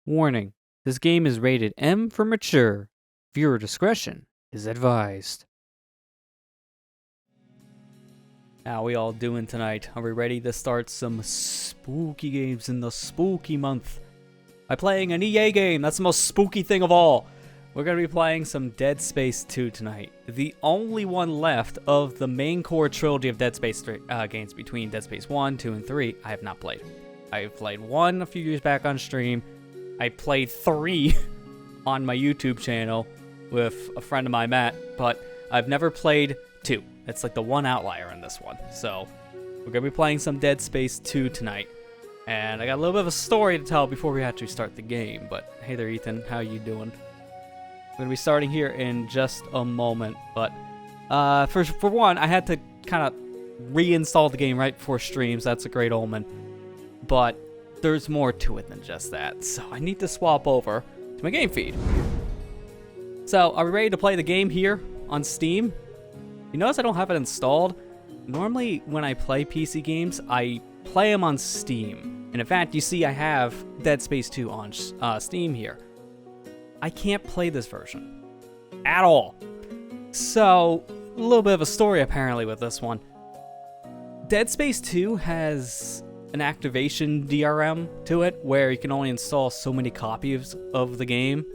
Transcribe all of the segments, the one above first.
Warning, this game is rated M for mature. Viewer discretion is advised. How we all doing tonight? Are we ready to start some spooky games in the spooky month? By playing an EA game, that's the most spooky thing of all. We're going to be playing some Dead Space 2 tonight. The only one left of the main core trilogy of Dead Space games between Dead Space 1, 2, and 3 I have not played. I've played 1 a few years back on stream. I played 3 on my YouTube channel with a friend of mine, Matt, but I've never played 2. It's like the one outlier in this one. So we're going to be playing some Dead Space 2 tonight. And I got a little bit of a story to tell before we actually start the game. But hey there, Ethan. How you doing? I'm going to be starting here in just a moment. But for one, I had to kind of reinstall the game right before streams. That's a great omen. But there's more to it than just that. So I need to swap over to my game feed. So are we ready to play the game here on Steam? You notice I don't have it installed. Normally when I play PC games, I play them on Steam. And in fact, you see I have Dead Space 2 on Steam here. I can't play this version at all. So a little bit of a story apparently with this one. Dead Space 2 has an activation DRM to it where you can only install so many copies of the game.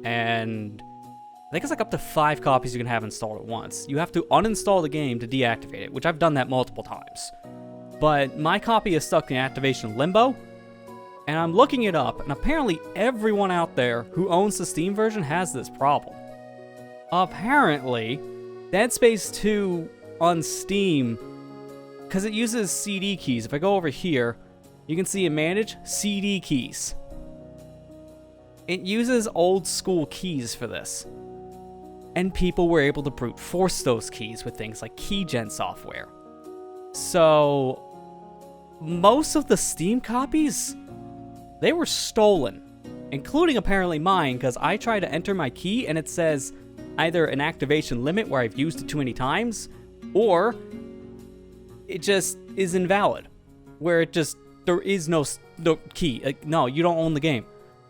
And I think it's like up to 5 copies you can have installed at once. You have to uninstall the game to deactivate it, which I've done that multiple times. But my copy is stuck in activation limbo, and I'm looking it up, and apparently everyone out there who owns the Steam version has this problem. Apparently, Dead Space 2 on Steam, because it uses CD keys. If I go over here, you can see it manage CD keys. It uses old school keys for this. And people were able to brute force those keys with things like keygen software. So most of the Steam copies, they were stolen, including apparently mine, because I tried to enter my key and it says either an activation limit where I've used it too many times, or it just is invalid, where there is no key. Like, no, you don't own the game.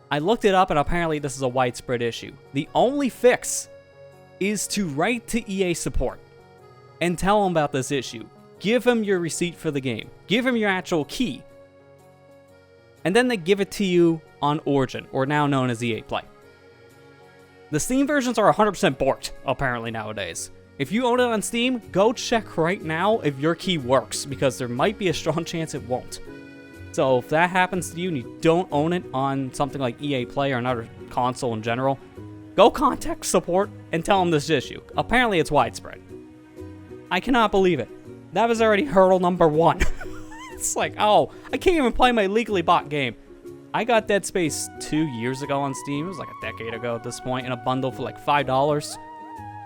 I looked it up and apparently this is a widespread issue. The only fix is to write to EA support and tell them about this issue. Give them your receipt for the game. Give them your actual key. And then they give it to you on Origin, or now known as EA Play. The Steam versions are 100% borked, apparently nowadays. If you own it on Steam, go check right now if your key works, because there might be a strong chance it won't. So if that happens to you and you don't own it on something like EA Play or another console in general, go contact support and tell them this issue. Apparently it's widespread. I cannot believe it. That was already hurdle number 1. It's like, oh, I can't even play my legally bought game. I got Dead Space 2 years ago on Steam. It was like a decade ago at this point, in a bundle for like $5.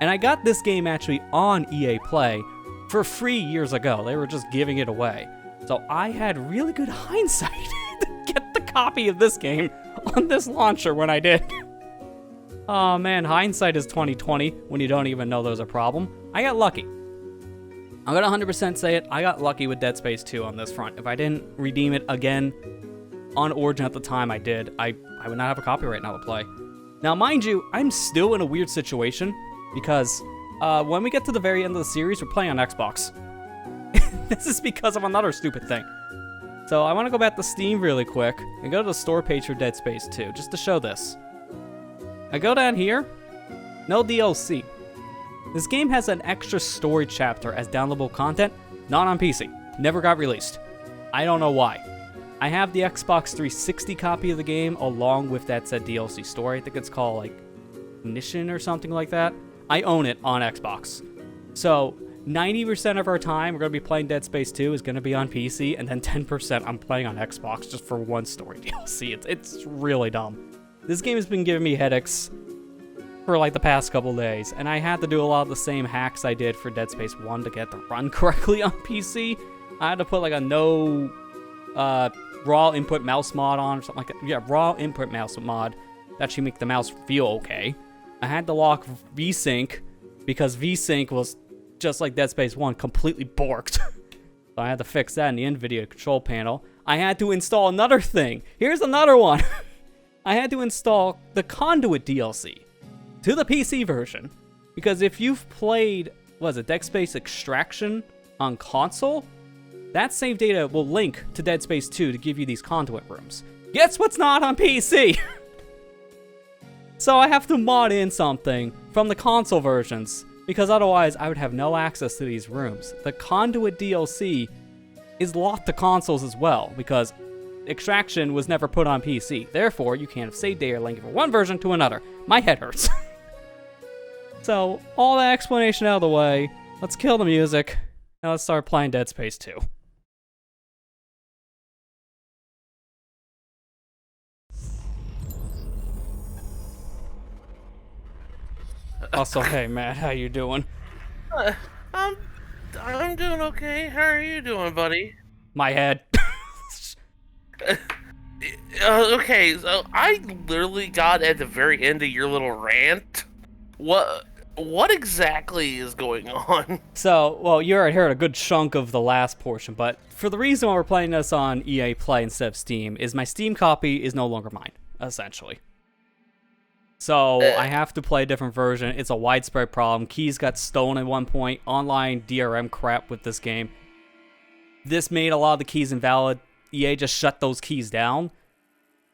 And I got this game actually on EA Play for free years ago. They were just giving it away. So I had really good hindsight to get the copy of this game on this launcher when I did. Oh man, hindsight is 2020 when you don't even know there's a problem. I got lucky. I'm gonna 100% say it, I got lucky with Dead Space 2 on this front. If I didn't redeem it again on Origin at the time I did, I would not have a copy right now to play. Now mind you, I'm still in a weird situation because when we get to the very end of the series, we're playing on Xbox. This is because of another stupid thing. So I want to go back to Steam really quick and go to the store page for Dead Space 2, just to show this. I go down here, no DLC. This game has an extra story chapter as downloadable content, not on PC. Never got released. I don't know why. I have the Xbox 360 copy of the game along with that said DLC story. I think it's called like Ignition or something like that. I own it on Xbox. So 90% of our time we're going to be playing Dead Space 2 is going to be on PC, and then 10% I'm playing on Xbox just for one story DLC. It's really dumb. This game has been giving me headaches for like the past couple days, and I had to do a lot of the same hacks I did for Dead Space 1 to get to run correctly on PC. I had to put like a no raw input mouse mod on or something like that. Yeah, raw input mouse mod that should make the mouse feel okay. I had to lock VSync because VSync was just like Dead Space 1, completely borked. So I had to fix that in the NVIDIA control panel. I had to install another thing. Here's another one. I had to install the Conduit DLC to the PC version. Because if you've played, Dead Space Extraction on console, that save data will link to Dead Space 2 to give you these Conduit rooms. Guess what's not on PC? So I have to mod in something from the console versions, because otherwise I would have no access to these rooms. The Conduit DLC is locked to consoles as well, because Extraction was never put on PC. Therefore, you can't have save data linking from one version to another. My head hurts. So, all that explanation out of the way, let's kill the music, and let's start playing Dead Space 2. Also, hey Matt, how you doing? I'm doing okay. How are you doing, buddy? My head. Okay, so I literally got at the very end of your little rant. What exactly is going on? So, well, you already heard a good chunk of the last portion, but for the reason why we're playing this on EA Play instead of Steam is my Steam copy is no longer mine, essentially. So, I have to play a different version. It's a widespread problem. Keys got stolen at one point. Online DRM crap with this game. This made a lot of the keys invalid. EA just shut those keys down.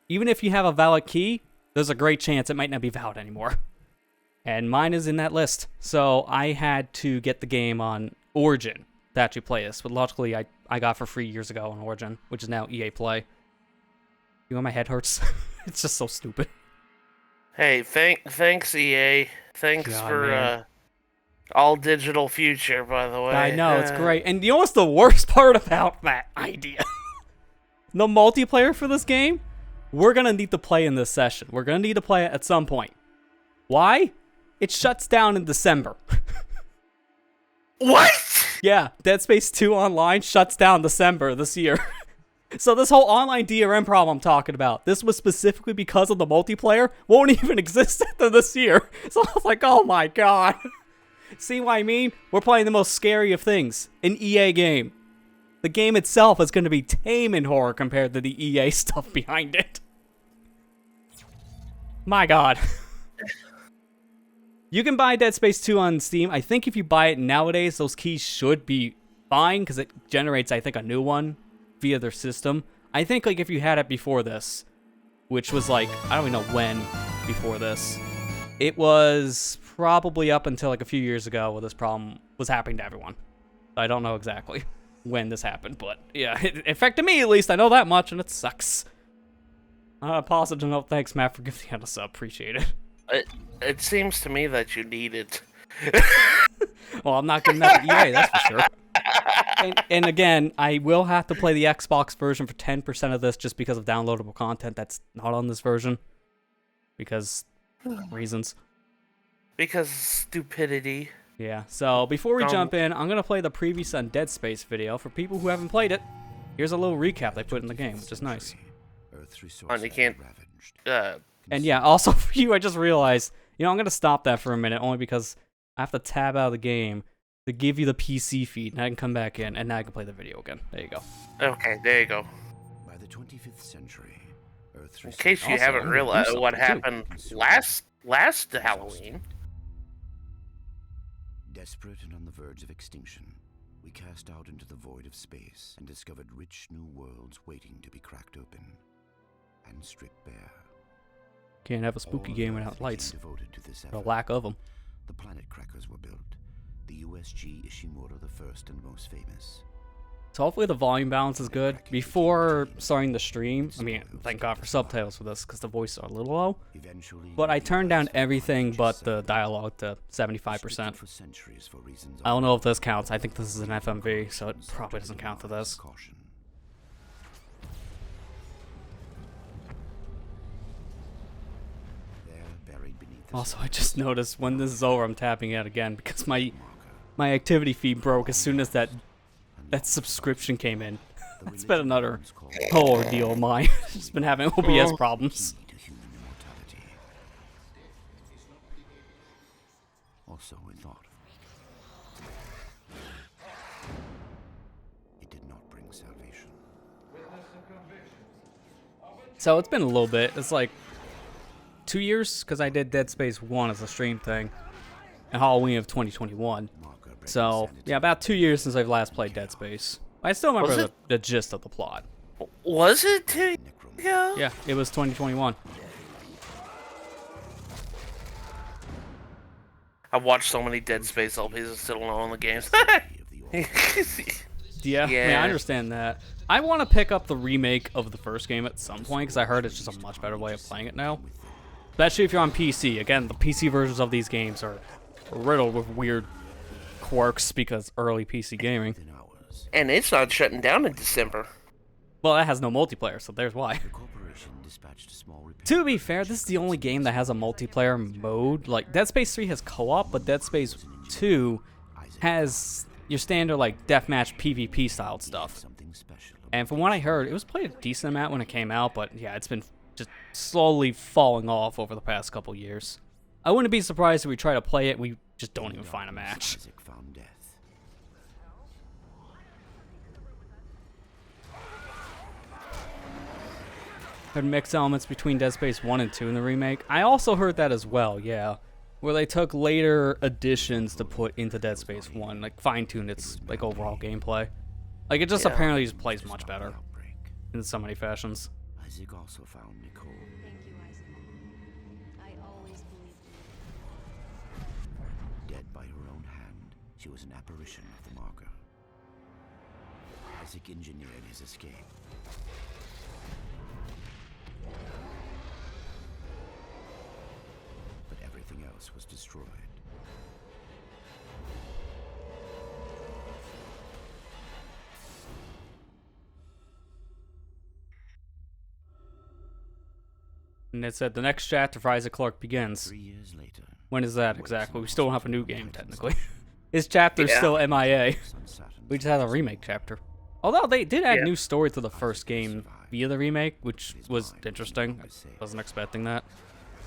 Even if you have a valid key, there's a great chance it might not be valid anymore. And mine is in that list. So, I had to get the game on Origin to actually play this. But logically, I got for free years ago on Origin, which is now EA Play. You know, my head hurts. It's just so stupid. Hey, thanks EA. Thanks for all digital future, by the way. I know, it's great. And you know what's the worst part about that idea? The multiplayer for this game, we're going to need to play in this session. We're going to need to play it at some point. Why? It shuts down in December. What? Yeah, Dead Space 2 Online shuts down December this year. So this whole online DRM problem I'm talking about, this was specifically because of the multiplayer, won't even exist after this year. So I was like, oh my god. See what I mean? We're playing the most scary of things, an EA game. The game itself is going to be tame in horror compared to the EA stuff behind it. My god. You can buy Dead Space 2 on Steam. I think if you buy it nowadays, those keys should be fine, because it generates, I think, a new one via their system. I think, like, if you had it before this, which was, like, I don't even know when before this, it was probably up until, like, a few years ago where this problem was happening to everyone. I don't know exactly when this happened, but, yeah, it affected me, at least. I know that much, and it sucks. On a positive note, thanks, Matt, for giving me a sub. Appreciate it. It seems to me that you need it. Well, I'm not getting that to EA, that's for sure. And again, I will have to play the Xbox version for 10% of this just because of downloadable content that's not on this version. Because reasons. Because stupidity. Yeah, so before we jump in, I'm going to play the previous on Dead Space video. For people who haven't played it, here's a little recap they put in the game, which is nice. And you can't... And yeah, also for you, I just realized, you know, I'm going to stop that for a minute, only because I have to tab out of the game to give you the PC feed, and I can come back in, and now I can play the video again. There you go. Okay, there you go. By the 25th century, in case you haven't realized what happened last Halloween. Desperate and on the verge of extinction, we cast out into the void of space and discovered rich new worlds waiting to be cracked open and stripped bare. Can't have a spooky game without lights. Or lack of them. The planet crackers were built. The USG Ishimura the first and most famous. So hopefully the volume balance is good. Before starting the stream, I mean, thank God for subtitles for this, because the voices are a little low. But I turned down everything but the dialogue to 75%. I don't know if this counts. I think this is an FMV, so it probably doesn't count for this. Also, I just noticed when this is over, I'm tapping it again because my activity feed broke as soon as that subscription came in. It's been another whole ordeal of mine. Just been having OBS problems. Also, we thought it did not bring salvation. So it's been a little bit. It's like 2 years, because I did Dead Space 1 as a stream thing in Halloween of 2021. So, yeah, about 2 years since I've last played Dead Space. I still remember the gist of the plot. Was it 2 years ago? Yeah, it was 2021. I've watched so many Dead Space LPs, I still don't own the games. Yeah, I mean, I understand that. I want to pick up the remake of the first game at some point, because I heard it's just a much better way of playing it now. Especially if you're on PC. Again, the PC versions of these games are riddled with weird quirks because early PC gaming. And it's not shutting down in December. Well, that has no multiplayer, so there's why. To be fair, this is the only game that has a multiplayer mode. Like, Dead Space 3 has co-op, but Dead Space 2 has your standard, like, deathmatch PvP style stuff. And from what I heard, it was played a decent amount when it came out, but yeah, it's been just slowly falling off over the past couple years. I wouldn't be surprised if we try to play it and we just don't even find a match. Heard mixed elements between Dead Space 1 and 2 in the remake. I also heard that as well, yeah. Where they took later additions to put into Dead Space 1, like fine-tuned its like overall gameplay. Like it just apparently just plays much better in so many fashions. Isaac also found Nicole. Thank you, Isaac. I always believed in you. Dead by her own hand, she was an apparition of the marker. Isaac engineered his escape. But everything else was destroyed. And it said the next chapter for Isaac Clarke begins. 3 years later. When is that exactly? We still don't have a new game, technically. His chapter's still MIA. We just had a remake chapter. Although they did add new story to the first game via the remake, which was interesting. I wasn't expecting that.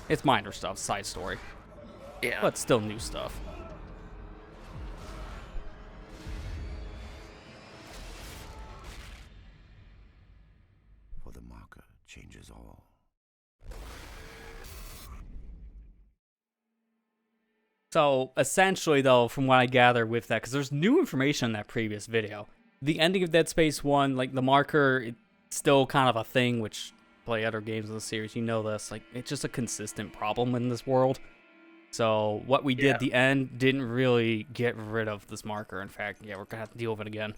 It's minor stuff, side story. Yeah. But still new stuff. For the marker changes all. So, essentially, though, from what I gather with that, because there's new information in that previous video. The ending of Dead Space 1, like, the marker, it's still kind of a thing, which, play other games in the series, you know this. Like, it's just a consistent problem in this world. So, what we did at the end didn't really get rid of this marker. In fact, yeah, we're gonna have to deal with it again.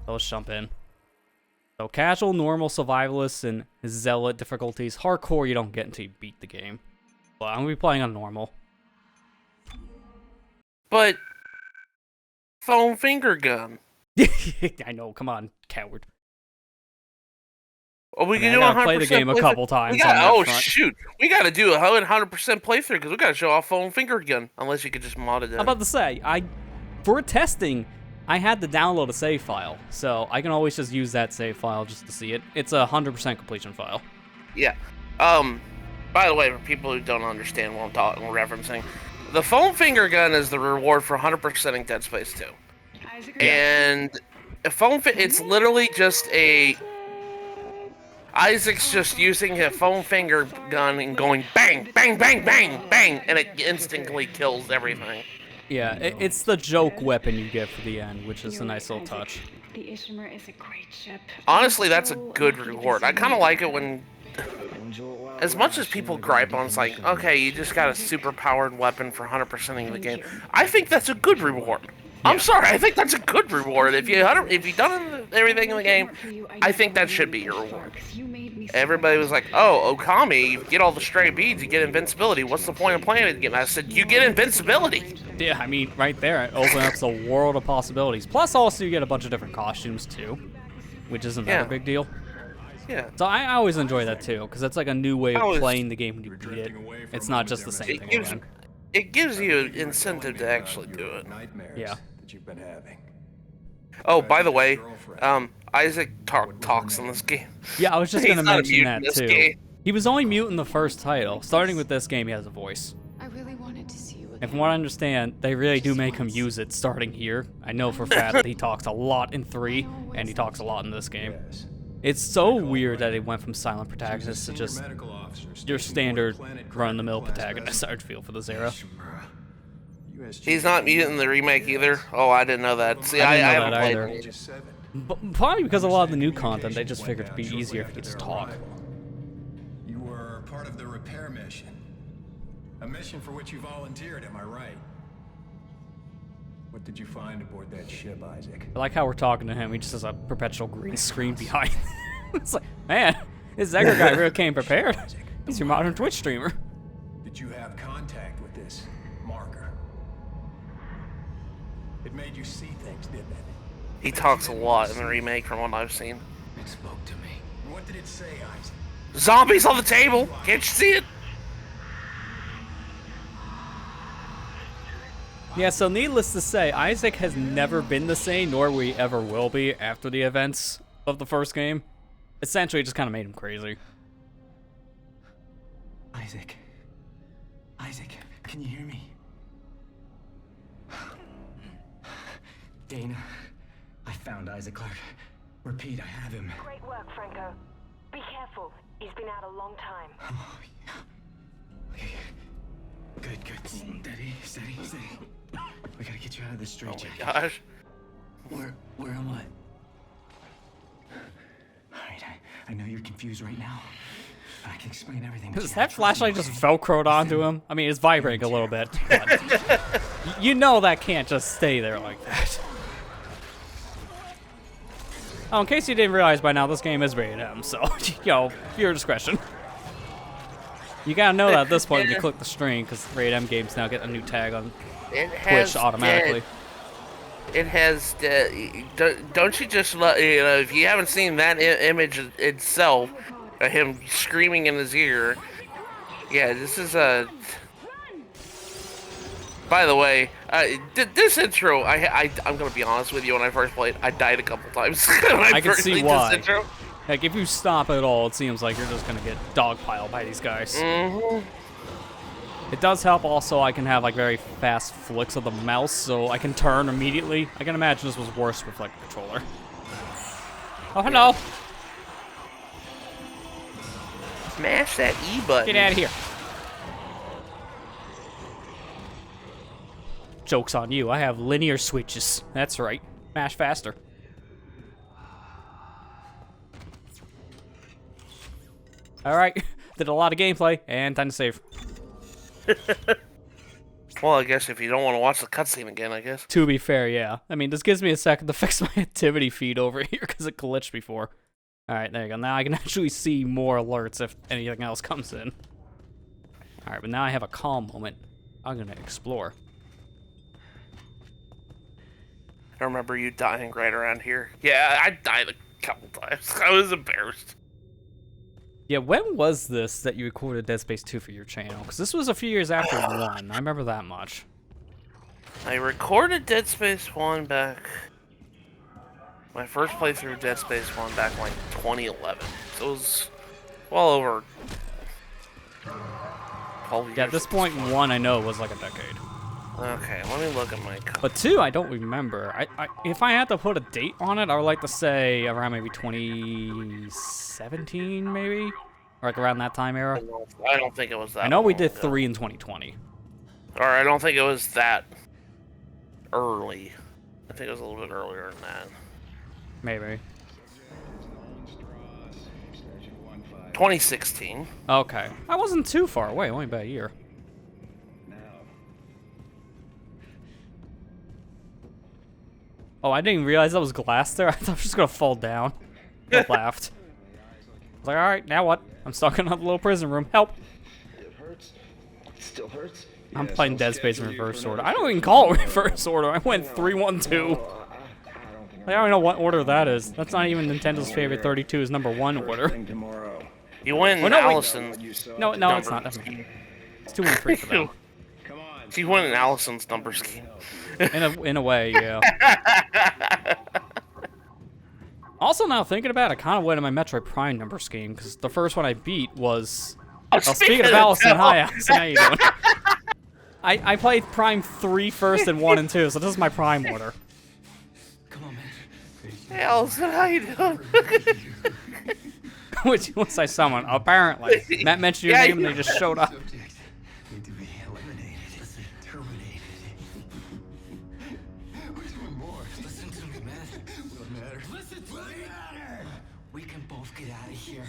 So let's jump in. So, casual, normal, survivalist, and zealot difficulties. Hardcore, you don't get until you beat the game. But I'm gonna be playing on normal. But foam finger gun. I know, come on, coward. Well, we I can mean, do I gotta play the game a couple times. Shoot, we gotta do a 100% playthrough because we gotta show off foam finger gun. Unless you could just mod it in. I'm about to say, for testing, I had to download a save file, so I can always just use that save file just to see it. It's a 100% completion file. Yeah. By the way, for people who don't understand what I'm referencing, the foam finger gun is the reward for 100%ing Dead Space 2. And it's literally just a... Isaac's just using a foam finger gun and going bang, bang, bang, bang, bang, and it instantly kills everything. Yeah, it's the joke weapon you get for the end, which is a nice little touch. The Ishimar is a great ship. Honestly, that's a good reward. I kind of like it when... As much as people gripe on, it's like, okay, you just got a super-powered weapon for 100%ing the game. I think that's a good reward. I'm sorry, I think that's a good reward. If you've done everything in the game, I think that should be your reward. Everybody was like, oh, Okami, you get all the stray beads, you get invincibility. What's the point of playing it again? I said, you get invincibility. Yeah, I mean, right there, it opens up a world of possibilities. Plus, also, you get a bunch of different costumes, too, which is another big deal. Yeah. So I always enjoy that, too, because it's like a new way of playing the game when you beat it. It's not just the same thing again. It gives you an incentive to actually do it. Yeah. Oh, by the way, Isaac talks in this game. Yeah, I was just going to mention that, too. Game. He was only mute in the first title. Starting with this game, he has a voice. I really wanted to see you again. And from what I understand, they really do make him use it starting here. I know for a fact that he talks a lot in 3, and he talks a lot in this game. It's so weird that it went from silent protagonist to just your standard run-of-the-mill protagonist, I'd feel, for this era. He's not mutant in the remake either. Oh, I didn't know that. See, I I didn't know haven't that played either. it. But probably because a lot of the new content, they just figured it'd be easier if you could just talk. You were part of the repair mission. A mission for which you volunteered, am I right? What did you find aboard that ship, Isaac? I like how we're talking to him. He just has a perpetual green screen behind him. It's like, man, this Zegger guy really came prepared. He's your modern Twitch streamer. Did you have contact with this marker? It made you see things, didn't it? He talks a lot in the remake from what I've seen. It spoke to me. What did it say, Isaac? Zombies on the table! Can't you see it? Yeah, so needless to say, Isaac has never been the same, nor we ever will be after the events of the first game. Essentially, it just kind of made him crazy. Isaac. Isaac, can you hear me? Dana, I found Isaac Clarke. Repeat, I have him. Great work, Franco. Be careful. He's been out a long time. Oh, yeah. Okay. Good, good. Steady, steady, steady. We gotta get you out of this Oh straight jacket. my gosh. Where am I? Alright, I know you're confused right now. I can explain everything. Does that flashlight just velcroed onto him? I mean, it's vibrating a little bit, but you know that can't just stay there like that. Oh, in case you didn't realize by now, this game is rated M, so, you know, your discretion. You gotta know that at this point when you click the string, because rated M games now get a new tag on Twitch automatically. It has. Don't you just let you know? If you haven't seen that image itself, of him screaming in his ear. Yeah, this is a. By the way, this intro, I'm gonna be honest with you. When I first played, I died a couple times. I can see why. Like, if you stop at all, it seems like you're just gonna get dogpiled by these guys. Mm-hmm. It does help also, I can have like very fast flicks of the mouse, so I can turn immediately. I can imagine this was worse with like a controller. Oh, hello. Smash that E button. Get out of here. Joke's on you, I have linear switches. That's right. Mash faster. Alright, did a lot of gameplay, and time to save. Well, I guess if you don't want to watch the cutscene again, I guess. To be fair, yeah. I mean, this gives me a second to fix my activity feed over here, because it glitched before. Alright, there you go. Now I can actually see more alerts if anything else comes in. Alright, but now I have a calm moment. I'm gonna explore. I remember you dying right around here. Yeah, I died a couple times. I was embarrassed. Yeah, when was this that you recorded Dead Space 2 for your channel? Because this was a few years after 1. I remember that much. I recorded Dead Space 1 back... My first playthrough of Dead Space 1 back in like 2011. So it was well over 12 years. Yeah, at this point, 1 I know was like a decade. Okay, let me look at my... But 2, I don't remember. If I had to put a date on it, I would like to say around maybe 2017, maybe? Or like around that time era. I don't think it was that I know we long did ago. 3 in 2020. Or I don't think it was that early. I think it was a little bit earlier than that. Maybe. 2016. Okay. I wasn't too far away, only about a year. Oh, I didn't even realize that was glass there. I thought I was just gonna fall down. I laughed. I was like, alright, now what? I'm stuck in a little prison room. Help! It hurts. It still hurts. I'm playing Dead Space in reverse order. I don't even call it reverse order. I went 3-1-2. I don't know what order that is. That's not even Nintendo's favorite 32 is number 1 order. You went in Oh, no, wait. Allison's. No, it's not. That's not. It's 2 and 3 for them. You went in Allison's number scheme. In a way, yeah. Also, now thinking about it, I kind of went in my Metroid Prime number scheme, because the first one I beat was... Oh, speaking of Allison, hi Allison, how you doing? I played Prime 3 first and 1 and 2, so this is my Prime order. Come on, man. Hey, Allison, how you doing? Which once I summon, apparently. Matt mentioned your Yeah, name and they just showed up. Subjects need to be eliminated. Listen, terminated. Which one more? Listen to me, man. What matters? Listen to me. We can both get out of here.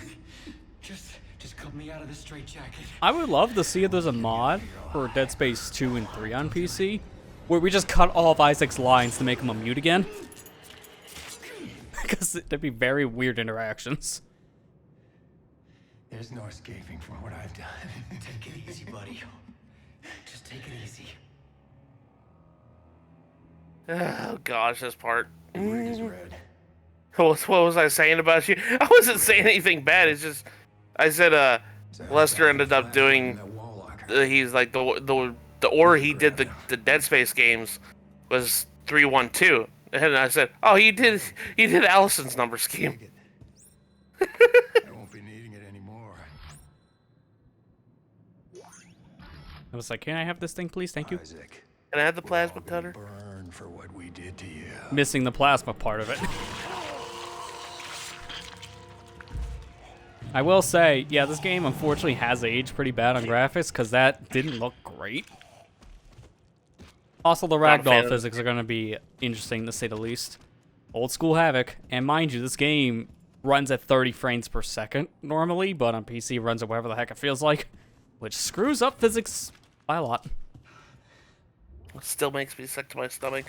Just cut me out of this straitjacket. I would love to see if there's a mod for Dead Space 2 and 3 on PC where we just cut all of Isaac's lines to make him a mute again. Because there'd be very weird interactions. There's no escaping from what I've done. Take it easy, buddy. Just take it easy. Oh gosh, this part. The rig is red. What was I saying about you? I wasn't saying anything bad. It's just I said Lester ended up doing. He's like the order he did the Dead Space games was 3-1-2, and I said, oh, he did Allison's number scheme. I won't be needing it anymore. I was like, can I have this thing, please? Thank you. Isaac, Can I have the we're all plasma gonna cutter? burn for what we did to you. Missing the plasma part of it. I will say, yeah, this game unfortunately has aged pretty bad on graphics because that didn't look great. Also, the Not a fan ragdoll of physics are going to be interesting to say the least. Old school Havoc, and mind you, this game runs at 30 frames per second normally, but on PC it runs at whatever the heck it feels like, which screws up physics by a lot. Still makes me sick to my stomach.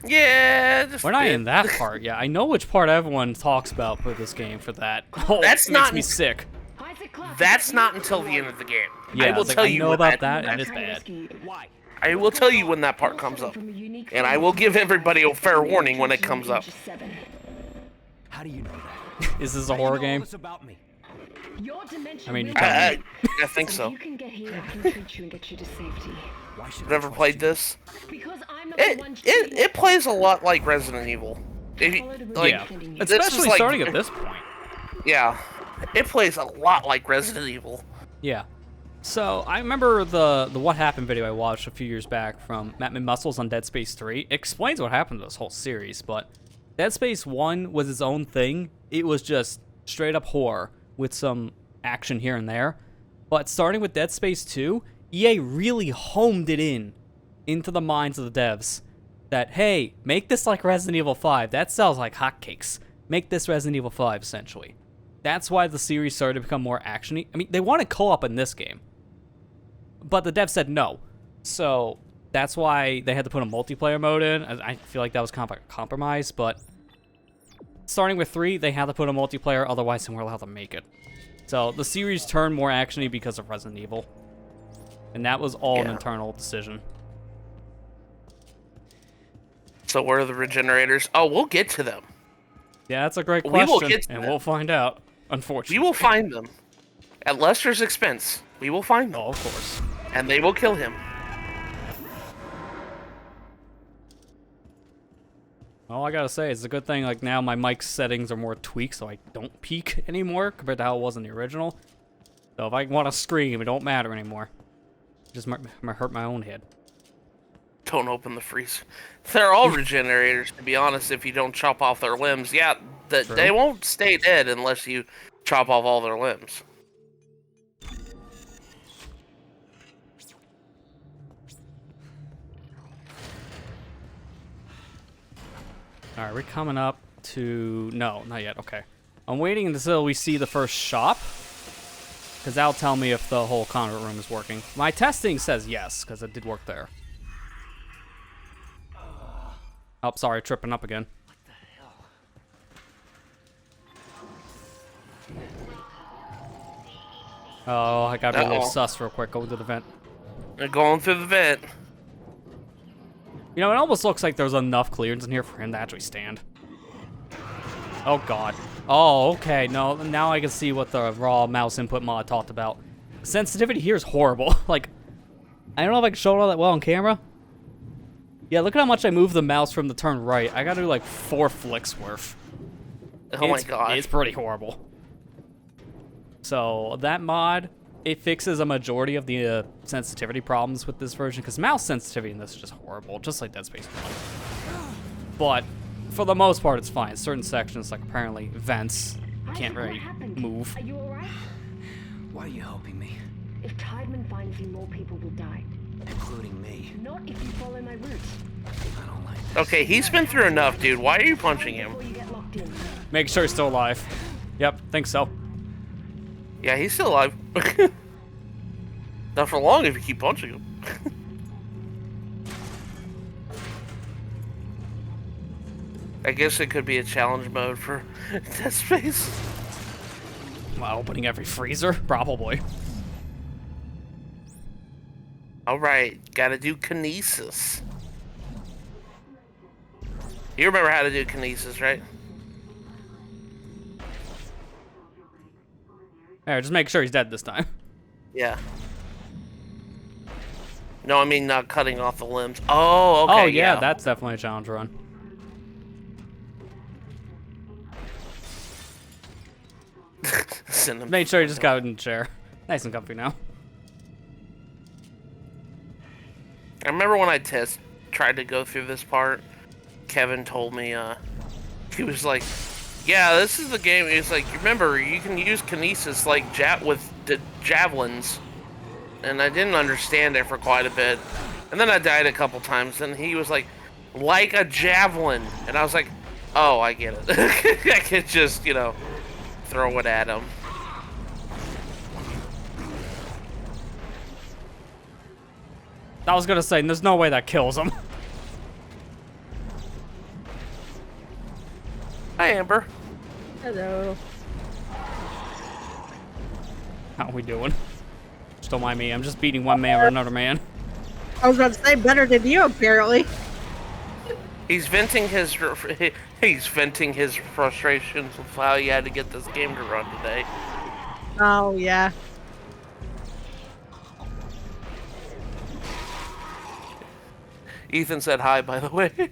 Yeah, just We're not in that part yet. I know which part everyone talks about for this game for that. Oh, That's it not- makes me sick. That's not until the end of the game. Yeah, I will like, tell I you know when about that, and it's that's- bad. Why? I will tell you when that part comes up, and I will give everybody a fair warning when it comes up. How do you know that? Is this a horror game? What's about me? I mean, you tell me. I think so. You can get here, I can treat you and get you to safety. Why should I Never trust played you? this. Because I'm not the one It plays a lot like Resident Evil. If you- like, Yeah, this is especially like- starting at this point. Yeah, it plays a lot like Resident Evil. Yeah. So I remember the What Happened video I watched a few years back from Matt Muscles on Dead Space 3. It explains what happened to this whole series, but Dead Space 1 was its own thing. It was just straight up horror with some action here and there. But starting with Dead Space 2, EA really homed it into the minds of the devs that, hey, make this like Resident Evil 5. That sells like hotcakes. Make this Resident Evil 5, essentially. That's why the series started to become more action-y. I mean, they wanted co-op in this game, but the devs said no. So that's why they had to put a multiplayer mode in. I feel like that was kind of a compromise, but starting with 3, they had to put a multiplayer, otherwise they weren't allowed to make it. So the series turned more action-y because of Resident Evil. And that was all an internal decision. So where are the regenerators? Oh, we'll get to them. Yeah, that's a great We question, will get to and that. we'll find out, unfortunately. We will find them. At Lester's expense, we will find them. Oh, of course. And they will kill him. All I gotta say, it's a good thing, like, now my mic settings are more tweaked, so I don't peak anymore, compared to how it was in the original. So if I want to scream, it don't matter anymore. It just might hurt my own head. Don't open the freezer. They're all regenerators, to be honest, if you don't chop off their limbs. Yeah, they won't stay dead unless you chop off all their limbs. Alright, we're coming up to... No, not yet. Okay. I'm waiting until we see the first shop, because that'll tell me if the whole convert room is working. My testing says yes, because it did work there. Oh, sorry, tripping up again. Oh, I gotta be a little sus real quick. Go to the vent. They're going through the vent. You know, it almost looks like there's enough clearance in here for him to actually stand. Oh, God. Oh, okay. No, now I can see what the raw mouse input mod talked about. Sensitivity here is horrible. Like, I don't know if I can show it all that well on camera. Yeah, look at how much I move the mouse from the turn right. I gotta do like 4 flicks worth. Oh my god. It's pretty horrible. So, that mod, it fixes a majority of the sensitivity problems with this version, because mouse sensitivity in this is just horrible, just like Dead Space 1. But, for the most part, it's fine. Certain sections, like apparently vents, can't really move. Are you alright? Why are you helping me? If Tideman finds you, more people will die. Including me. Not if you follow my route. I don't like this. Okay, he's been through enough, dude. Why are you punching him? Before you get locked in. Make sure he's still alive. Yep, think so. Yeah, he's still alive. Not for long if you keep punching him. I guess it could be a challenge mode for Dead Space. Wow, opening every freezer? Probably. Alright, gotta do kinesis. You remember how to do kinesis, right? Alright, just make sure he's dead this time. Yeah. No, I mean not cutting off the limbs. Oh, okay. Oh, yeah, that's definitely a challenge run. Made sure he just got in the chair. Nice and comfy now. I remember when I tried to go through this part, Kevin told me, he was like, yeah, this is the game. He's like, remember, you can use kinesis like with the javelins. And I didn't understand it for quite a bit. And then I died a couple times, and he was like a javelin. And I was like, oh, I get it. I could just, you know, throw it at him. I was gonna say, there's no way that kills him. Hi, Amber. Hello. How are we doing? Just don't mind me. I'm just beating one man or another man. I was about to say better than you, apparently. He's venting his frustrations with how he had to get this game to run today. Oh yeah. Ethan said hi, by the way.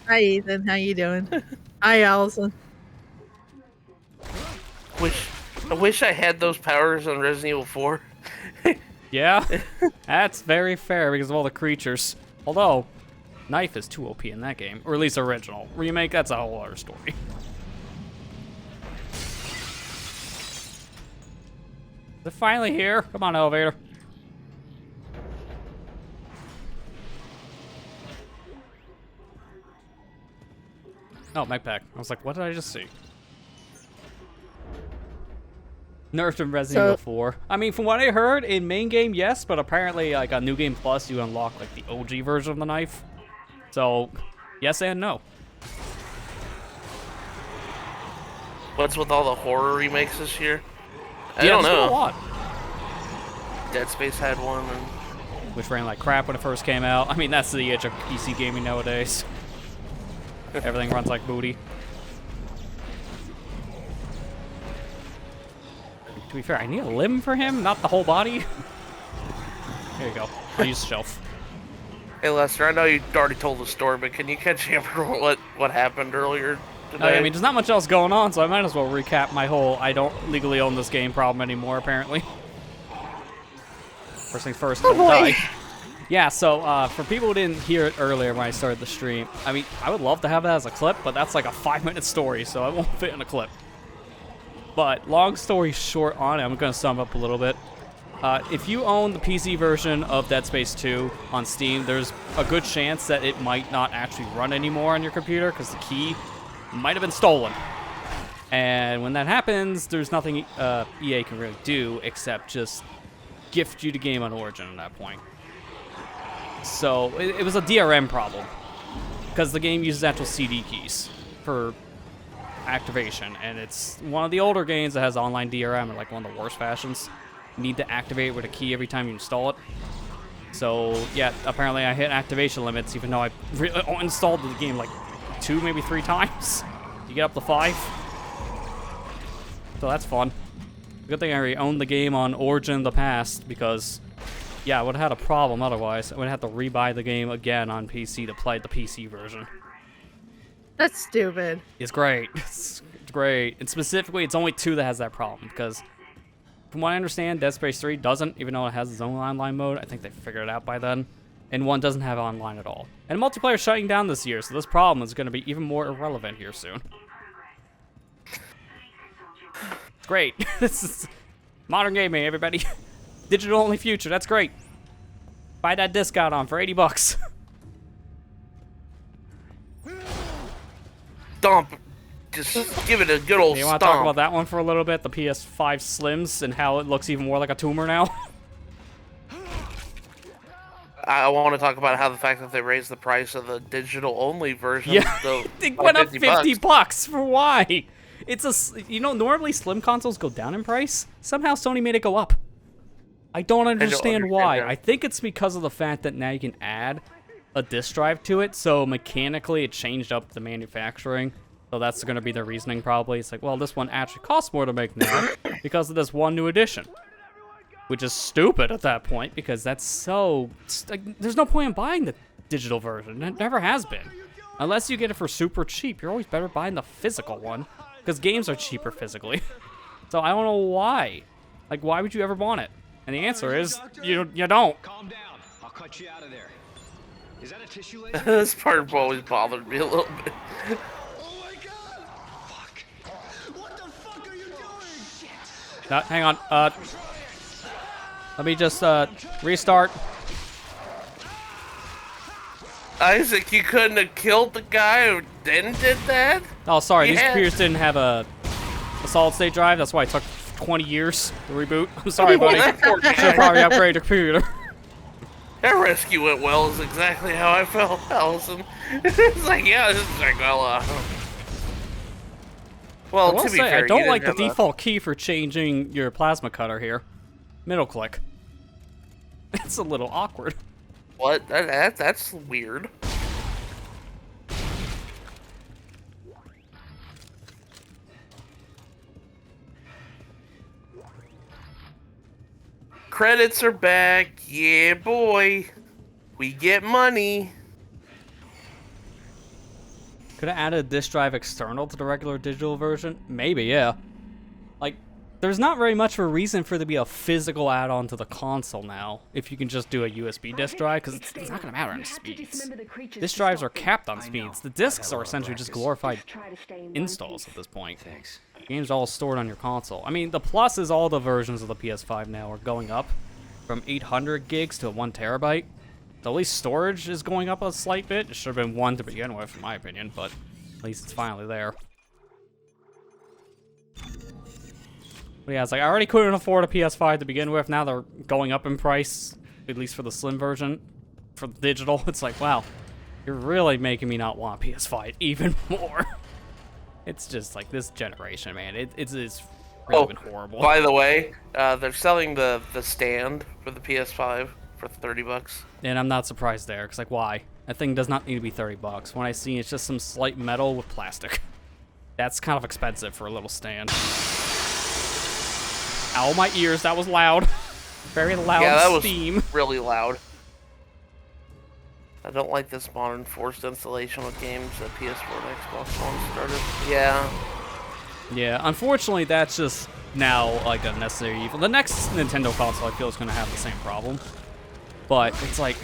Hi Ethan, how you doing? Hi Allison. I wish I had those powers on Resident Evil 4. Yeah, that's very fair because of all the creatures. Although, knife is too OP in that game, or at least original. Remake, that's a whole other story. Is it finally here? Come on, elevator. Oh, mech pack. I was like, what did I just see? Nerfed in Resident Evil 4. I mean, from what I heard, in main game, yes, but apparently, like, on New Game Plus, you unlock, like, the OG version of the knife. So, yes and no. What's with all the horror remakes this year? I Yeah, don't there's been know. a lot. Dead Space had one. And... Which ran like crap when it first came out. I mean, that's the edge of PC gaming nowadays. Everything runs like booty. To be fair, I need a limb for him, not the whole body. There you go. I'll use the shelf. Hey Lester, I know you already told the story, but can you catch me up on what happened earlier today? I mean, there's not much else going on, so I might as well recap my whole I don't legally own this game problem anymore, apparently. First things first, don't die. Yeah, so for people who didn't hear it earlier when I started the stream, I mean, I would love to have that as a clip, but that's like a 5-minute story, so it won't fit in a clip. But long story short on it, I'm going to sum up a little bit. If you own the PC version of Dead Space 2 on Steam, there's a good chance that it might not actually run anymore on your computer because the key might have been stolen. And when that happens, there's nothing EA can really do except just gift you the game on Origin at that point. So it was a DRM problem because the game uses actual CD keys for activation, and it's one of the older games that has online DRM in like one of the worst fashions. You need to activate it with a key every time you install it. So yeah, apparently I hit activation limits even though I installed the game like 2, maybe 3 times. You get up to 5. So that's fun. Good thing I already owned the game on Origin in the past because yeah, I would have had a problem otherwise. I would have to rebuy the game again on PC to play the PC version. That's stupid. It's great. It's great. And specifically, it's only 2 that has that problem because from what I understand, Dead Space 3 doesn't, even though it has its own online mode. I think they figured it out by then. And 1 doesn't have online at all. And multiplayer is shutting down this year, so this problem is going to be even more irrelevant here soon. It's great. This is modern gaming, everybody. Digital only future. That's great. Buy that disc out on for $80. Stomp. Just give it a good old You stomp. want to talk about that one for a little bit? The PS5 Slims and how it looks even more like a tumor now? I want to talk about how the fact that they raised the price of the digital-only version. Yeah, So it went up 50 $50. bucks. For why? It's a, normally Slim consoles go down in price. Somehow Sony made it go up. I don't understand why. that. I think it's because of the fact that now you can add a disk drive to it, so mechanically it changed up the manufacturing. So that's going to be the reasoning probably. It's like, well, this one actually costs more to make now because of this one new edition. Which is stupid at that point, because that's so... Like, there's no point in buying the digital version. It never has been. Unless you get it for super cheap. You're always better buying the physical one. Because games are cheaper physically. So I don't know why. Like, why would you ever want it? And the answer is, you don't. Calm down. I'll cut you out of there. Is that a tissue laser? This part always bothered me a little bit. Oh my god! Fuck. What the fuck are you doing? Shit. Hang on. Let me just restart. Isaac, you couldn't have killed the guy who then did that? Oh, sorry. These Yeah. computers didn't have a solid state drive. That's why it took 20 years to reboot. I'm sorry, buddy. That poor Should guy. probably upgrade your computer. That rescue went well is exactly how I felt, Allison. It's like, yeah, this is like, well, I well, will to be say, fair, I don't you like the didn't have default key for changing your plasma cutter here. Middle click. It's a little awkward. What? That's weird. Credits are back. Yeah, boy. We get money. Could have added a disk drive external to the regular digital version? Maybe, yeah. Like, there's not very much of a reason for there to be a physical add-on to the console now, if you can just do a USB disk drive, because it's not going to matter on speeds. Disk drives are capped on speeds. The discs are essentially just glorified installs at this point. Thanks. Games all stored on your console. I mean, the plus is all the versions of the PS5 now are going up from 800 gigs to 1 terabyte. So at least storage is going up a slight bit. It should have been 1 to begin with, in my opinion, but at least it's finally there. But yeah, it's like, I already couldn't afford a PS5 to begin with. Now they're going up in price, at least for the slim version. For the digital, it's like, wow, you're really making me not want a PS5 even more. It's just like this generation, man. It's really been horrible. By the way, they're selling the stand for the PS5 for $30. And I'm not surprised there, because like, why? That thing does not need to be $30. When I see it's just some slight metal with plastic. That's kind of expensive for a little stand. Ow, my ears, that was loud. Very loud Yeah, that steam. was really loud. I don't like this modern forced installation with games that PS4 and Xbox One started. Yeah. Yeah, unfortunately, that's just now like a necessary evil. The next Nintendo console, I feel, is going to have the same problem. But it's like,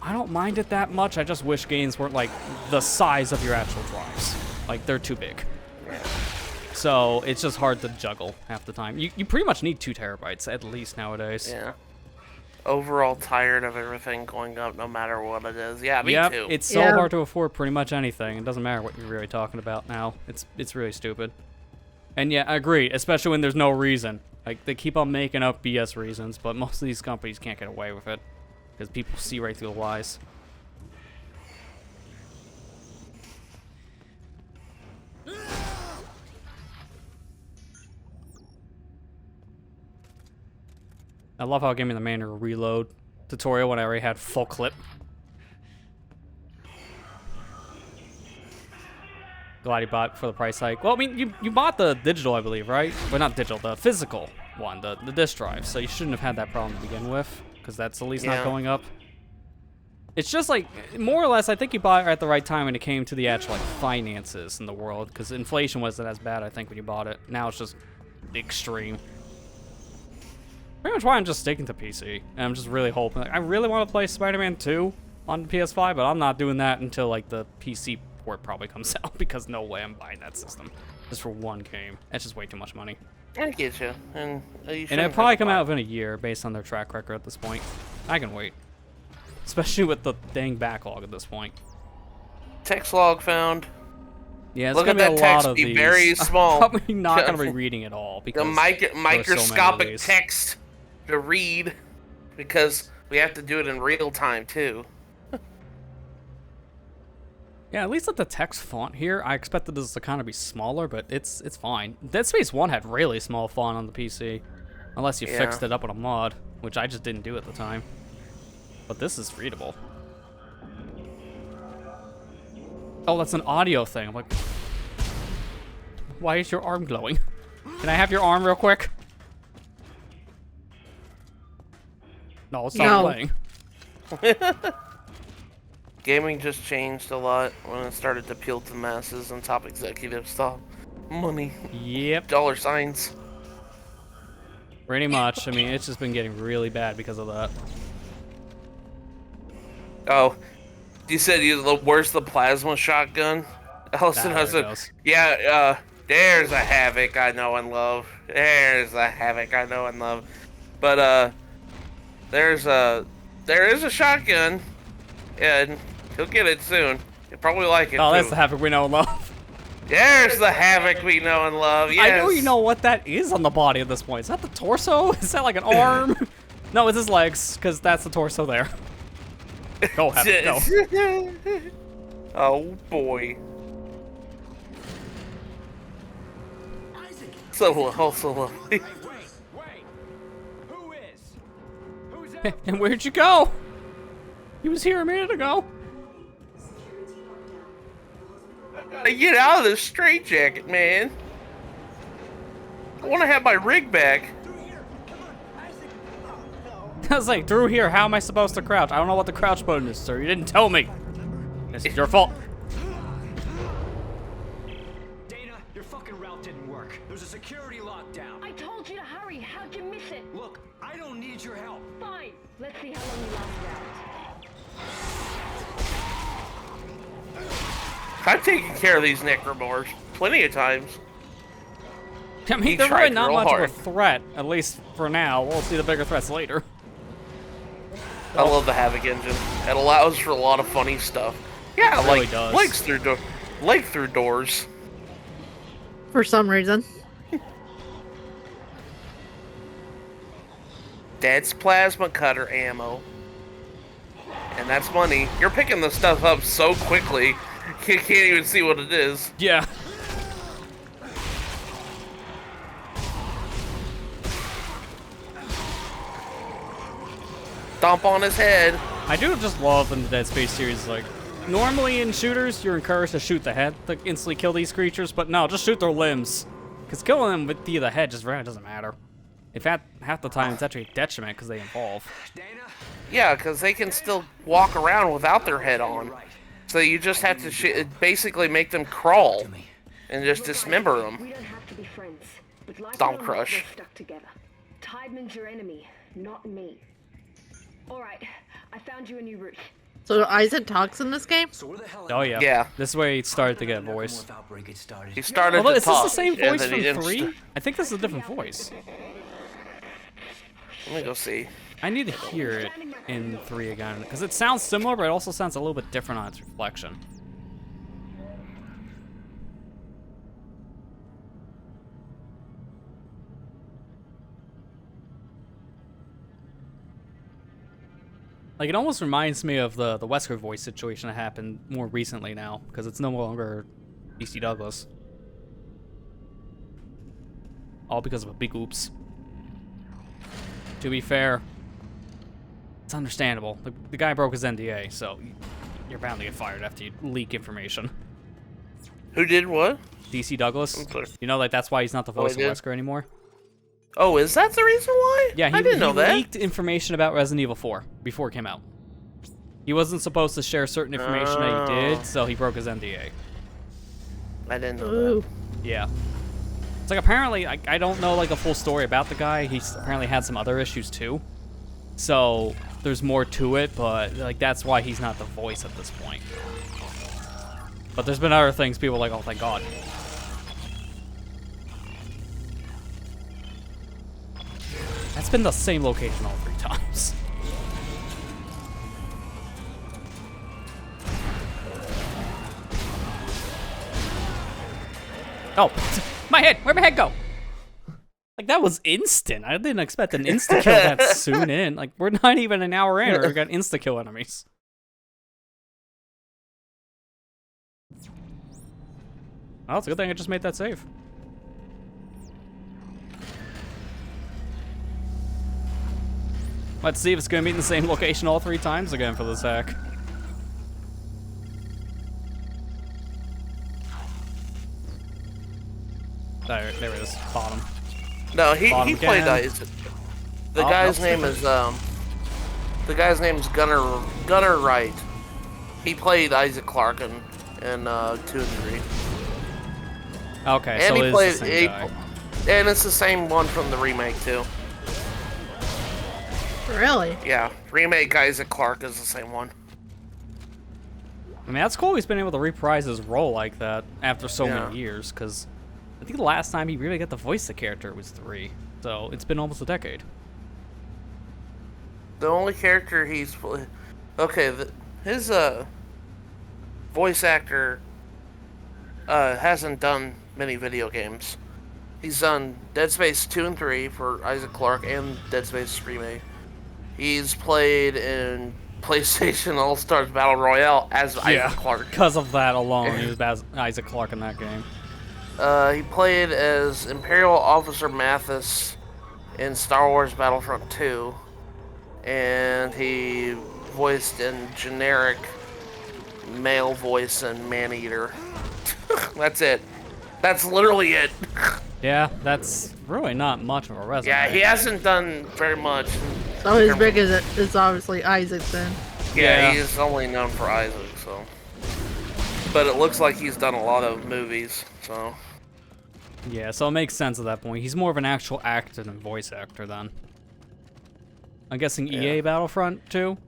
I don't mind it that much. I just wish games weren't like the size of your actual drives. Like, they're too big. So it's just hard to juggle half the time. You pretty much need 2 terabytes at least nowadays. Yeah. Overall tired of everything going up no matter what it is. Yeah, me Yep, too. it's so hard to afford pretty much anything. It doesn't matter what you're really talking about now. It's really stupid. And yeah, I agree, especially when there's no reason. Like, they keep on making up BS reasons, but most of these companies can't get away with it. Because people see right through the lies. I love how it gave me the manual reload tutorial when I already had full clip. Glad you bought it for the price hike. Well, I mean, you bought the digital, I believe, right? Well, not digital, the physical one, the disk drive. So you shouldn't have had that problem to begin with, because that's at least not going up. It's just like, more or less, I think you bought it at the right time when it came to the actual like finances in the world, because inflation wasn't as bad, I think, when you bought it. Now it's just the extreme. Pretty much why I'm just sticking to PC. And I'm just really hoping. Like, I really want to play Spider-Man 2 on the PS5, but I'm not doing that until like the PC port probably comes out, because no way I'm buying that system. Just for one game. That's just way too much money. I get you. And it'll probably come out within a year based on their track record at this point. I can wait. Especially with the dang backlog at this point. Text log found. Yeah, it's Look gonna at be that a lot text of be these. very small. I'm probably not gonna be reading it all because the there are so many of microscopic these. text to read because we have to do it in real time too. Yeah, at least with the text font here, I expected this to kind of be smaller, but it's fine. Dead Space 1 had really small font on the PC, unless you fixed it up with a mod, which I just didn't do at the time. But this is readable. Oh, that's an audio thing. I'm like, why is your arm glowing? Can I have your arm real quick? No, it's not playing. Gaming just changed a lot when it started to appeal to the masses and top executives thought money. Yep. Dollar signs. Pretty much. I mean, it's just been getting really bad because of that. Oh, you said where's the plasma shotgun? Allison, I said, yeah, there's a Havoc I know and love. There's a Havoc I know and love. But, there is a shotgun, and he'll get it soon. He'll probably like it, Oh, too. that's the Havoc we know and love. There's the Havoc we know and love, yes. I know you know what that is on the body at this point. Is that the torso? Is that like an arm? No, it's his legs, because that's the torso there. Go, Havoc, go. Oh, boy. So lovely. And where'd you go? He was here a minute ago. Get out of this straitjacket, man. I want to have my rig back. I was like, through here, how am I supposed to crouch? I don't know what the crouch button is, sir. You didn't tell me. It's your fault. Dana, your fucking route didn't work. There's a security lockdown. I told you to hurry. How'd you miss it? Look, I don't need your help. Fine. Let's see how long you last out. I've taken care of these necromorphs plenty of times. I mean, they're really not much of a threat, at least for now. We'll see the bigger threats later. I love the Havoc engine. It allows for a lot of funny stuff. Yeah, It really does. Leg through doors. For some reason. That's plasma cutter ammo. And that's money. You're picking the stuff up so quickly, you can't even see what it is. Yeah. Dump on his head. I do just love in the Dead Space series, like, normally in shooters, you're encouraged to shoot the head to instantly kill these creatures, but no, just shoot their limbs. Because killing them with the head just really doesn't matter. In fact, half the time it's actually a detriment because they evolve. Yeah, because they can still walk around without their head on. So you just have to basically make them crawl and just dismember them. We don't have to be friends, but like Stomp it or not, crush. we're stuck together. Tideman's your enemy, not me. All right, I found you a new route. So Isaac talks in this game? Oh yeah. Yeah. This is where he started to get a voice. He started Although, to is this talk. the same and voice then he from didn't 3? I think this is a different voice. Let me go see. I need to hear it in 3 again, because it sounds similar, but it also sounds a little bit different on its reflection. Like, it almost reminds me of the Wesker voice situation that happened more recently now, because it's no longer DC Douglas. All because of a big oops. To be fair, it's understandable. The guy broke his NDA, so you're bound to get fired after you leak information. Who did what? DC Douglas. You know, like, that's why he's not the voice of did? Wesker anymore. Oh, is that the reason why? Yeah, I didn't know that. leaked information about Resident Evil 4 before it came out. He wasn't supposed to share certain information that he did, so he broke his NDA. I didn't know that. Yeah. It's like, apparently, I don't know, like, a full story about the guy. He's apparently had some other issues, too. So, there's more to it, but, like, that's why he's not the voice at this point. But there's been other things people are like, oh, thank God. it's been the same location all 3 times. Oh, my head! Where'd my head go? Like, that was instant. I didn't expect an insta-kill that soon in. Like, we're not even an hour in, or we got insta-kill enemies. Well, it's a good thing I just made that save. Let's see if it's gonna be in the same location all 3 times again for this hack. There it is. Bottom. No, he played again. Isaac. The guy's name is Gunnar Wright. He played Isaac Clarke in 2 and 3. Okay, And so he it is played, the same guy. and it's the same one from the remake too. Really? Yeah, remake Isaac Clarke is the same one. I mean, that's cool he's been able to reprise his role like that after so many years, because I think the last time he really got to voice the character was 3, so it's been almost a decade. The only character he's his voice actor hasn't done many video games. He's done Dead Space 2 and 3 for Isaac Clarke and Dead Space remake. He's played in PlayStation All-Stars Battle Royale as Isaac Clarke. Because of that alone, he was Isaac Clarke in that game. He played as Imperial Officer Mathis in Star Wars Battlefront 2. And he voiced in generic male voice in Maneater. That's it. That's literally it. Yeah, that's really not much of a resume. Yeah, he hasn't done very much. So his biggest is obviously Isaac then. Yeah, he's only known for Isaac, so. But it looks like he's done a lot of movies, so. Yeah, so it makes sense at that point. He's more of an actual actor than voice actor then. I'm guessing EA Battlefront 2?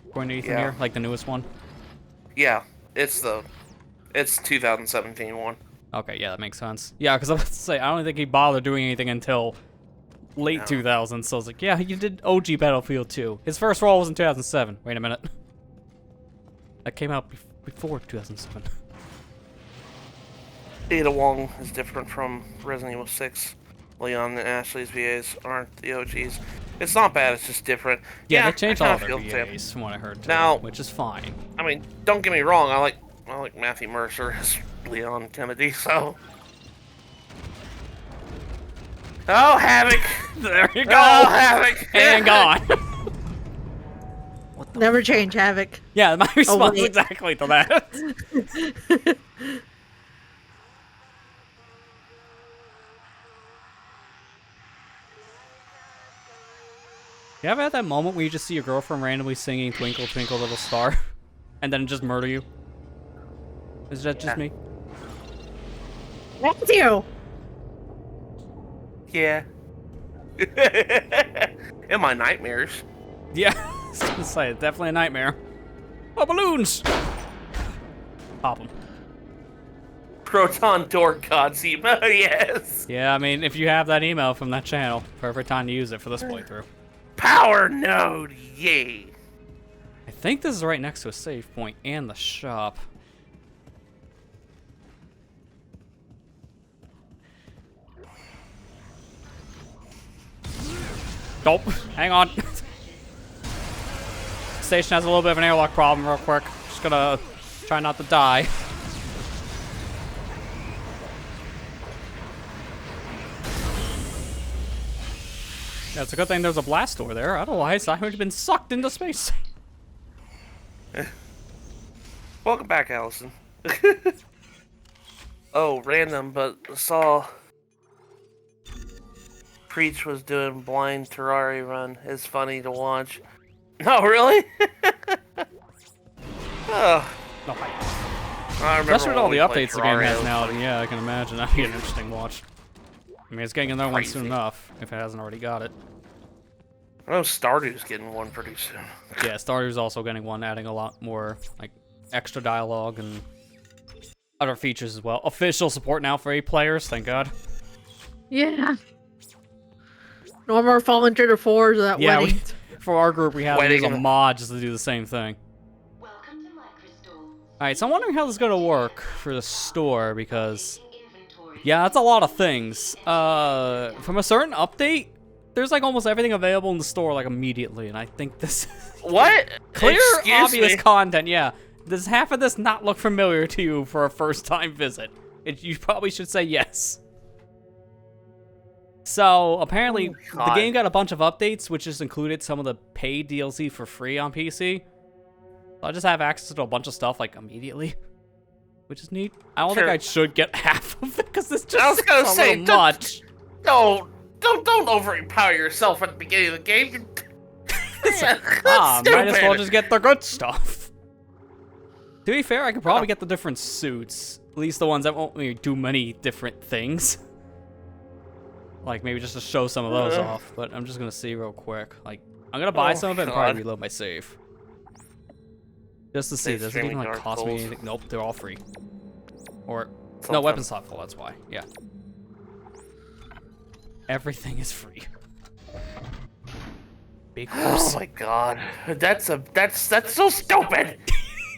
According to Ethan here? Like the newest one? Yeah, it's 2017 one. Okay, yeah, that makes sense. Yeah, because I was about to say, I don't think he bothered doing anything until late 2000s, so I was like, yeah, you did OG Battlefield 2. His first role was in 2007. Wait a minute. That came out before 2007. Ada Wong is different from Resident Evil 6. Leon and Ashley's VAs aren't the OGs. It's not bad, it's just different. Yeah, they changed all their the VAs from what I heard too, now, which is fine. I mean, don't get me wrong, I like Matthew Mercer as Leon Kennedy, so. Oh, Havoc! There you go! Oh, Havoc! And gone. Never change, Havoc. Yeah, my response is exactly to that. You ever had that moment where you just see your girlfriend randomly singing Twinkle Twinkle Little Star and then just murder you? Is that just me? That's you! Yeah. In my nightmares. Yeah, I was gonna say, it's definitely a nightmare. Oh, balloons! Pop them. Proton Door God's email, yes! Yeah, I mean, if you have that email from that channel, perfect time to use it for this playthrough. Power node, yay! I think this is right next to a save point and the shop. Nope, hang on. Station has a little bit of an airlock problem real quick. Just gonna try not to die. Yeah, it's a good thing there's a blast door there, otherwise I would have been sucked into space. Welcome back, Allison. Oh, random, but saw Preach was doing blind Terraria run. It's funny to watch. No, really? Oh. No, I remember especially with all the when we played updates the game has Terraria. now, yeah, I can imagine that'd be an interesting watch. I mean, it's getting another one soon enough, if it hasn't already got it. I know Stardew's getting one pretty soon. Yeah, Stardew's also getting one, adding a lot more, like, extra dialogue and other features as well. Official support now for 8 players, thank God. Yeah. No more falling through the floors at Yeah, weddings. for our group, we have to use a Wedding. mod just to do the same thing. Welcome to my crystal. Alright, so I'm wondering how this is going to work for the store, because... yeah, that's a lot of things. From a certain update, there's like almost everything available in the store like immediately, and I think this... What? Clear, Excuse obvious me? content, yeah. Does half of this not look familiar to you for a first-time visit? You probably should say yes. So, apparently, the God. game got a bunch of updates, which has included some of the paid DLC for free on PC. So I just have access to a bunch of stuff, like, immediately. Which is neat. I don't think I should get half of it, because it's just I was gonna say, a little much. Don't overpower yourself at the beginning of the game. Might as well just get the good stuff. To be fair, I could probably get the different suits. At least the ones that won't really do many different things. Like, maybe just to show some of those off. But I'm just gonna see real quick. Like, I'm gonna buy some of it and probably reload my save. Just to see, does it even, like, cost me anything? Nope, they're all free. Or, no, weapons slot full, that's why. Yeah. Everything is free. Big Oh my god. That's so stupid!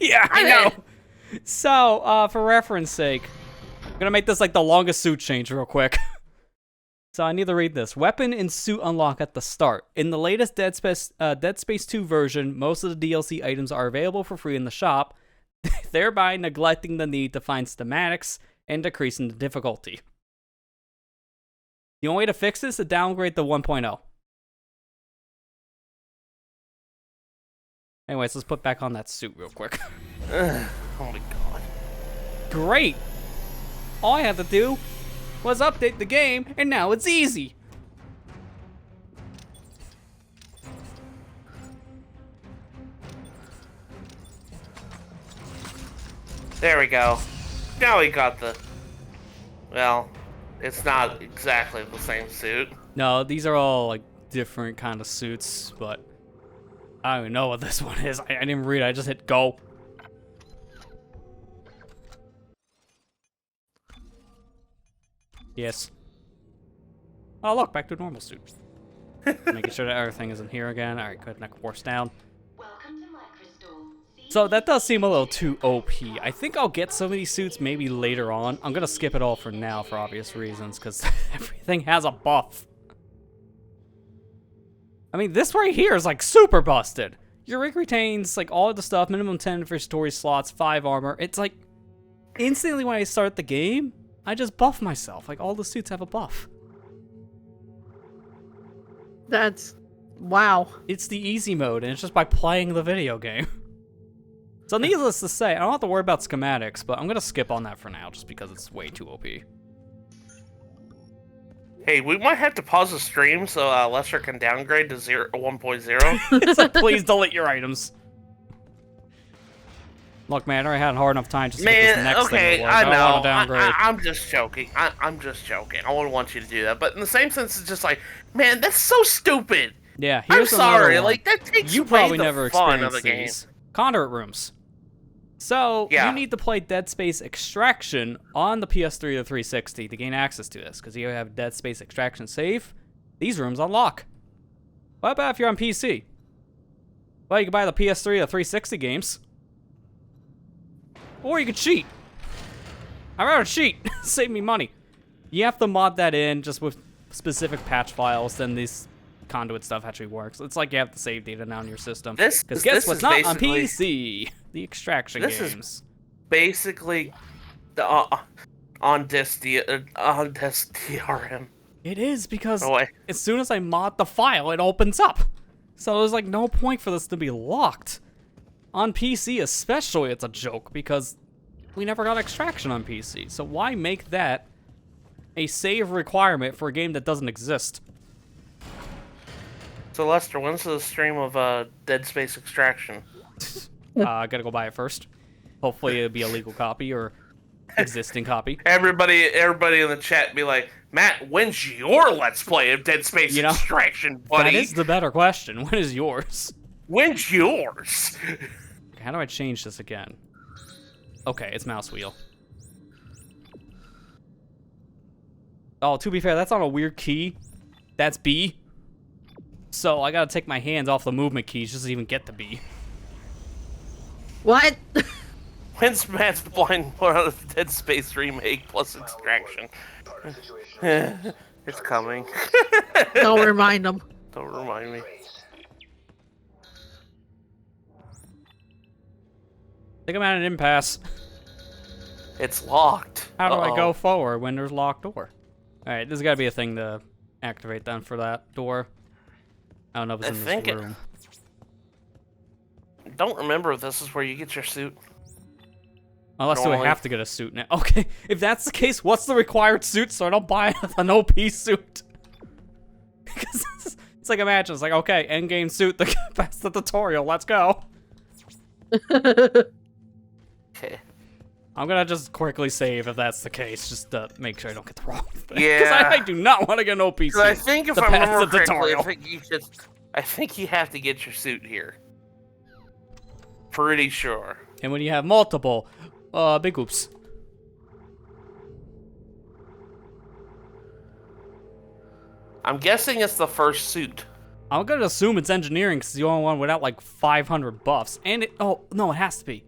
Yeah, I know. So, for reference sake, I'm gonna make this like the longest suit change real quick. So I need to read this. Weapon and suit unlock at the start. In the latest Dead Space 2 version, most of the DLC items are available for free in the shop, thereby neglecting the need to find schematics and decreasing the difficulty. The only way to fix this is to downgrade to 1.0. Anyways, let's put back on that suit real quick. Oh my god. Great! All I had to do was update the game, and now it's easy! There we go. Now we got the... Well, it's not exactly the same suit. No, these are all, like, different kind of suits, but... I don't even know what this one is. I didn't even read it, I just hit go. Yes. Oh, look, back to normal suit. Making sure that everything is in here again. Alright, good, neck force down. Welcome to my crystal. So that does seem a little too OP. I think I'll get some of these suits maybe later on. I'm gonna skip it all for now for obvious reasons, because everything has a buff. I mean, this right here is like super busted. Your rig retains like all of the stuff, minimum 10 inventory slots, 5 armor. It's like instantly when I start the game, I just buff myself. Like all the suits have a buff. That's... wow. It's the easy mode, and it's just by playing the video game. So needless to say, I don't have to worry about schematics, but I'm gonna skip on that for now, just because it's way too OP. Hey, we might have to pause the stream so Lester can downgrade to 1.0. It's like, please delete your items. Look, man, I already had a hard enough time just to get this next thing to work. I know. don't want to downgrade. I'm just joking. I'm just joking. I wouldn't want you to do that. But in the same sense, it's just like, man, that's so stupid. Yeah, I'm here's another sorry. one. Like, that takes You away probably the never fun of experienced the game. these. Conduit rooms. So, Yeah. you need to play Dead Space Extraction on the PS3 or 360 to gain access to this, because you have Dead Space Extraction save. These rooms unlock. What about if you're on PC? Well, you can buy the PS3 or 360 games. Or you could cheat. I'd rather cheat. Save me money. You have to mod that in just with specific patch files, then this conduit stuff actually works. It's like you have the save data now in your system. Because guess what's not on PC? The extraction games. Is basically the on disk DRM. It is, because Oh, wait. as soon as I mod the file, it opens up. So there's like no point for this to be locked. On PC especially, it's a joke, because we never got extraction on PC. So why make that a save requirement for a game that doesn't exist? So Lester, when's the stream of Dead Space Extraction? I gotta go buy it first. Hopefully it'll be a legal copy or existing copy. Everybody in the chat be like, Matt, when's your Let's Play of Dead Space Extraction, buddy? That is the better question. When is yours? When's yours? How do I change this again? Okay, it's mouse wheel. Oh, to be fair, that's on a weird key. That's B. So I gotta take my hands off the movement keys just to even get to B. What? When's Matt's Blind World of Dead Space remake plus extraction? It's coming. Don't remind them. Don't remind me. I think I'm at an impasse. It's locked. How do I go forward when there's locked door? Alright, there's gotta be a thing to activate then for that door. I don't know if it's in this room. Don't remember if this is where you get your suit. Unless do I have to get a suit now? Okay, if that's the case, what's the required suit so I don't buy an OP suit? Because it's like, imagine, it's like, okay, endgame suit to get past the tutorial, let's go. Okay. I'm gonna just quickly save if that's the case, just to make sure I don't get the wrong thing. Yeah. Because I do not want to get an OP suit. I think if I remember the correctly, tutorial. I think you have to get your suit here. Pretty sure. And when you have multiple, big oops. I'm guessing it's the first suit. I'm gonna assume it's engineering because it's the only one without like 500 buffs. And it, oh, no, it has to be.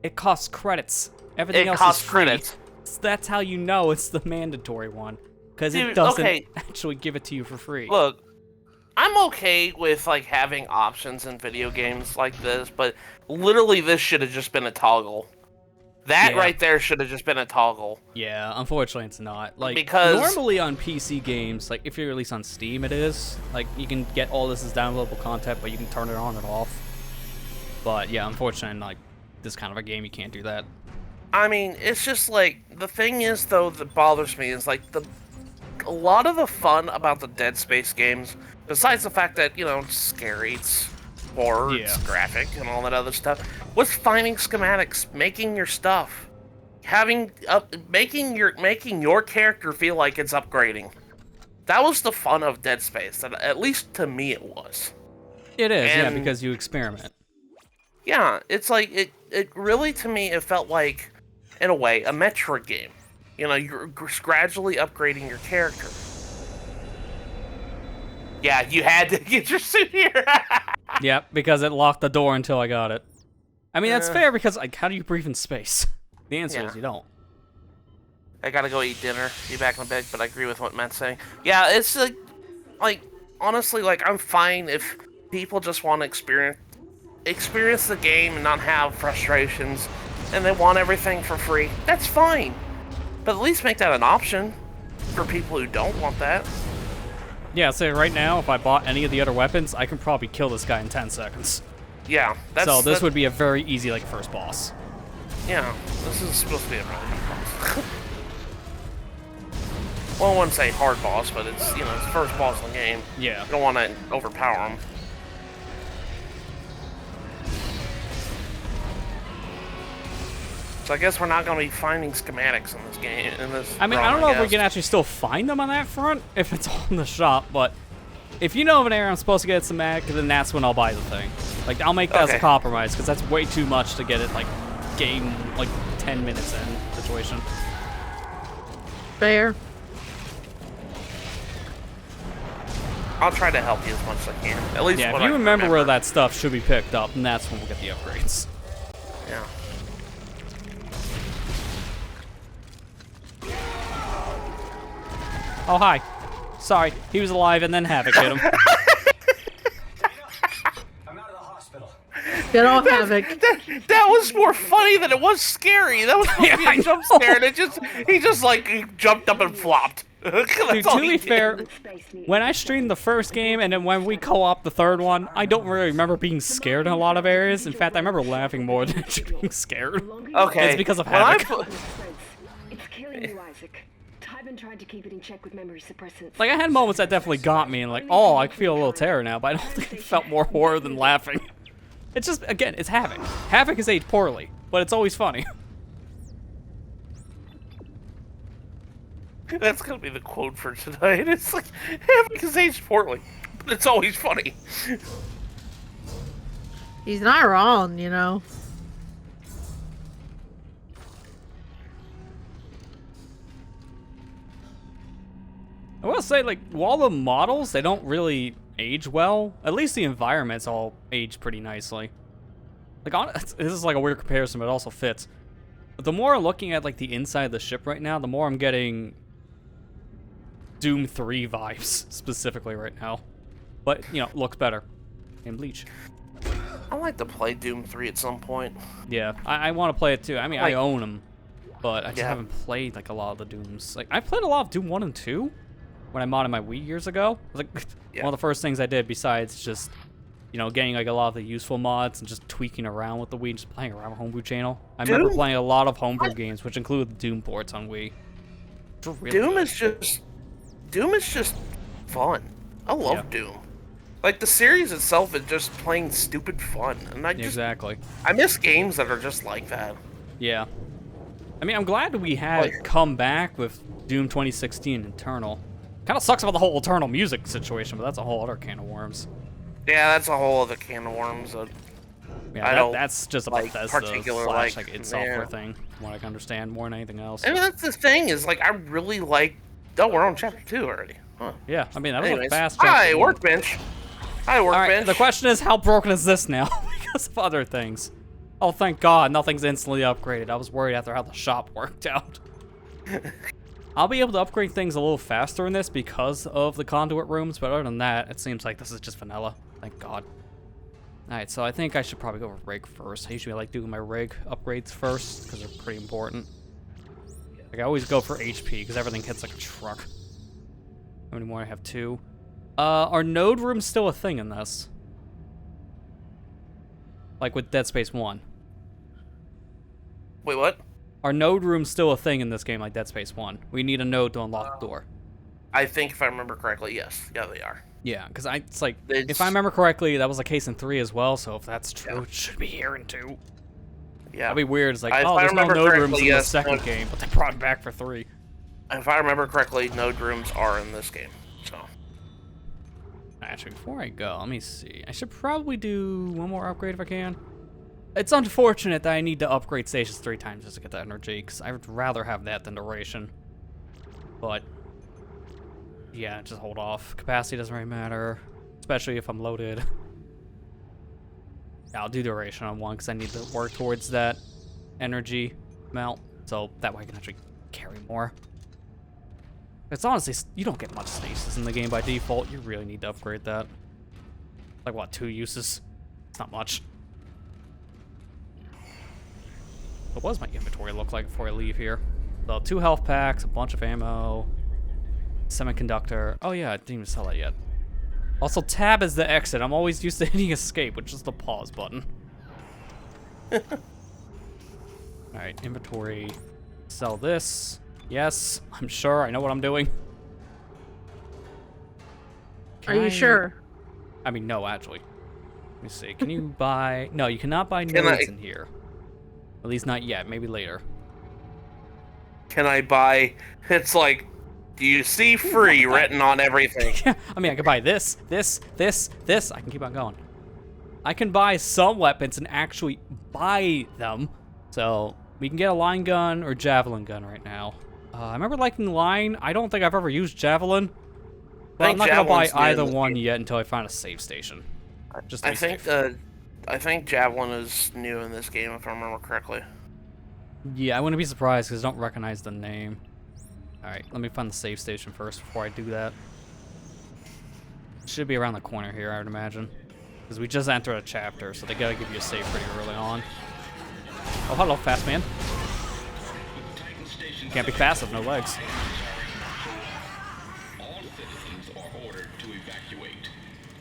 It costs credits. Everything else costs is free. credits. So that's how you know it's the mandatory one. Because it Dude, doesn't okay. actually give it to you for free. Look, I'm okay with like having options in video games like this, but literally this should have just been a toggle. That right there should have just been a toggle. Yeah, unfortunately it's not. Like, because normally on PC games, like if you're released on Steam it is. Like, you can get all this as downloadable content, but you can turn it on and off. But yeah, unfortunately, like, this kind of a game, you can't do that. I mean, it's just like, the thing is though that bothers me is like a lot of the fun about the Dead Space games, besides the fact that, you know, it's scary, it's horror, it's graphic, and all that other stuff, was finding schematics, making your stuff, making your character feel like it's upgrading. That was the fun of Dead Space, at least to me it was. It is, yeah, because you experiment. Yeah, it's like, it really, to me, it felt like, in a way, a Metroid game. You know, you're gradually upgrading your character. Yeah, you had to get your suit here. Yep, because it locked the door until I got it. I mean, that's fair because, like, how do you breathe in space? The answer is you don't. I gotta go eat dinner, be back in bed, but I agree with what Matt's saying. Yeah, it's like, honestly, like, I'm fine if people just want to experience the game and not have frustrations, and they want everything for free. That's fine. But at least make that an option for people who don't want that. Yeah, so right now, if I bought any of the other weapons, I can probably kill this guy in 10 seconds. Yeah, so this would be a very easy, like, first boss. Yeah, this is supposed to be a really good boss. Well, I wouldn't say hard boss, but it's, you know, it's the first boss in the game. Yeah. You don't want to overpower him. So I guess we're not going to be finding schematics in this game. I mean, I don't know if we can actually still find them on that front, if it's all in the shop, but if you know of an area I'm supposed to get schematic, then that's when I'll buy the thing. Like, I'll make that as a compromise, because that's way too much to get it, like, game, like, 10 minutes in situation. Fair. I'll try to help you as much as I can. At least yeah, if you remember where that stuff should be picked up, then that's when we'll get the upgrades. Yeah. Oh, hi. Sorry, he was alive and then Havoc hit him. I'm out of the hospital. Get off Havoc. That was more funny than it was scary. That was supposed to be a jump scare, and he just like jumped up and flopped. Dude, to be fair, when I streamed the first game and then when we co-op the third one, I don't really remember being scared in a lot of areas. In fact, I remember laughing more than actually being scared. Okay. It's because of Havoc. It's killing you, Isaac. Tybin tried to keep it in check with memory suppressants. Like, I had moments that definitely got me and like, oh, I feel a little terror now, but I don't think it felt more horror than laughing. It's just, again, it's Havoc. Havoc is aged poorly, but it's always funny. That's gonna be the quote for tonight. It's like, Havoc is aged poorly, but it's always funny. He's not wrong, you know. I will say, like, while the models, they don't really age well. At least the environments all age pretty nicely. Like, this is like a weird comparison, but it also fits. But the more I'm looking at like the inside of the ship right now, the more I'm getting Doom 3 vibes specifically right now. But, you know, looks better. And Bleach. I'd like to play Doom 3 at some point. Yeah, I want to play it too. I mean, I Like, own them, but I just yeah. haven't played like a lot of the Dooms. Like, I played a lot of Doom 1 and 2 when I modded my Wii years ago. It was like Yeah. one of the first things I did besides just, you know, getting like a lot of the useful mods and just tweaking around with the Wii and just playing around Homebrew channel. I remember Doom? playing a lot of Homebrew games, which include the Doom ports on Wii. Really Doom good. Doom is just fun. I love Yeah. Doom. Like, the series itself is just plain stupid fun. And I just, Exactly. I miss games that are just like that. Yeah. I mean, I'm glad we had Like- come back with Doom 2016 Eternal. Kind of sucks about the whole Eternal music situation, but that's a whole other can of worms. Yeah, that's a whole other can of worms. Yeah, I don't that's just a like Bethesda particular, slash like, like id Software yeah. thing, from what I can understand, more than anything else. And that's the thing, is, like, I really like... Oh, we're on chapter 2 already. Huh. Yeah, I mean, that was Anyways, a fast hi, chapter one. Workbench. Hi, All right, Workbench. the question is, how broken is this now? Because of other things. Oh, thank God, nothing's instantly upgraded. I was worried after how the shop worked out. I'll be able to upgrade things a little faster in this because of the conduit rooms, but other than that, it seems like this is just vanilla. Thank God. Alright, so I think I should probably go with rig first. I usually like doing my rig upgrades first, because they're pretty important. Like, I always go for HP, because everything hits like a truck. How many more? I have 2. Are node rooms still a thing in this? Like with Dead Space 1. Wait, what? Are node rooms still a thing in this game like Dead Space 1? We need a node to unlock the door. I think, if I remember correctly, yes. Yeah, they are. Yeah, because it's like, It's- if I remember correctly, that was the case in 3 as well, so if that's true, it should be here in 2. Yeah. That'd be weird. It's like, If oh, I there's no remember node rooms correctly, in the yes, second node- game, but they brought it back for 3. If I remember correctly, node rooms are in this game. So. Actually, before I go, let me see. I should probably do one more upgrade if I can. It's unfortunate that I need to upgrade stations 3 times just to get that energy, because I would rather have that than duration. But, yeah, just hold off. Capacity doesn't really matter, especially if I'm loaded. Yeah, I'll do duration on 1, because I need to work towards that energy amount, so that way I can actually carry more. It's honestly, you don't get much stasis in the game by default. You really need to upgrade that. Like, what, 2 uses? It's not much. What does my inventory look like before I leave here? So, 2 health packs, a bunch of ammo, semiconductor. Oh yeah, I didn't even sell that yet. Also, tab is the exit. I'm always used to hitting escape, which is the pause button. Alright, inventory. Sell this. Yes, I'm sure. I know what I'm doing. Are you sure? I mean, no, actually. Let me see. Can you buy... No, you cannot buy Can nodes I- in here. At least not yet. Maybe later. Can I buy... It's like, do you see free written on everything? Yeah, I mean, I can buy this, this. I can keep on going. I can buy some weapons and actually buy them. So, we can get a line gun or javelin gun right now. I remember liking line. I don't think I've ever used javelin. But I'm not going to buy Javelin's new in either this one game. yet until I find a save station. Just to I be think safe. I think Javelin is new in this game, if I remember correctly. Yeah, I wouldn't be surprised because I don't recognize the name. Alright, let me find the save station first before I do that. Should be around the corner here, I would imagine. Because we just entered a chapter, so they gotta give you a save pretty early on. Oh, hello, fast man. Can't be fast with no legs. All citizens are ordered to evacuate.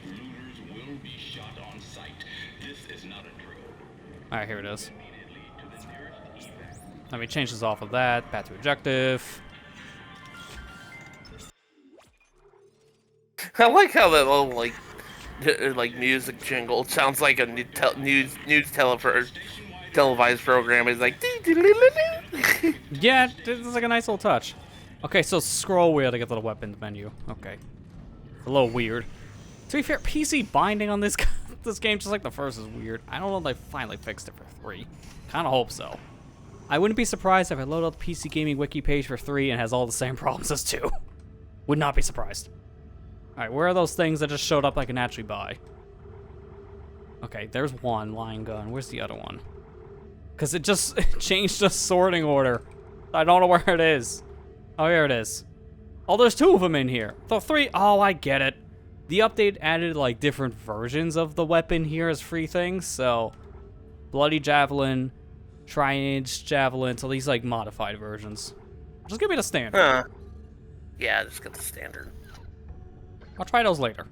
Looters will be shot on sight. This is not a drill. Alright, here it is. Let me change this off of that. Back to objective. I like how that little like music jingle sounds like a news televised program. It's like Yeah, it's like a nice little touch. Okay, so scroll wheel to get to the weapons menu. Okay. A little weird. To be fair, PC binding on this this game, just like the first, is weird. I don't know if they finally fixed it for 3. Kinda hope so. I wouldn't be surprised if I load up the PC Gaming Wiki page for 3 and has all the same problems as 2. Would not be surprised. Alright, where are those things that just showed up I can actually buy? Okay, there's one line gun. Where's the other one? Because it just changed the sorting order. I don't know where it is. Oh, here it is. Oh, there's 2 of them in here. The 3. Oh, I get it. The update added, like, different versions of the weapon here as free things. So, Bloody Javelin, Tri-Edge Javelin. So these, like, modified versions. Just give me the standard. Huh. Yeah, just get the standard. I'll try those later.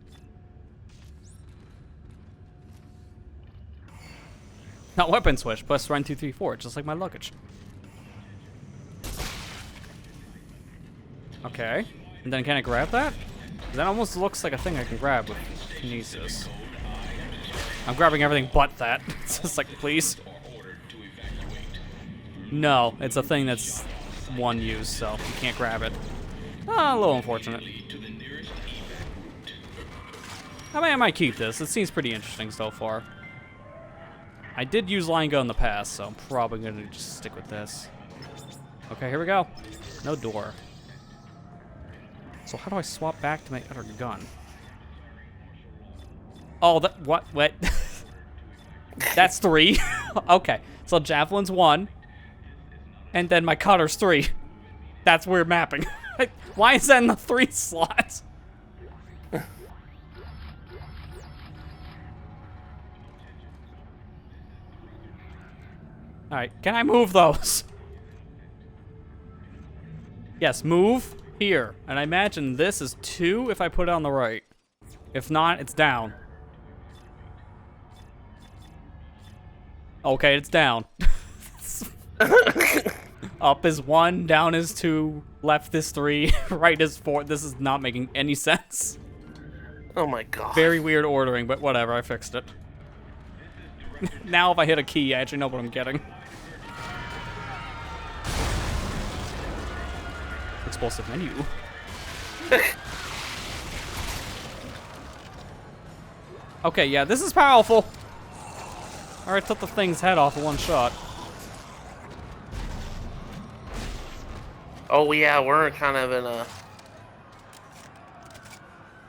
Not weapon switch, plus run 2, 3, 4, just like my luggage. Okay. And then can I grab that? That almost looks like a thing I can grab with kinesis. I'm grabbing everything but that. It's just like, please. No, it's a thing that's one use, so you can't grab it. Ah, a little unfortunate. I might keep this. It seems pretty interesting so far. I did use line gun in the past, so I'm probably gonna just stick with this. Okay, here we go. No door. So how do I swap back to my other gun? Oh, that what? What? That's 3. Okay, so javelin's 1, and then my cutter's 3. That's weird mapping. Why is that in the 3 slots? Alright, can I move those? Yes, move here. And I imagine this is 2 if I put it on the right. If not, it's down. Okay, it's down. Up is 1, down is 2, left is 3, right is 4. This is not making any sense. Oh my god. Very weird ordering, but whatever, I fixed it. Now if I hit a key, I actually know what I'm getting. Explosive menu. Okay, yeah, this is powerful. Alright, took the thing's head off in one shot. Oh yeah, we're kind of in a...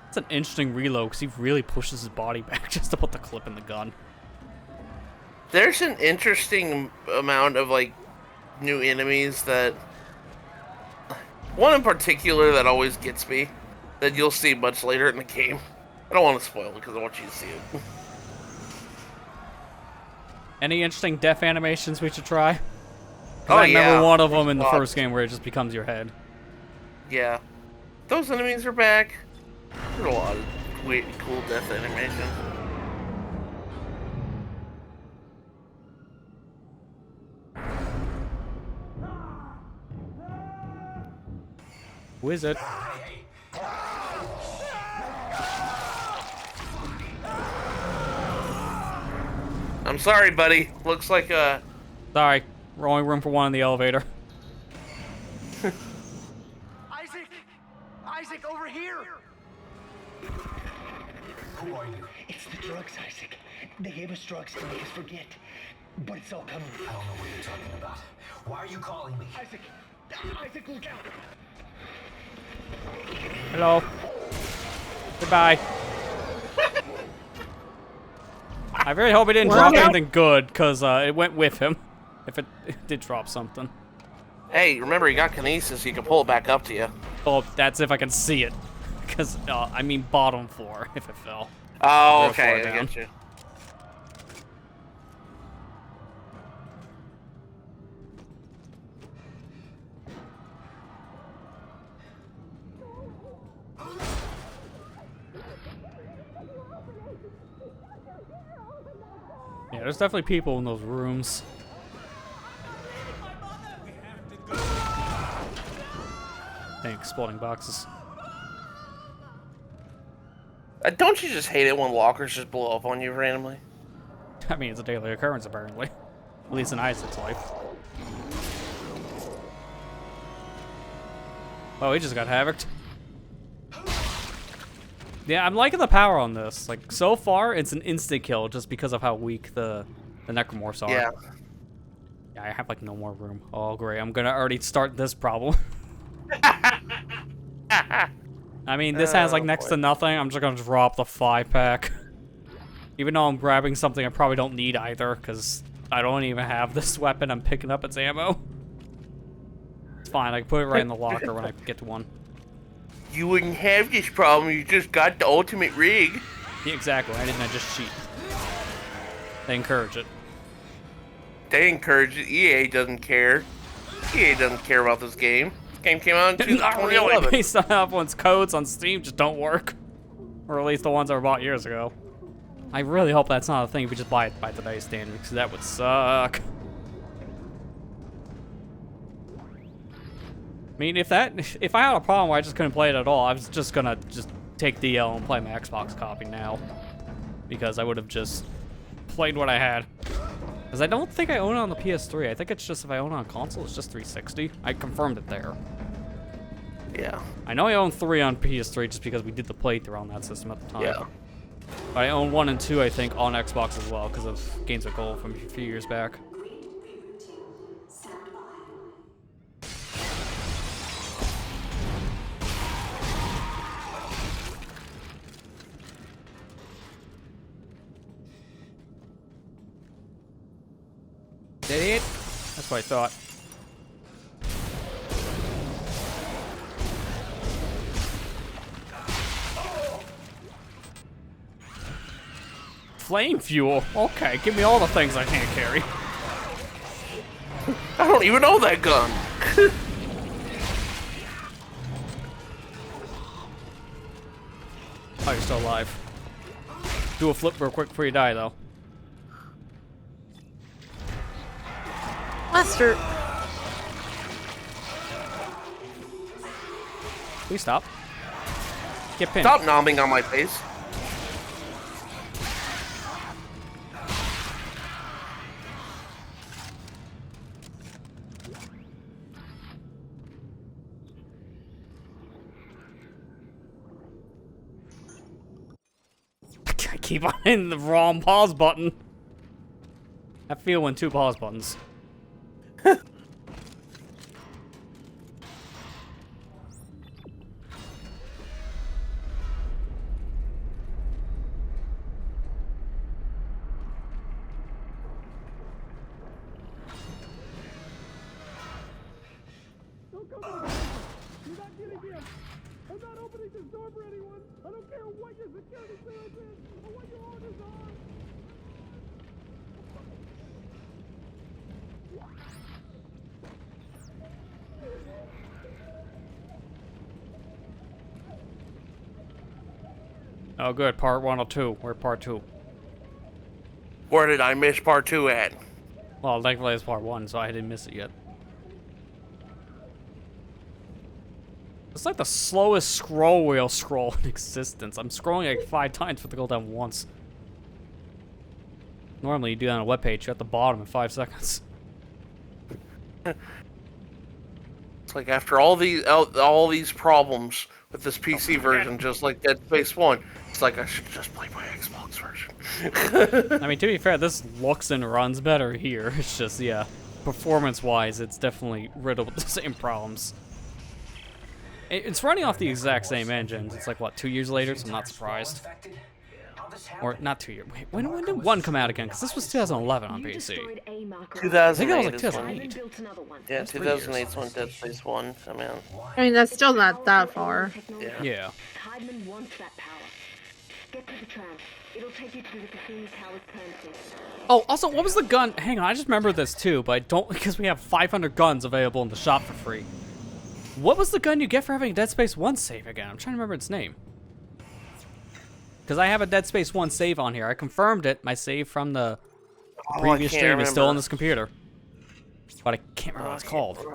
It's an interesting reload, because he really pushes his body back just to put the clip in the gun. There's an interesting amount of, like, new enemies that... One in particular that always gets me, that you'll see much later in the game. I don't want to spoil it because I want you to see it. Any interesting death animations we should try? Oh, I remember yeah. one of them in the first game where it just becomes your head. Yeah. Those enemies are back. There's a lot of weird, cool death animations. Who is it? I'm sorry, buddy. Looks like Sorry, we're only room for 1 in the elevator. Isaac! Isaac, over here! Who are you? It's the drugs, Isaac. They gave us drugs to make us forget. But it's all coming. I don't know what you're talking about. Why are you calling me? Isaac! Isaac, look out! Hello. Goodbye. I really hope it didn't drop anything good, because it went with him. If it did drop something. Hey, remember, you got kinesis, you can pull it back up to you. Oh, that's if I can see it. Because, I mean bottom floor, if it fell. Oh, Real okay, far I down. get you. Yeah, there's definitely people in those rooms. Dang, exploding boxes. Don't you just hate it when lockers just blow up on you randomly? I mean, it's a daily occurrence, apparently. At least in Isaac's life. Oh, he just got havocked. Yeah, I'm liking the power on this. Like, so far, it's an instant kill just because of how weak the necromorphs are. Yeah. Yeah, I have, like, no more room. Oh, great. I'm gonna already start this problem. I mean, this has like next to nothing. I'm just gonna drop the 5-pack. Even though I'm grabbing something I probably don't need either, because I don't even have this weapon. I'm picking up its ammo. It's fine. I can put it right in the locker when I get to one. You wouldn't have this problem. You just got the ultimate rig. Yeah, exactly. Why didn't I just cheat? They encourage it. They encourage it. EA doesn't care. EA doesn't care about this game. This game came out in Not really, 2011. based on everyone's codes on Steam just don't work. Or at least the ones that were bought years ago. I really hope that's not a thing if we just buy it by today's standards, because that would suck. I mean, if I had a problem where I just couldn't play it at all, I was just gonna take the L and play my Xbox copy now. Because I would have just played what I had. Because I don't think I own it on the PS3. I think it's just if I own it on console, it's just 360. I confirmed it there. Yeah. I know I own 3 on PS3 just because we did the playthrough on that system at the time. Yeah. But I own 1 and 2, I think, on Xbox as well because of Games of Gold from a few years back. Did it? That's what I thought. Flame fuel? Okay, give me all the things I can't carry. I don't even know that gun. Oh, you're still alive. Do a flip real quick before you die, though. Lester. Please stop. Get pinned. Stop nomming on my face. I keep on hitting the wrong pause button. I feel when 2 pause buttons. Oh, good. Part 1 or 2. We're part 2. Where did I miss part 2 at? Well, thankfully it's part 1, so I didn't miss it yet. It's like the slowest scroll wheel scroll in existence. I'm scrolling like 5 times for it to go down once. Normally you do that on a webpage, you're at the bottom in 5 seconds. It's like after all these problems with this PC version, just like Dead Space 1, it's like I should just play my Xbox version. I mean, to be fair, this looks and runs better here. It's just, yeah, performance-wise, it's definitely riddled with the same problems. It's running off the exact same engines. It's like, what, 2 years later, so I'm not surprised. Or, not 2 years. Wait, when did 1 come out again? Because this was 2011 on PC. 2008 I think that was like 2008. Yeah, 2008 is when Dead Space 1 came out. I mean, that's still not that far. Yeah. Tideman wants that power. Get to the tram. It'll take you to the Casino Tower's premises. Oh, also, what was the gun? Hang on, I just remember this too, but I don't, because we have 500 guns available in the shop for free. What was the gun you get for having a Dead Space 1 save again? I'm trying to remember its name. Because I have a Dead Space 1 save on here. I confirmed it. My save from the previous stream is still on this computer. But I can't remember what it's called.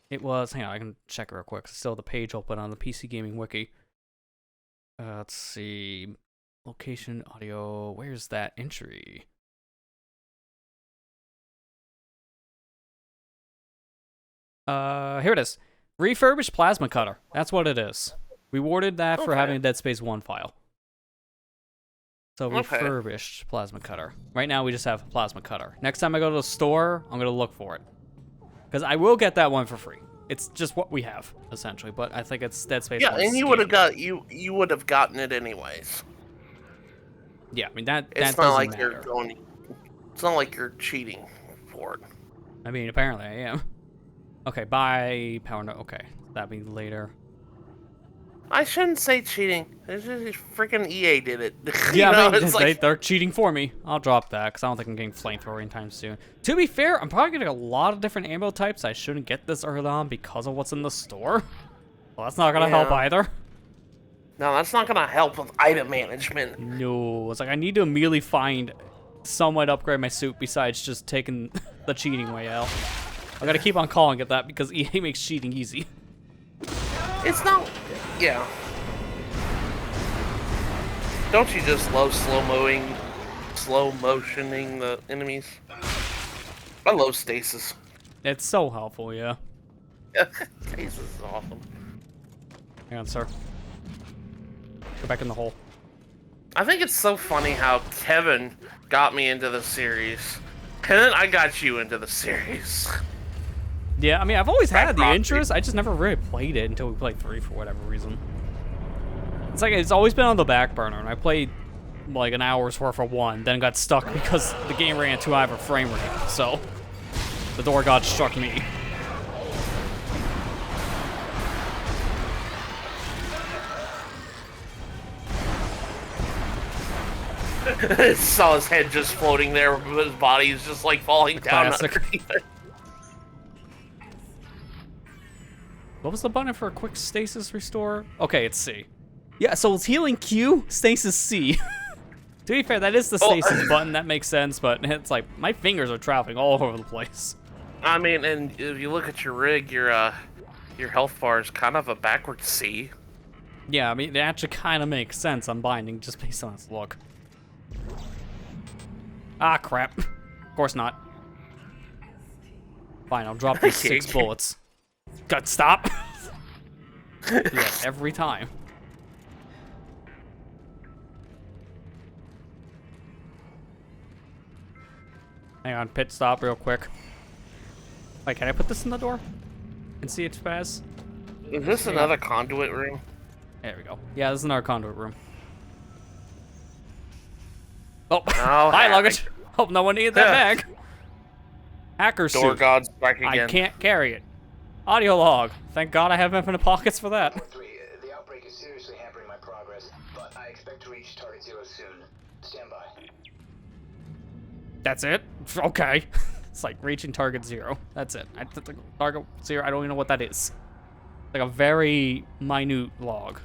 It was... Hang on, I can check it real quick. It's still the page open on the PC Gaming Wiki. Let's see... Location, audio... Where's that entry? Here it is. Refurbished plasma cutter. That's what it is. We awarded that for having a Dead Space 1 file. So refurbished plasma cutter. Right now we just have plasma cutter. Next time I go to the store, I'm going to look for it. Because I will get that one for free. It's just what we have essentially, but I think it's Dead Space. Yeah, and you would have gotten it anyways. Yeah, I mean that It's not like you're going. It's not like you're cheating for it. I mean, apparently I am. Okay, bye, power no. Okay, that'll be later. I shouldn't say cheating. It's just freaking EA did it. Yeah, you know, I mean, it's like... they're cheating for me. I'll drop that because I don't think I'm getting flamethrower anytime soon. To be fair, I'm probably getting a lot of different ammo types. I shouldn't get this early on because of what's in the store. Well, that's not gonna help either. No, that's not gonna help with item management. No, it's like I need to immediately find some way to upgrade my suit besides just taking the cheating way out. I gotta keep on calling it that because EA makes cheating easy. It's not... Yeah. Don't you just love slow motioning the enemies? I love stasis. It's so helpful, yeah. Stasis is awesome. Hang on, sir. Go back in the hole. I think it's so funny how Kevin got me into the series, and then I got you into the series. Yeah, I mean, I've always had the interest. I just never really played it until we played 3 for whatever reason. It's like it's always been on the back burner, and I played like an hour's worth of 1, then got stuck because the game ran too high of a frame rate. So the door god struck me. Saw his head just floating there, but his body is just like falling down underneath it. What was the button for a quick stasis restore? Okay, it's C. Yeah, so it's healing Q, stasis C. To be fair, that is the stasis button. That makes sense, but it's like my fingers are traveling all over the place. I mean, and if you look at your rig, your health bar is kind of a backward C. Yeah, I mean, it actually kind of makes sense on binding just based on its look. Ah, crap. Of course not. Fine, I'll drop these 6 bullets. God, stop! Yeah, every time. Hang on, pit stop real quick. Wait, can I put this in the door? And see it spaz? Is this another conduit room? There we go. Yeah, this is another conduit room. Oh, oh hi, luggage. Hope no one needed that bag. Hacker suit. Door god's back again. I can't carry it. Audio log. Thank God I have infinite pockets for that. The outbreak is seriously hampering my progress, but I expect to reach target 0 soon. Stand by. That's it? Okay. It's like reaching target 0. That's it. Target 0, I don't even know what that is. Like a very minute log.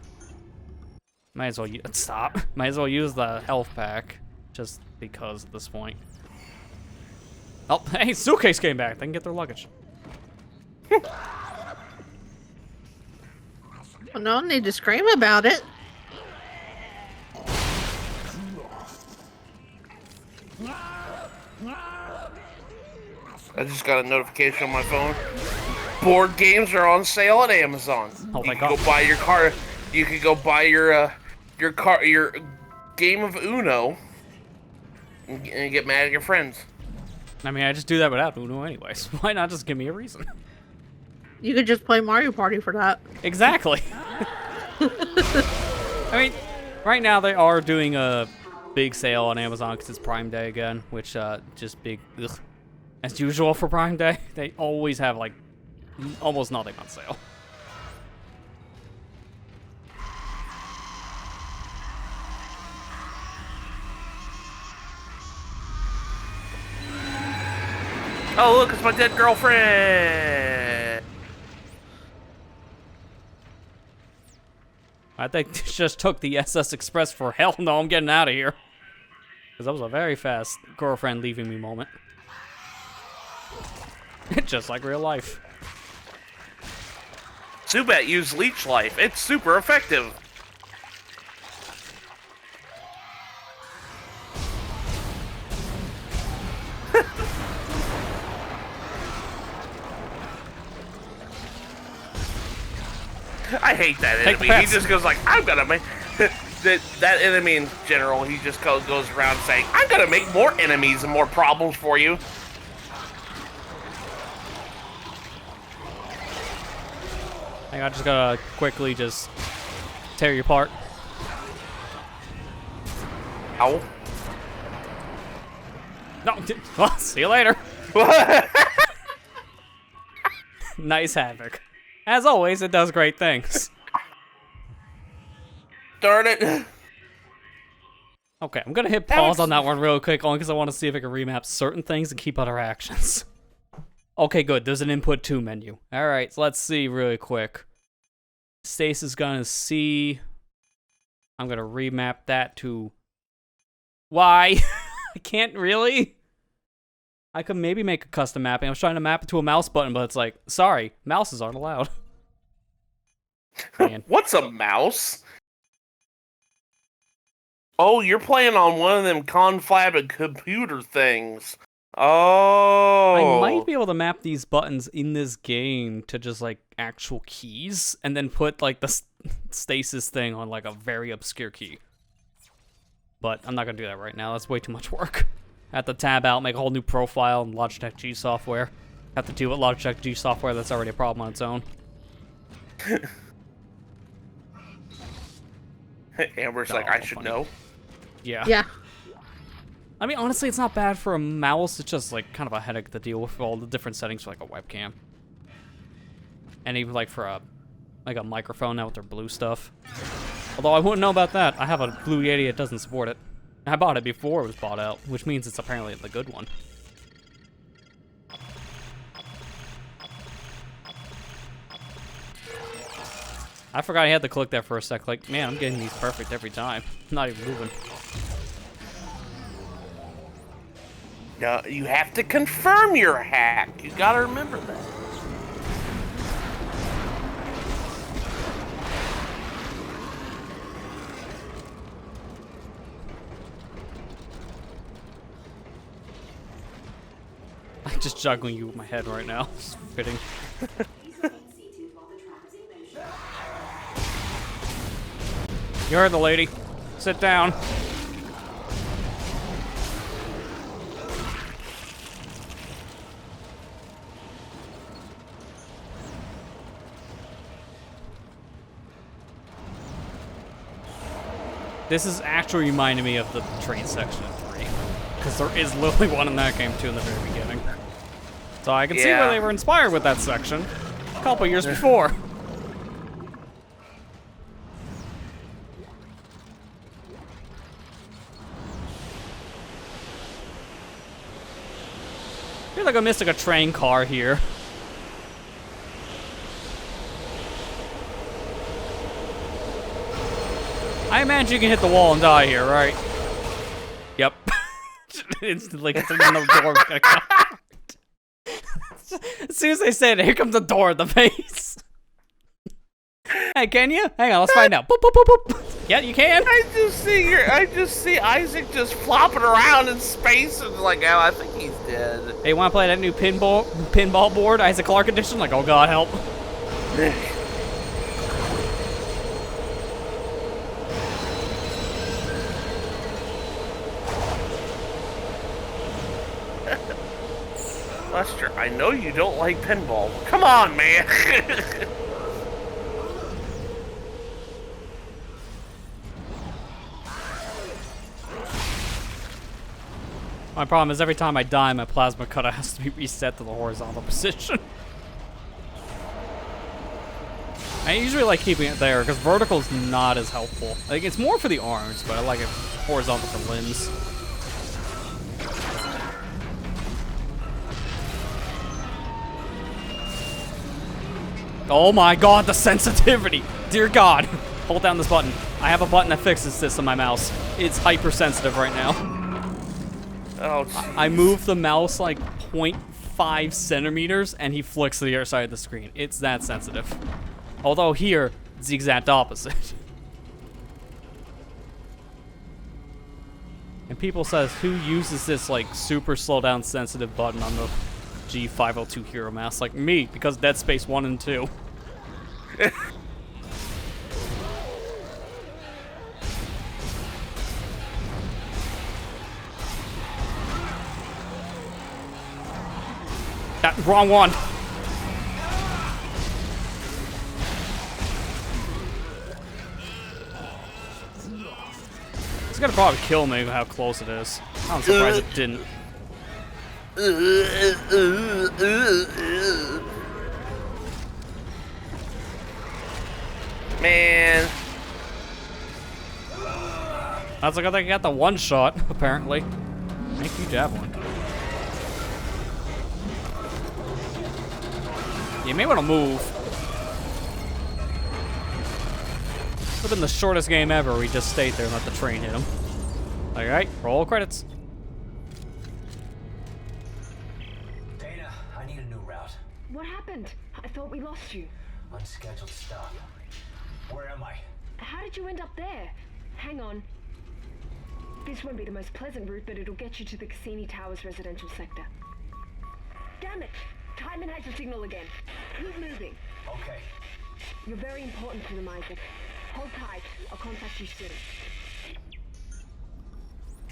Might as well stop. Might as well use the health pack just because at this point. Oh, hey, suitcase came back. They can get their luggage. Well, no need to scream about it. I just got a notification on my phone. Board games are on sale at Amazon. Oh my God! God. Go buy your car. You could go buy your game of Uno and get mad at your friends. I mean, I just do that without Uno anyways. Why not just give me a reason? You could just play Mario Party for that. Exactly. I mean, right now they are doing a big sale on Amazon because it's Prime Day again, which just big. Ugh. As usual for Prime Day, they always have like almost nothing on sale. Oh, look, it's my dead girlfriend. I think this just took the SS Express for hell no, I'm getting out of here. Because that was a very fast girlfriend leaving me moment. Just like real life. Zubat used Leech Life. It's super effective. I hate that enemy. He just goes like, I'm gonna make... that enemy in general, he just goes around saying, I'm gonna make more enemies and more problems for you. Hang on, I just gotta quickly just tear you apart. Ow. No, well, see you later. Nice Havoc. As always, it does great things. Darn it. Okay, I'm gonna hit pause on that one real quick, only because I want to see if I can remap certain things and keep other actions. Okay, good. There's an input 2 menu. Alright, so let's see really quick. Stasis gonna see. I'm gonna remap that to Y. I can't really. I could maybe make a custom mapping. I was trying to map it to a mouse button, but it's like, sorry, mouses aren't allowed. What's a mouse? Oh, you're playing on one of them conflabbed computer things. Oh. I might be able to map these buttons in this game to just like actual keys, and then put like the stasis thing on like a very obscure key. But I'm not gonna do that right now. That's way too much work. I have to tab out, make a whole new profile in Logitech G software. Have to deal with Logitech G software that's already a problem on its own. Amber's like, I should know. Yeah. Yeah. I mean, honestly, it's not bad for a mouse. It's just like kind of a headache to deal with all the different settings for like a webcam, and even like for a microphone now with their blue stuff. Although I wouldn't know about that. I have a Blue Yeti that doesn't support it. I bought it before it was bought out, which means it's apparently the good one. I forgot I had to click that for a sec. Like, man, I'm getting these perfect every time. I'm not even moving. No, you have to confirm your hack. You gotta remember that. I'm just juggling you with my head right now. It's fitting. You heard the lady. Sit down. This is actually reminding me of the train section in 3. Because there is literally one in that game too in the very beginning. So I can see where they were inspired with that section a couple years before. I feel like I missed like a train car here. I imagine you can hit the wall and die here, right? Yep. It's like it's another door. As soon as they say it, here comes a door in the face. Hey, can you? Hang on, let's find out. Boop, boop, boop, boop. Yeah, you can. I just see Isaac just flopping around in space and like, oh, I think he's dead. Hey, wanna play that new pinball board, Isaac Clarke edition? Like, oh god, help. Lester, I know you don't like pinball. Come on, man. My problem is every time I die, my plasma cutter has to be reset to the horizontal position. I usually like keeping it there because vertical is not as helpful. Like, it's more for the arms, but I like it horizontal for limbs. Oh my god, the sensitivity! Dear god! Hold down this button. I have a button that fixes this on my mouse. It's hypersensitive right now. Oh, I move the mouse like 0.5 centimeters and he flicks to the other side of the screen. It's that sensitive. Although here, it's the exact opposite. And people says, who uses this like super slow down sensitive button on the G502 Hero Mouse? Like me, because Dead Space 1 and 2. Wrong one. It's gonna probably kill me with how close it is. I'm surprised it didn't. Man. That's like I think I got the one shot, apparently. Thank you, Javelin. You may want to move. Would have been the shortest game ever. We just stayed there and let the train hit him. Alright, roll credits. Dana, I need a new route. What happened? I thought we lost you. Unscheduled stop. Where am I? How did you end up there? Hang on. This won't be the most pleasant route, but it'll get you to the Cassini Towers residential sector. Damn it! Timon has the signal again. Keep moving. Okay. You're very important to them, Isaac. Hold tight. I'll contact you soon.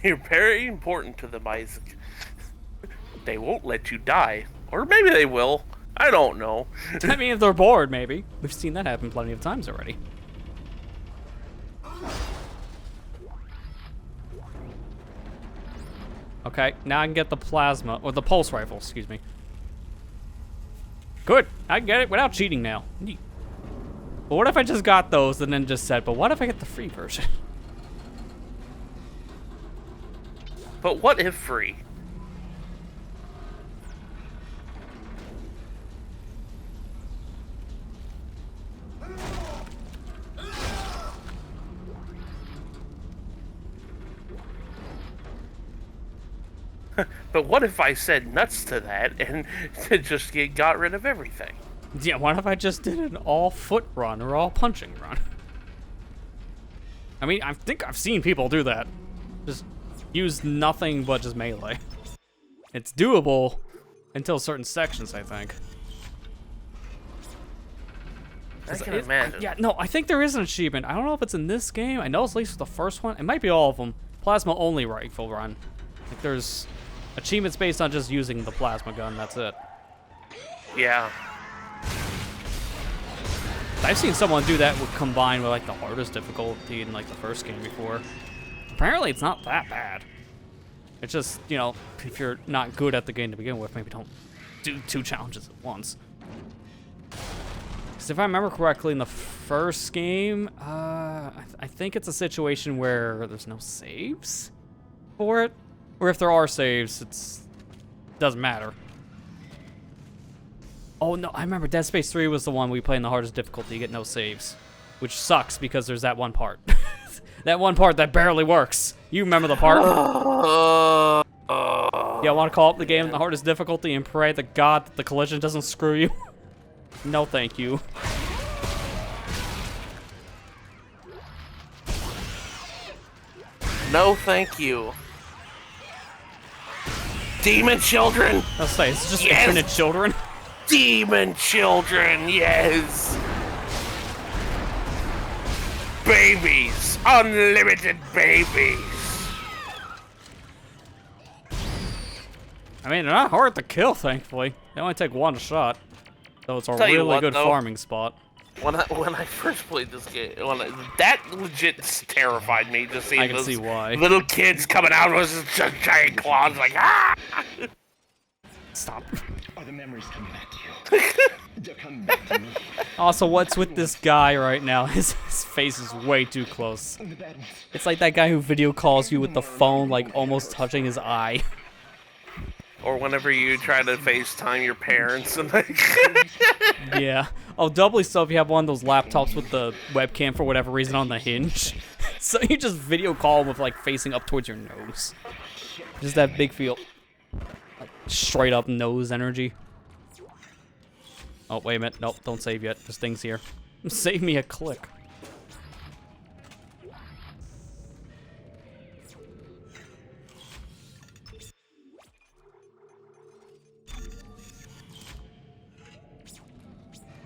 You're very important to them, Isaac. They won't let you die. Or maybe they will. I don't know. I mean, if they're bored, maybe. We've seen that happen plenty of times already. Okay, now I can get the plasma, or the pulse rifle, excuse me. Good, I can get it without cheating now. Neat. But what if I just got those and then just said, but what if I get the free version? But what if free? But what if I said nuts to that and just got rid of everything? Yeah, what if I just did an all foot run or all punching run? I mean, I think I've seen people do that. Just use nothing but just melee. It's doable until certain sections, I think. I can imagine. Yeah, no, I think there is an achievement. I don't know if it's in this game. I know it's at least the first one. It might be all of them. Plasma only rifle run. Like there's achievements based on just using the plasma gun. That's it. Yeah. I've seen someone do that combined with like the hardest difficulty in like the first game before. Apparently it's not that bad. It's just, you know, if you're not good at the game to begin with, maybe don't do 2 challenges at once. Because if I remember correctly, in the first game, I think it's a situation where there's no saves for it. Or if there are saves, doesn't matter. Oh no, I remember Dead Space 3 was the one we played in the hardest difficulty, you get no saves. Which sucks because there's that one part. That one part that barely works. You remember the part? Yeah, want to call up the game in the hardest difficulty and pray to God that the collision doesn't screw you? No thank you. No thank you. Demon children! I'll say, it's just infinite children. Demon children, yes! Babies! Unlimited babies! I mean, they're not hard to kill, thankfully. They only take 1 shot. So it's a Tell you really what, good though, farming spot. When I first played this game, that legit terrified me, just seeing I can those see why. little kids coming out with just giant claws, like, ah! Stop. Are the memories coming back to you? They're coming back to me. Also, what's with this guy right now? His face is way too close. It's like that guy who video calls you with the phone, like, almost touching his eye. Or whenever you try to FaceTime your parents and like... Yeah. Oh, doubly so if you have one of those laptops with the webcam for whatever reason on the hinge. So you just video call with like facing up towards your nose. Just that big feel. Like, straight up nose energy. Oh, wait a minute. Nope, don't save yet. This thing's here. Save me a click.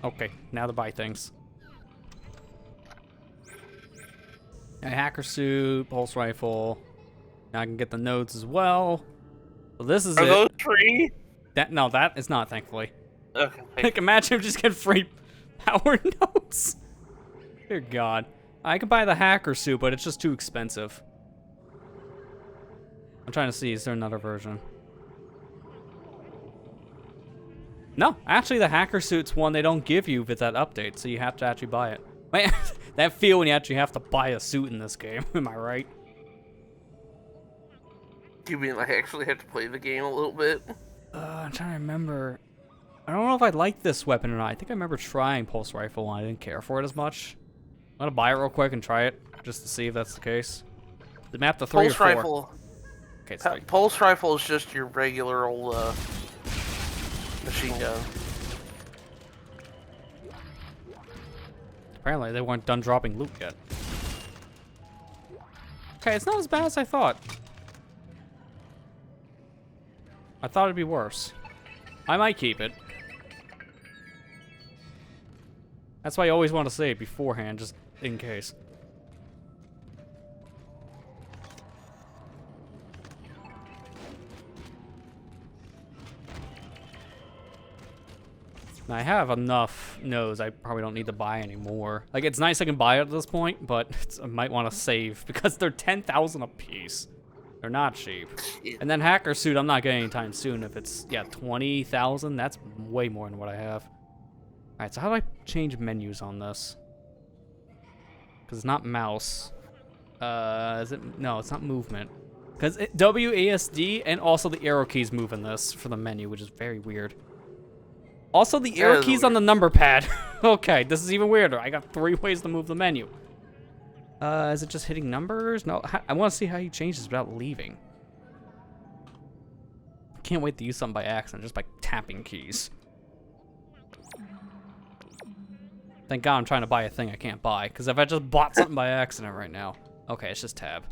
Okay, now to buy things. A hacker suit, pulse rifle. Now I can get the nodes as well. So this is Are it. those free? No, that is not, thankfully. Okay. Like, imagine if just get free power nodes. Dear God. I could buy the hacker suit, but it's just too expensive. I'm trying to see, is there another version? No, actually the hacker suit's one they don't give you with that update, so you have to actually buy it. Man, that feel when you actually have to buy a suit in this game, am I right? You mean I actually have to play the game a little bit? I'm trying to remember. I don't know if I like this weapon or not. I think I remember trying pulse rifle and I didn't care for it as much. I'm gonna buy it real quick and try it, just to see if that's the case. The map to 3 Pulse or 4. rifle. Okay, it's 3. Pulse rifle is just your regular old machine gun. Apparently they weren't done dropping loot yet. Okay, it's not as bad as I thought. I thought it'd be worse. I might keep it. That's why I always want to say it beforehand, just in case. Now, I have enough nodes, I probably don't need to buy any more. Like, it's nice I can buy it at this point, but I might want to save because they're 10,000 a piece. They're not cheap. And then hacker suit, I'm not getting anytime soon. If it's, yeah, 20,000, that's way more than what I have. Alright, so how do I change menus on this? Because it's not mouse. Is it? No, it's not movement. Because WASD and also the arrow keys move in this for the menu, which is very weird. Also, the arrow keys on the number pad. Okay, this is even weirder. I got 3 ways to move the menu. Is it just hitting numbers? No, I want to see how he changes without leaving. Can't wait to use something by accident, just by tapping keys. Thank God I'm trying to buy a thing I can't buy, because if I just bought something by accident right now. Okay, it's just tab.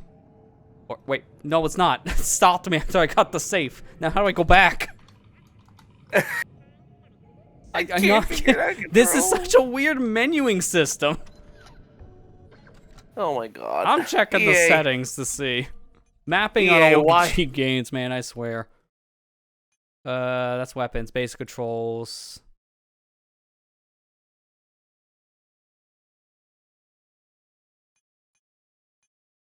Or, wait, no it's not. It stopped me after I got the safe. Now how do I go back? I'm not kidding. This is such a weird menuing system. Oh my god. I'm checking the settings to see. Mapping on RPG games, man, I swear. That's weapons, basic controls.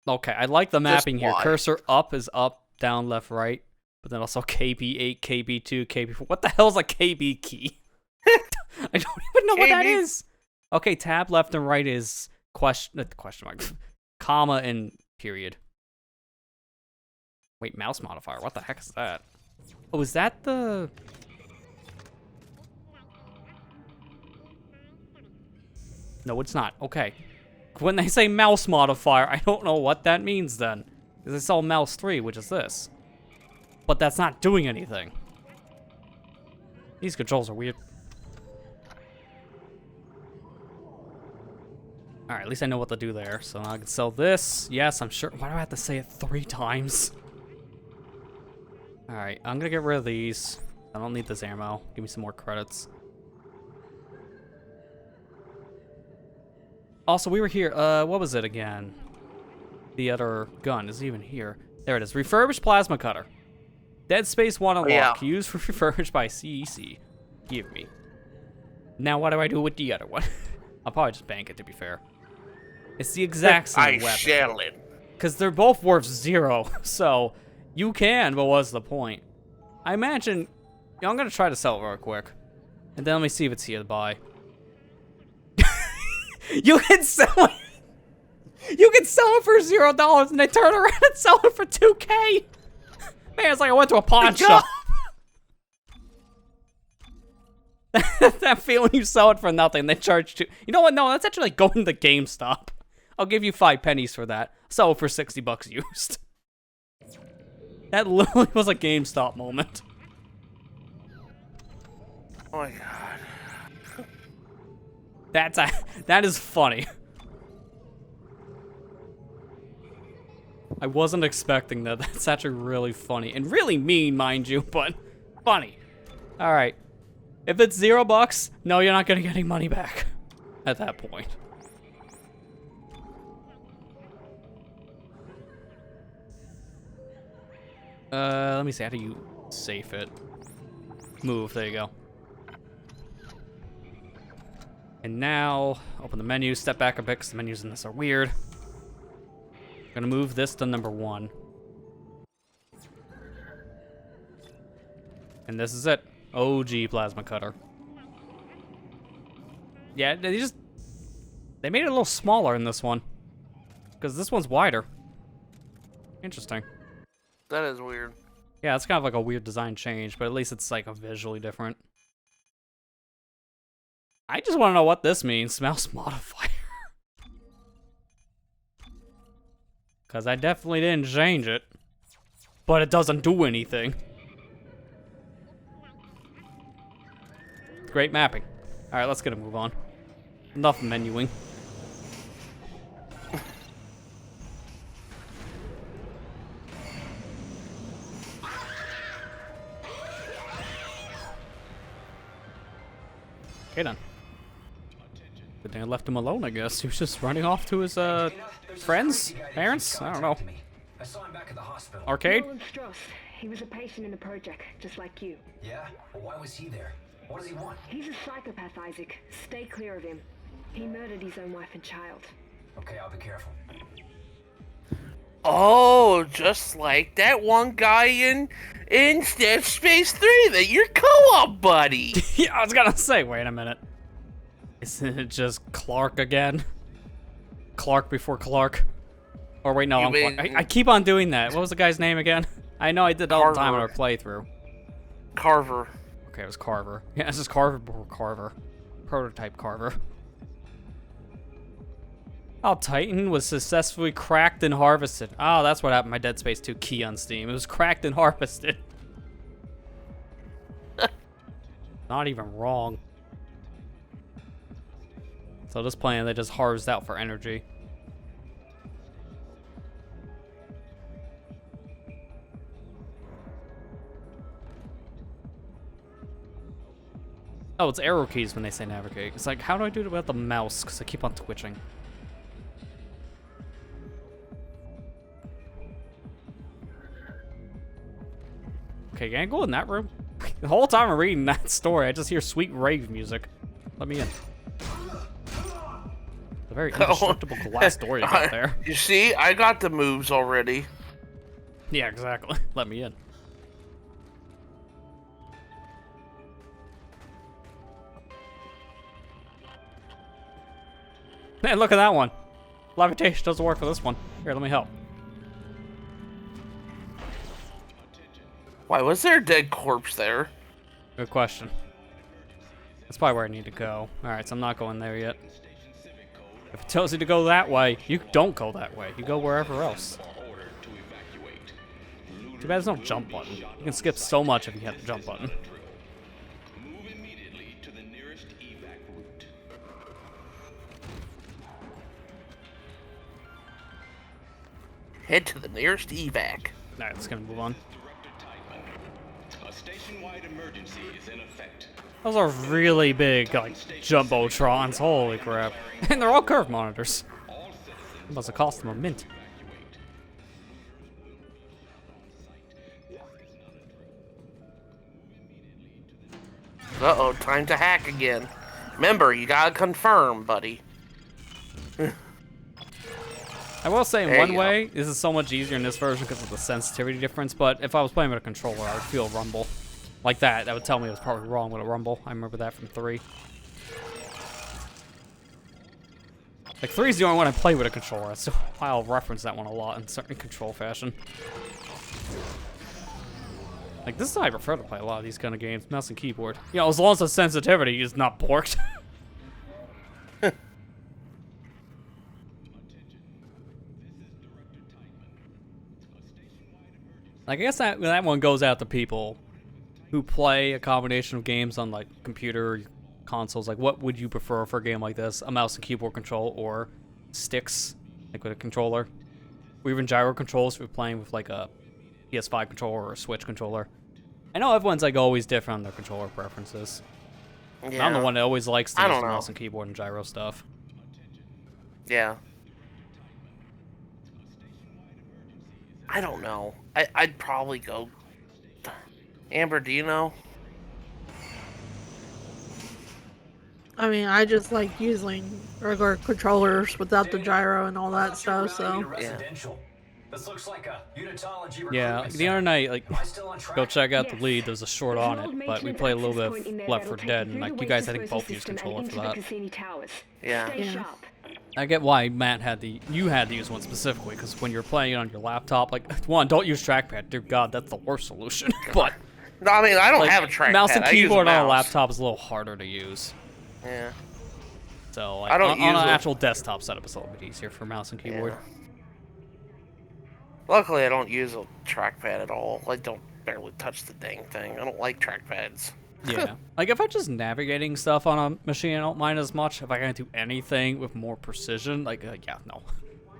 Okay, I like the mapping here. Cursor up is up, down, left, right. But then also KB8, KB2, KB4. What the hell is a KB key? I don't even know what that is. Okay, tab left and right is question mark, comma and period. Wait, mouse modifier. What the heck is that? Oh, is that the... No, it's not. Okay. When they say mouse modifier, I don't know what that means then. Because it's all mouse 3, which is this. But that's not doing anything. These controls are weird. Alright, at least I know what to do there. So I can sell this. Yes, I'm sure. Why do I have to say it 3 times? Alright, I'm gonna get rid of these. I don't need this ammo. Give me some more credits. Also, we were here. What was it again? The other gun is even here. There it is. Refurbished plasma cutter. Dead Space 1 unlock. Used for refurbished by CEC. Give me. Now what do I do with the other one? I'll probably just bank it, to be fair. It's the exact same weapon. Shall it. Because they're both worth 0. So, you can, but what's the point? I imagine... You know, I'm going to try to sell it real quick. And then let me see if it's here to buy. You can sell it. You can sell it for $0 and they turn around and sell it for $2K. Man, it's like I went to a pawn shop. That feeling you sell it for nothing, they charge you. You know what? No, that's actually like going to GameStop. I'll give you 5 pennies for that. Sell it for $60 used. That literally was a GameStop moment. Oh my god. That is funny. I wasn't expecting that. That's actually really funny. And really mean, mind you, but funny. Alright. If it's $0, no, you're not gonna get any money back at that point. Let me see, how do you safe it? Move, there you go. And now, open the menu, step back a bit because the menus in this are weird. I'm gonna move this to number 1. And this is it. OG plasma cutter. Yeah, they made it a little smaller in this one. Because this one's wider. Interesting. That is weird. Yeah, it's kind of like a weird design change, but at least it's like a visually different. I just want to know what this means, mouse modifier. Because I definitely didn't change it. But it doesn't do anything. Great mapping. Alright, let's get a move on. Enough menuing. Okay then. Good thing I left him alone, I guess. He was just running off to his, friends? Parents? I don't know. I saw him back at the hospital. Arcade? Nolan Stross. He was a patient in the project, just like you. Yeah? Well, why was he there? What does he want? He's a psychopath, Isaac. Stay clear of him. He murdered his own wife and child. Okay, I'll be careful. Oh, just like that one guy in Dead Space 3 that your co-op buddy. Yeah, I was gonna say, wait a minute. Isn't it just Clark again? Clark before Clark? Or wait, no, I keep on doing that. What was the guy's name again? I know I did all the time in our playthrough. Carver. Okay, it was Carver. Yeah, it's just Carver before Carver. Prototype Carver. Oh, Titan was successfully cracked and harvested. Oh, that's what happened to my Dead Space 2 key on Steam. It was cracked and harvested. Not even wrong. So this planet, they just harvest out for energy. Oh, it's arrow keys when they say navigate. It's like, how do I do it without the mouse? Because I keep on twitching. Okay, can I go in that room? The whole time I'm reading that story, I just hear sweet rave music. Let me in. A very indestructible glass door you got there. You see, I got the moves already. Yeah, exactly. Let me in. Man, look at that one. Levitation doesn't work for this one. Here, let me help. Why was there a dead corpse there? Good question. That's probably where I need to go. Alright, so I'm not going there yet. If it tells you to go that way, you don't go that way. You go wherever else. Too bad there's no jump button. You can skip so much if you hit the jump button. Head to the nearest evac. Alright, let's gonna move on. A statewide emergency is in effect. Those are really big, like, jumbotrons. Holy crap. And they're all curve monitors. It must have cost them a mint. Uh-oh, time to hack again. Remember, you gotta confirm, buddy. I will say, in There one you way, this is so much easier in this version because of the sensitivity difference, but if I was playing with a controller, I would feel a rumble. Like that, that would tell me it was probably wrong with a rumble. I remember that from 3. Like, 3 is the only one I play with a controller, so I'll reference that one a lot in certain control fashion. Like, this is how I prefer to play a lot of these kind of games, mouse and keyboard. You know, as long as the sensitivity is not borked. Like, I guess that one goes out to people who play a combination of games on, like, computer consoles. Like, what would you prefer for a game like this? A mouse and keyboard control or sticks, like with a controller? Or even gyro controls if you're playing with, like, a PS5 controller or a Switch controller. I know everyone's, like, always different on their controller preferences. Yeah. I'm the one that always likes to use the mouse and keyboard and gyro stuff. Yeah. I don't know. I'd probably go... Amber, do you know? I mean, I just like using regular controllers without the gyro and all that stuff, so... Yeah. This looks like a unitology Yeah, recruitment the other night, like, Am I still on track? go check out the Yes. lead. There's a short There's on an old it, but we maintenance played a little access bit point in of there Left that'll 4 take Dead, you and through like the you guys, I waste think both disposal use system controller and for into that. the Cassini Towers. Yeah. Stay Yeah. sharp. I get why Matt had you had to use one specifically, because when you're playing it on your laptop, like, one, don't use trackpad. Dear God, that's the worst solution. But No, I mean, I don't like, have a trackpad. mouse and I use keyboard on a mouse. laptop is a little harder to use. Yeah. So like, I don't on use an it. actual desktop setup, it's a little bit easier for mouse and keyboard. Yeah. Luckily, I don't use a trackpad at all. I don't barely touch the dang thing. I don't like trackpads. Yeah. Like, if I'm just navigating stuff on a machine, I don't mind as much. If I gotta do anything with more precision, like, yeah, no.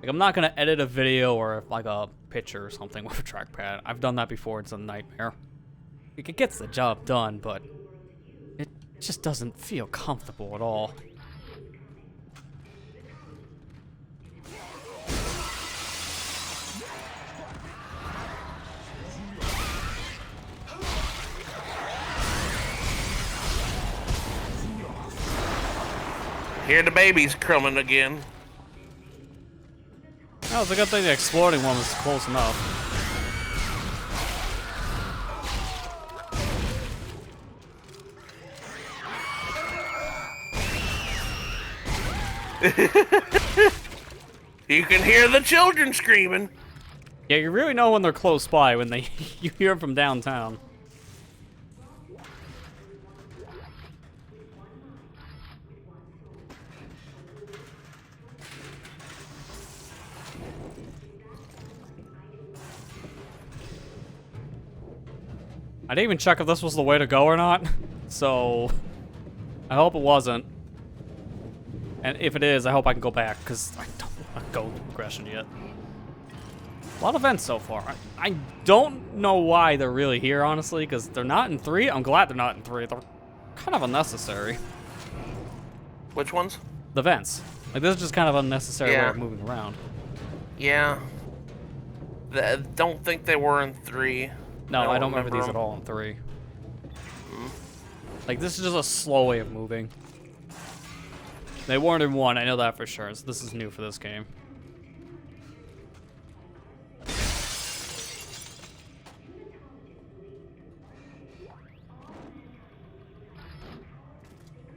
Like, I'm not gonna edit a video or, like, a picture or something with a trackpad. I've done that before. It's a nightmare. Like, it gets the job done, but it just doesn't feel comfortable at all. Hear the babies crumbing again. Oh, it's a good thing the exploding one was close enough. You can hear the children screaming. Yeah, you really know when they're close by when they you hear them from downtown. I didn't even check if this was the way to go or not, so I hope it wasn't. And if it is, I hope I can go back, because I don't want to go to progression yet. A lot of events so far. I don't know why they're really here, honestly, because they're not in 3. I'm glad they're not in 3. They're kind of unnecessary. Which ones? The vents. Like, this is just kind of unnecessary way Yeah. of moving around. Yeah. Don't think they were in 3. No, I don't remember these at all in 3. Like, this is just a slow way of moving. They weren't in 1, I know that for sure, so this is new for this game.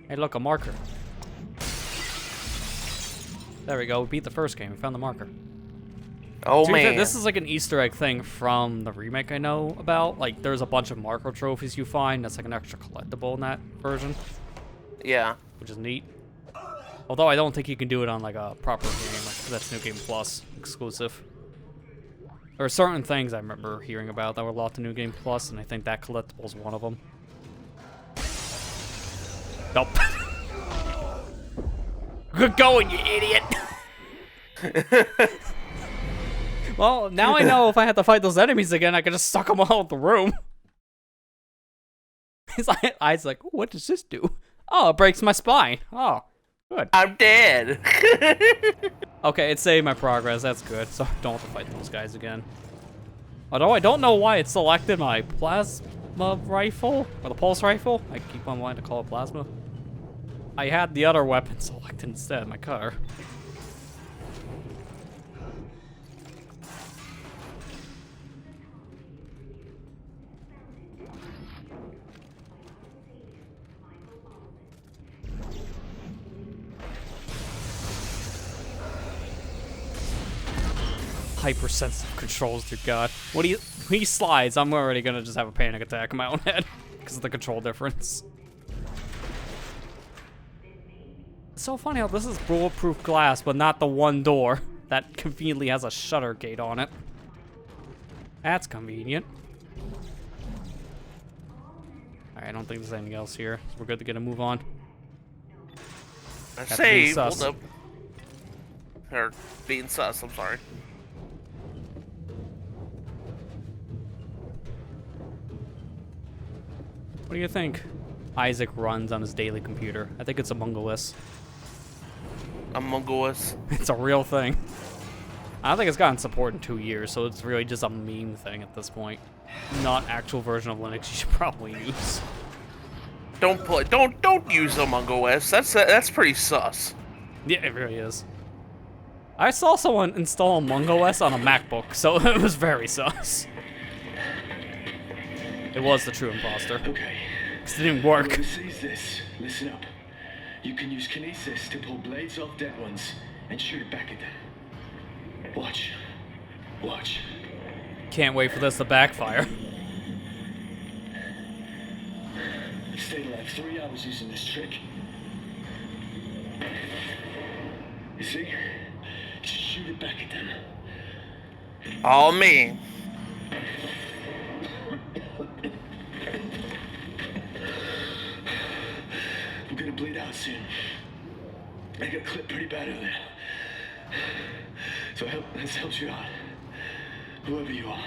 Hey, look, a marker. There we go, we beat the first game, we found the marker. Oh, To be fair, man. this is like an Easter egg thing from the remake I know about. Like, there's a bunch of marker trophies you find. That's like an extra collectible in that version. Yeah. Which is neat. Although I don't think you can do it on like a proper game. Like, that's New Game Plus exclusive. There are certain things I remember hearing about that were locked to New Game Plus, and I think that collectible is one of them. Nope. Good going, you idiot! Well, now I know if I have to fight those enemies again, I can just suck them all out the room. His eyes like, what does this do? Oh, it breaks my spine. Oh, good. I'm dead. Okay, it saved my progress. That's good. So I don't have to fight those guys again. Although I don't know why it selected my plasma rifle or the pulse rifle. I keep on wanting to call it plasma. I had the other weapon selected instead, my cutter. Hypersensitive controls, dear God. When he slides, I'm already gonna just have a panic attack in my own head because of the control difference. It's so funny how this is bulletproof glass, but not the one door that conveniently has a shutter gate on it. That's convenient. Alright, I don't think there's anything else here. So we're good to get a move on. I That's say, being sus. hold up. Or being sus, I'm sorry. What do you think Isaac runs on his daily computer? I think it's Among Us. Among Us. It's a real thing. I don't think it's gotten support in 2 years, so it's really just a meme thing at this point. Not actual version of Linux you should probably use. Don't use Among Us. That's pretty sus. Yeah, it really is. I saw someone install Among OS on a MacBook, so it was very sus. It was the true imposter. Okay. Because it didn't work. Whoever sees this, listen up. You can use kinesis to pull blades off dead ones and shoot it back at them. Watch. Watch. Can't wait for this to backfire. I stayed alive 3 hours using this trick. You see? Just shoot it back at them. All me. I'm gonna bleed out soon. I got clipped pretty bad earlier. So this helps you out. Whoever you are.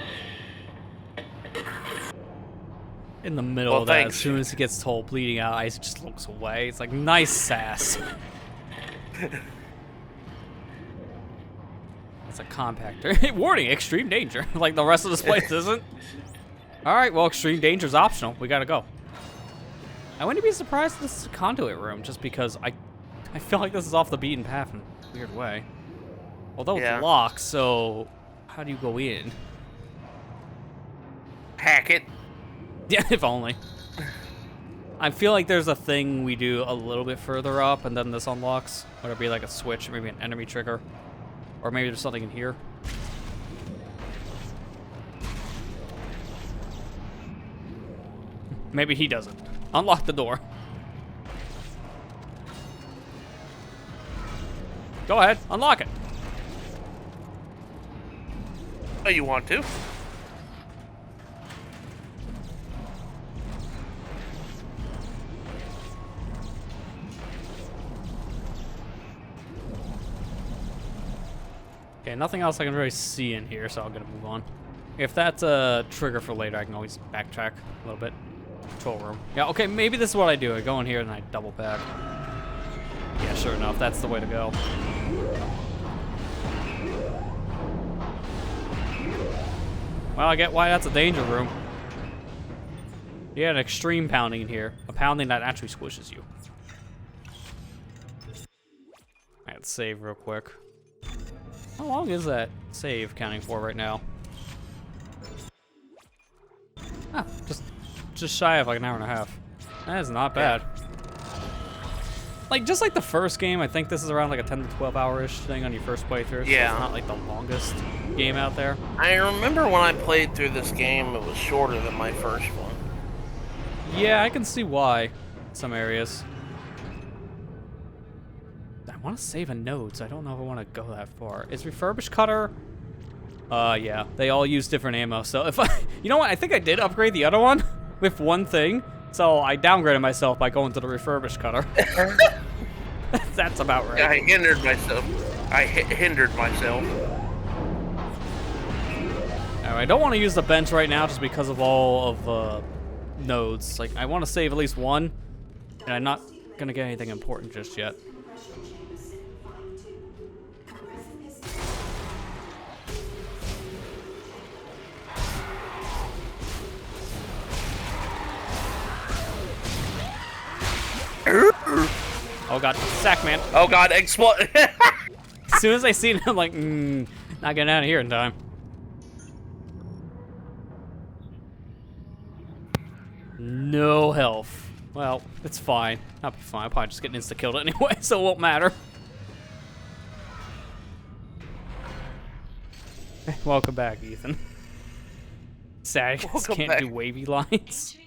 In the middle of that, as soon as he gets told bleeding out, Isaac just looks away. It's like, nice sass. It's a compactor. Warning, extreme danger. Like the rest of this place isn't. Alright, well, extreme danger is optional. We gotta go. I wouldn't be surprised if this is a conduit room, just because I feel like this is off the beaten path in a weird way. Although it's locked, so how do you go in? Hack it. Yeah, if only. I feel like there's a thing we do a little bit further up, and then this unlocks. Would it be like a switch, maybe an enemy trigger? Or maybe there's something in here. Maybe he doesn't. Unlock the door. Go ahead, unlock it. Oh, you want to? Okay, nothing else I can really see in here, so I'm gonna move on. If that's a trigger for later, I can always backtrack a little bit. Control room. Yeah, okay, maybe this is what I do. I go in here and I double back. Yeah, sure enough, that's the way to go. Well, I get why that's a danger room. You get an extreme pounding in here. A pounding that actually squishes you. Let's save real quick. How long is that save counting for right now? Ah, just shy of like an hour and a half. That is not bad. Like, just like the first game, I think this is around like a 10 to 12 hour-ish thing on your first playthrough. So yeah. It's not like the longest game out there. I remember when I played through this game, it was shorter than my first one. Yeah, I can see why in some areas. I want to save a node, so I don't know if I want to go that far. Is refurbished cutter? Yeah, they all use different ammo. So if you know what? I think I did upgrade the other one with one thing. So I downgraded myself by going to the refurbished cutter. That's about right. Yeah, I hindered myself. Hindered myself. I don't want to use the bench right now just because of all of nodes. Like, I want to save at least one, and I'm not gonna get anything important just yet. Oh god, sack man. Oh god, explode. As soon as I see it, I'm like, not getting out of here in time. No health. Well, it's fine. I'll be fine. I'll probably just get insta-killed anyway, so it won't matter. Welcome back, Ethan. Sad I can't do wavy lines.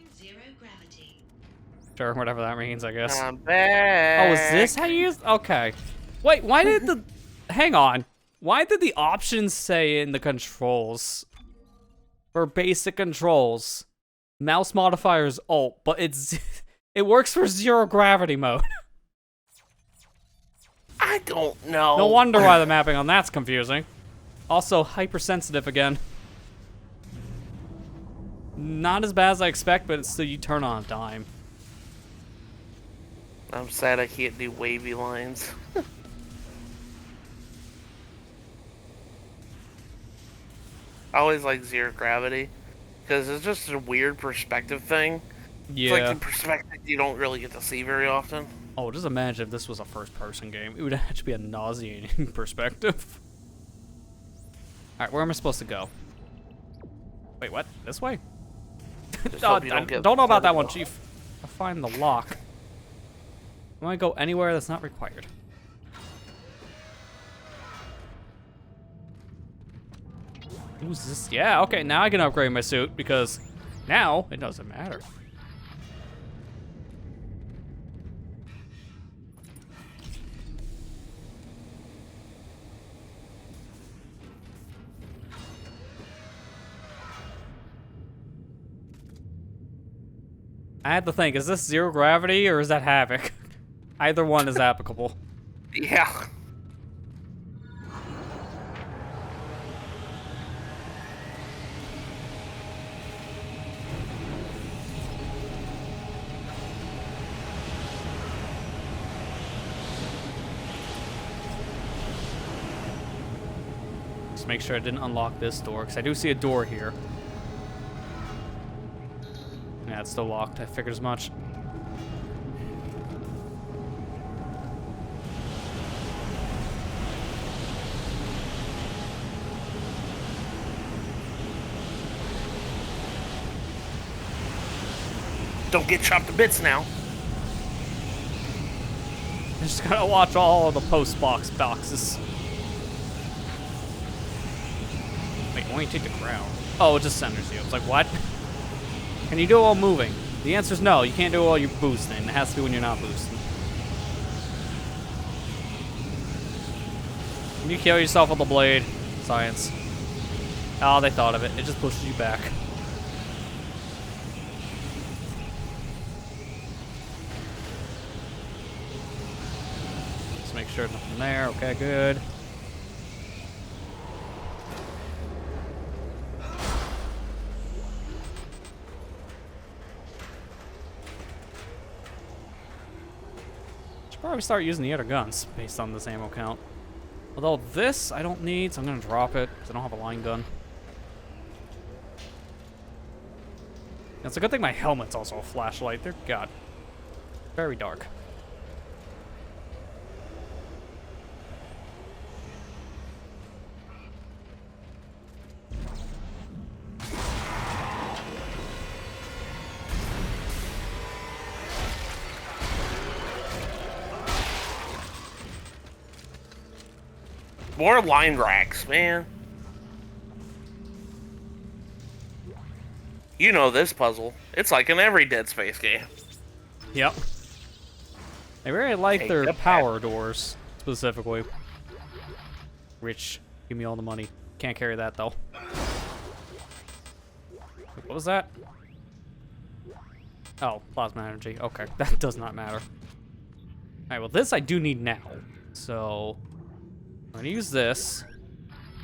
Sure, whatever that means, I guess. I'm back. Oh, is this how you use? Okay. Wait, why did the... Hang on. Why did the options say in the controls, for basic controls, mouse modifier is Alt, but it works for zero gravity mode? I don't know. No wonder why the mapping on that's confusing. Also, hypersensitive again. Not as bad as I expect, but it's still you turn on a dime. I'm sad I can't do wavy lines. I always like zero gravity because it's just a weird perspective thing. Yeah. It's like the perspective you don't really get to see very often. Oh, just imagine if this was a first-person game. It would actually be a nauseating perspective. Alright, where am I supposed to go? Wait, what? This way? Don't know about that one, Chief. I'll find the lock. I want to go anywhere that's not required. Who's this? Yeah, okay, now I can upgrade my suit because now it doesn't matter. I had to think, is this zero gravity or is that havoc? Either one is applicable. Yeah. Just make sure I didn't unlock this door, because I do see a door here. Yeah, it's still locked. I figured as much. Don't get chopped to bits now. I just gotta watch all of the boxes. Wait, when you take the ground. Oh, it just centers you. It's like, what? Can you do it while moving? The answer is no. You can't do it while you're boosting. It has to be when you're not boosting. Can you kill yourself with a blade? Science. Oh, they thought of it. It just pushes you back. Just make sure nothing there. Okay, good. Probably start using the other guns based on this ammo count. Although this I don't need, so I'm gonna drop it because I don't have a line gun. It's a good thing my helmet's also a flashlight. They're god, very dark. More line racks, man. You know this puzzle. It's like in every Dead Space game. Yep. I really like their power doors, specifically. Rich, give me all the money. Can't carry that, though. What was that? Oh, plasma energy. Okay, that does not matter. Alright, well this I do need now. So, I'm gonna use this.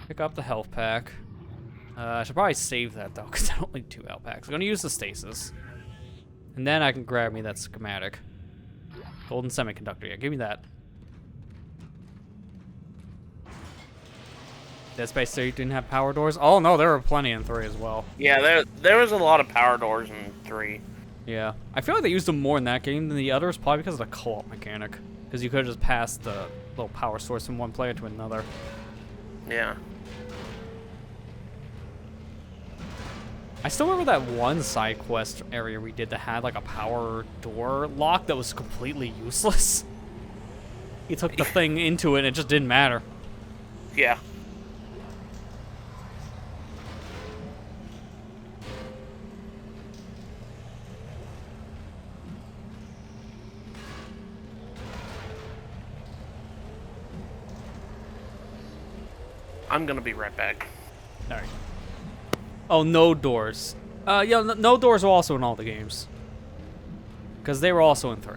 Pick up the health pack. I should probably save that though, because I don't need 2 health packs. I'm gonna use the stasis. And then I can grab me that schematic. Golden semiconductor, yeah, give me that. Dead Space 3 didn't have power doors? Oh no, there were plenty in 3 as well. Yeah, there was a lot of power doors in 3. Yeah, I feel like they used them more in that game than the others, probably because of the co-op mechanic. Because you could have just passed the little power source from one player to another. Yeah. I still remember that one side quest area we did that had like a power door lock that was completely useless. You took the thing into it and it just didn't matter. Yeah. I'm gonna be right back. Alright. Oh, no doors. Yeah, no doors were also in all the games. Because they were also in 3.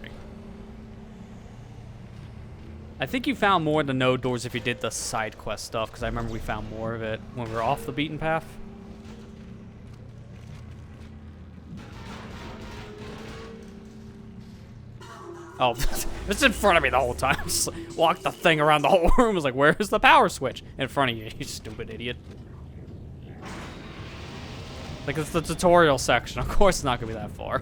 I think you found more of the no doors if you did the side quest stuff, because I remember we found more of it when we were off the beaten path. Oh, it's in front of me the whole time. Just walked the thing around the whole room. I was like, where's the power switch? In front of you, you stupid idiot. Like, it's the tutorial section. Of course it's not going to be that far.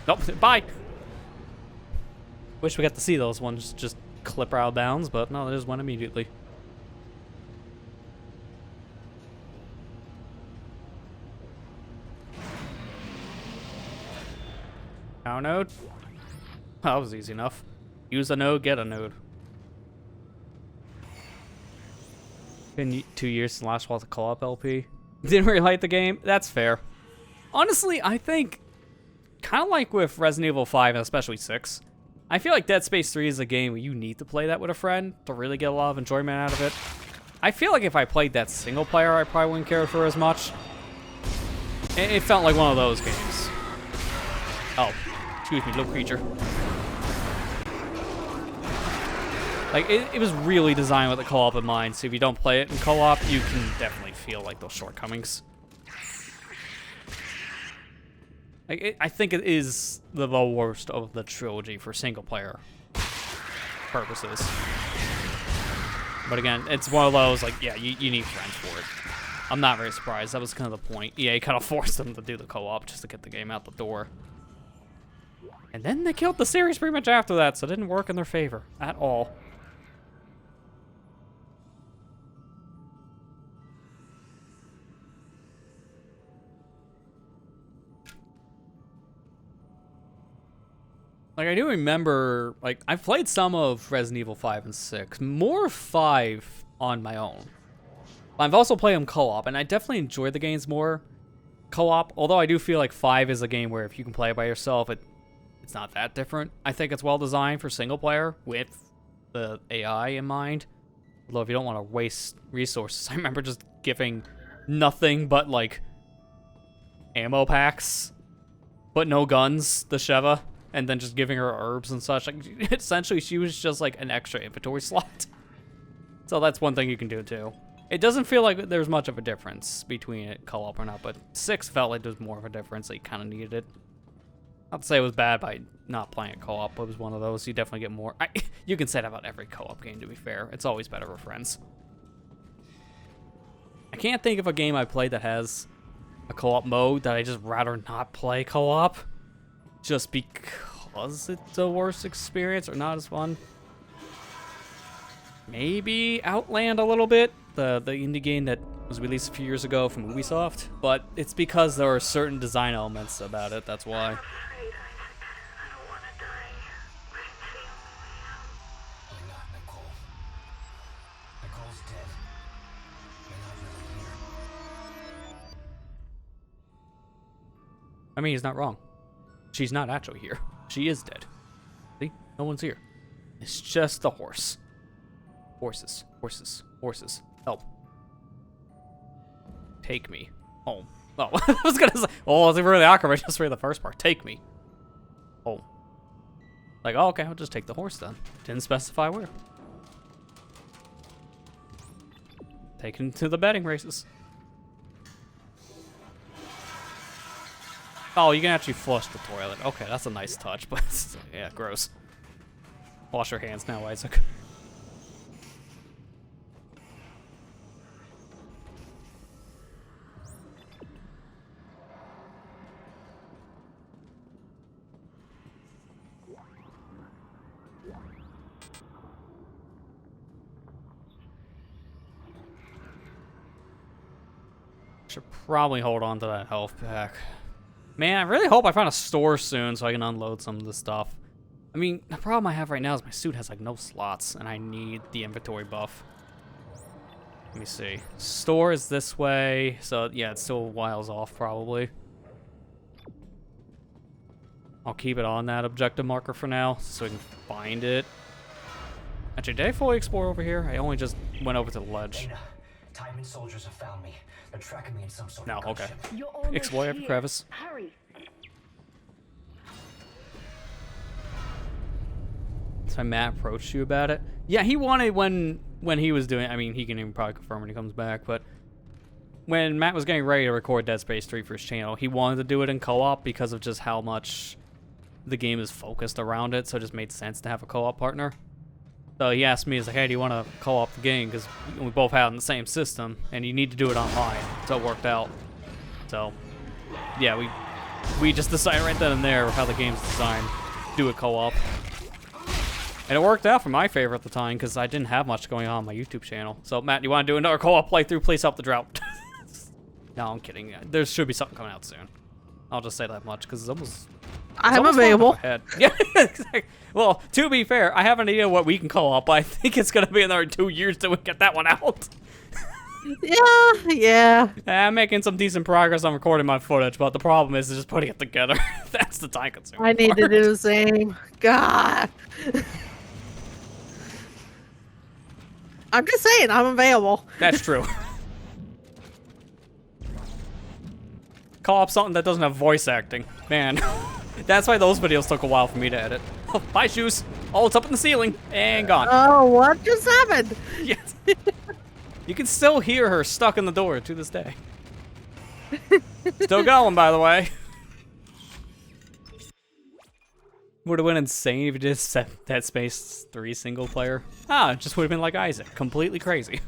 Nope, bye! Wish we got to see those ones just clip out of bounds, but no, they just went immediately. Power node? That was easy enough. Use a node, get a node. Been 2 years since last watched the co-op LP. Didn't really like the game. That's fair. Honestly, I think, kind of like with Resident Evil 5 and especially 6, I feel like Dead Space 3 is a game where you need to play that with a friend to really get a lot of enjoyment out of it. I feel like if I played that single player, I probably wouldn't care for it as much. It felt like one of those games. Oh, excuse me, little creature. Like, it was really designed with the co-op in mind, so if you don't play it in co-op, you can definitely feel, like, those shortcomings. Like, I think it is the worst of the trilogy for single-player purposes. But again, it's one of those, like, yeah, you need friends for it. I'm not very surprised. That was kind of the point. EA kind of forced them to do the co-op just to get the game out the door. And then they killed the series pretty much after that, so it didn't work in their favor at all. Like, I do remember, like, I've played some of Resident Evil 5 and 6. More 5 on my own. I've also played them co-op, and I definitely enjoy the games more co-op. Although I do feel like 5 is a game where if you can play it by yourself, it's not that different. I think it's well designed for single player with the AI in mind. Although if you don't want to waste resources, I remember just giving nothing but, like, ammo packs, but no guns, the Sheva. And then just giving her herbs and such. Like, essentially, she was just like an extra inventory slot. So that's one thing you can do too. It doesn't feel like there's much of a difference between it co-op or not, but 6 felt like there's more of a difference. Like, you kind of needed it. Not to say it was bad by not playing it co-op, but it was one of those. You definitely get more. You can say that about every co-op game, to be fair. It's always better with friends. I can't think of a game I played that has a co-op mode that I just rather not play co-op. Just because it's a worse experience or not as fun. Maybe Outland a little bit, the indie game that was released a few years ago from Ubisoft, but it's because there are certain design elements about it, that's why. You're not Nicole. Nicole's dead. You're not really here. I mean, he's not wrong. She's not actually here. She is dead. See? No one's here. It's just the horse. Horses. Horses. Horses. Help. Take me home. Oh, I was gonna say, oh, it's really awkward. I just read the first part. Take me home. Like, oh, okay, I'll just take the horse then. Didn't specify where. Taken to the betting races. Oh, you can actually flush the toilet. Okay, that's a nice touch, but yeah, gross. Wash your hands now, Isaac. Should probably hold on to that health pack. Man, I really hope I find a store soon so I can unload some of this stuff. I mean, the problem I have right now is my suit has like no slots and I need the inventory buff. Let me see. Store is this way, so yeah, it's still whiles off probably. I'll keep it on that objective marker for now so I can find it. Actually, did I fully explore over here? I only just went over to the ledge. Dana, Timon soldiers have found me. They're tracking me in some sort No, of okay. gunship. Explore every crevice. Hurry. So Matt approached you about it? Yeah, he wanted when he was doing, I mean, he can even probably confirm when he comes back, but when Matt was getting ready to record Dead Space 3 for his channel, he wanted to do it in co-op because of just how much the game is focused around it, so it just made sense to have a co-op partner. So he asked me, he's like, hey, do you want to co-op the game? Because we both have it in the same system, and you need to do it online. So it worked out. So, yeah, we we just decided right then and there how the game's designed, do a co-op. And it worked out for my favor at the time, because I didn't have much going on my YouTube channel. So, Matt, you want to do another co-op playthrough? Please help the drought. No, I'm kidding. There should be something coming out soon. I'll just say that much, because it's almost... I'm available. Yeah, exactly. Well, to be fair, I have an idea what we can co-op, but I think it's going to be another 2 years till we get that one out. Yeah. I'm making some decent progress on recording my footage, but the problem is just putting it together. That's the time consuming I need part. to do the same. God. I'm just saying, I'm available. That's true. Co-op something that doesn't have voice acting. Man, that's why those videos took a while for me to edit. Oh, bye, shoes. Oh, it's up in the ceiling. And gone. Oh, what just happened? Yes. You can still hear her stuck in the door to this day. Still going, by the way. Would have been insane if you just set Dead Space 3 single player. It just would have been like Isaac. Completely crazy.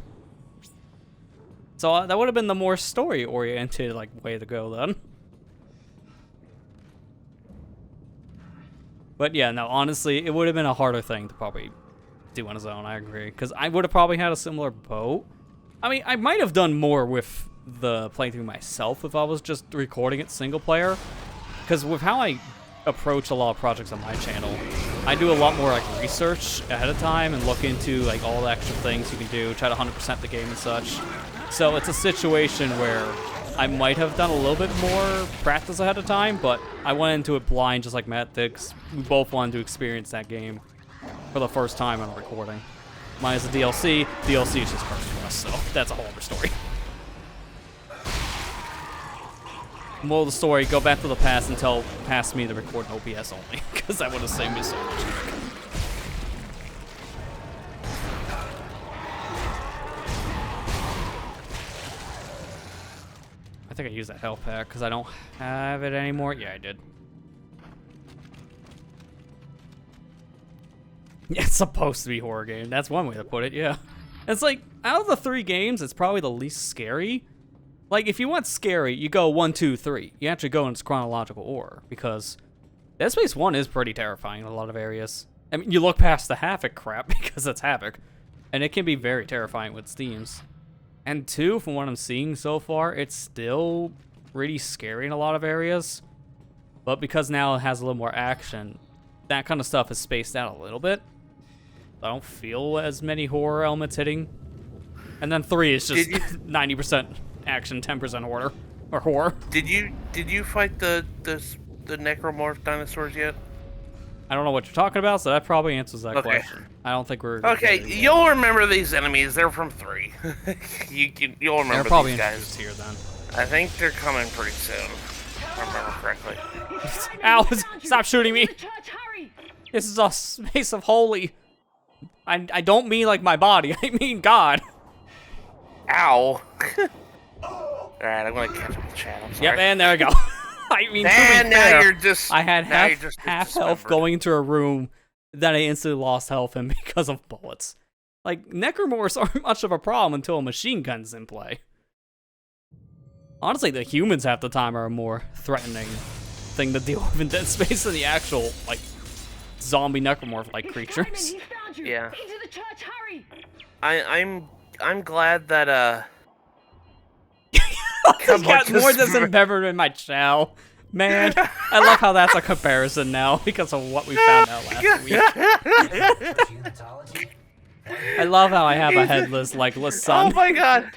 So that would have been the more story-oriented like way to go then. But yeah, no, honestly, it would have been a harder thing to probably do on his own, I agree. Because I would have probably had a similar boat. I mean, I might have done more with the playthrough myself if I was just recording it single player. Because with how I approach a lot of projects on my channel, I do a lot more like research ahead of time and look into like all the extra things you can do, try to 100% the game and such. So it's a situation where I might have done a little bit more practice ahead of time, but I went into it blind just like Matt did, 'cause we both wanted to experience that game for the first time on a recording. Mine is a DLC. DLC is just perfect for us, so that's a whole other story. Moral of the story, go back to the past and tell past me to record in OBS only, because that would have saved me so much. I think I used that health pack because I don't have it anymore. Yeah, I did. Yeah, it's supposed to be a horror game. That's one way to put it, yeah. It's like, out of the 3 games, it's probably the least scary. Like, if you want scary, you go 1, 2, 3. You actually go in its chronological order, because Dead Space 1 is pretty terrifying in a lot of areas. I mean, you look past the Havoc crap, because it's Havoc, and it can be very terrifying with themes. And 2, from what I'm seeing so far, it's still pretty scary in a lot of areas. But because now it has a little more action, that kind of stuff is spaced out a little bit. I don't feel as many horror elements hitting. And then 3 is just 90% action, 10% horror. Or horror. Did you fight the necromorph dinosaurs yet? I don't know what you're talking about, so that probably answers that question. I don't think we're... Okay, you'll remember these enemies. They're from 3. You'll remember they're probably these guys. Here, then. I think they're coming pretty soon, if I remember correctly. Ow! Stop shooting me! This is a space of holy... I don't mean like my body, I mean God. Ow. Alright, I'm gonna catch up with chat. I'm sorry. Yep, and there we go. I mean, and now you're just... I had half health going into a room, then I instantly lost health and because of bullets. Like, necromorphs aren't much of a problem until a machine gun's in play. Honestly, the humans half the time are a more threatening thing to deal with in Dead Space than the actual, like, zombie necromorph-like creatures. Yeah. I'm glad that I've got more disembedded in my chow. Man, I love how that's a comparison now because of what we found out last week. I love how I have a headless, legless son. Oh my god.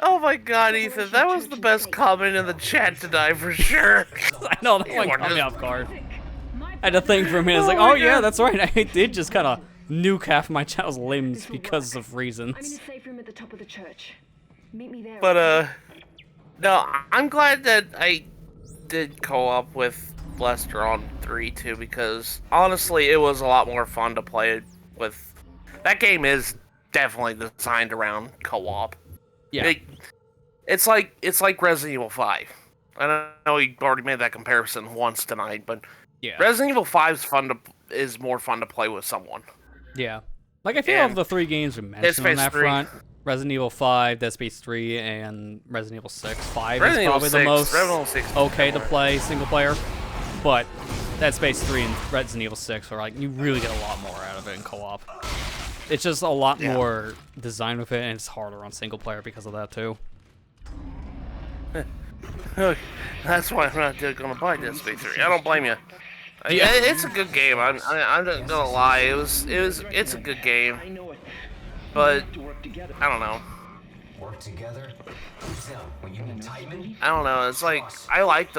Oh my god, Ethan, that was the best comment in the chat tonight for sure. I know, that one caught me off guard. I had to think for a minute, it's like, oh yeah, that's right, I did just kind of nuke half my child's limbs because of reasons. I'm in a safe room at the top of the church. Meet me there. But, no, I'm glad that I did co-op with Lester on 3 too, because honestly, it was a lot more fun to play with. That game is definitely designed around co-op. Yeah. It's like Resident Evil 5. I know we already made that comparison once tonight, but yeah. Resident Evil 5 is more fun to play with someone. Yeah. Like, I feel of the 3 games we mentioned on that front, Resident Evil 5, Dead Space 3, and Resident Evil 6. 5 Resident is probably Evil 6, the most Resident Evil 6 is okay to similar. play single player, but Dead Space 3 and Resident Evil 6 are like, you really get a lot more out of it in co-op. It's just a lot more design with it, and it's harder on single player because of that too. That's why I'm not gonna buy Dead Space 3. I don't blame you. Yeah, it's a good game. I'm not gonna lie. It's a good game. But I don't know. Work together? So, when you need Titan? I don't know. It's like I like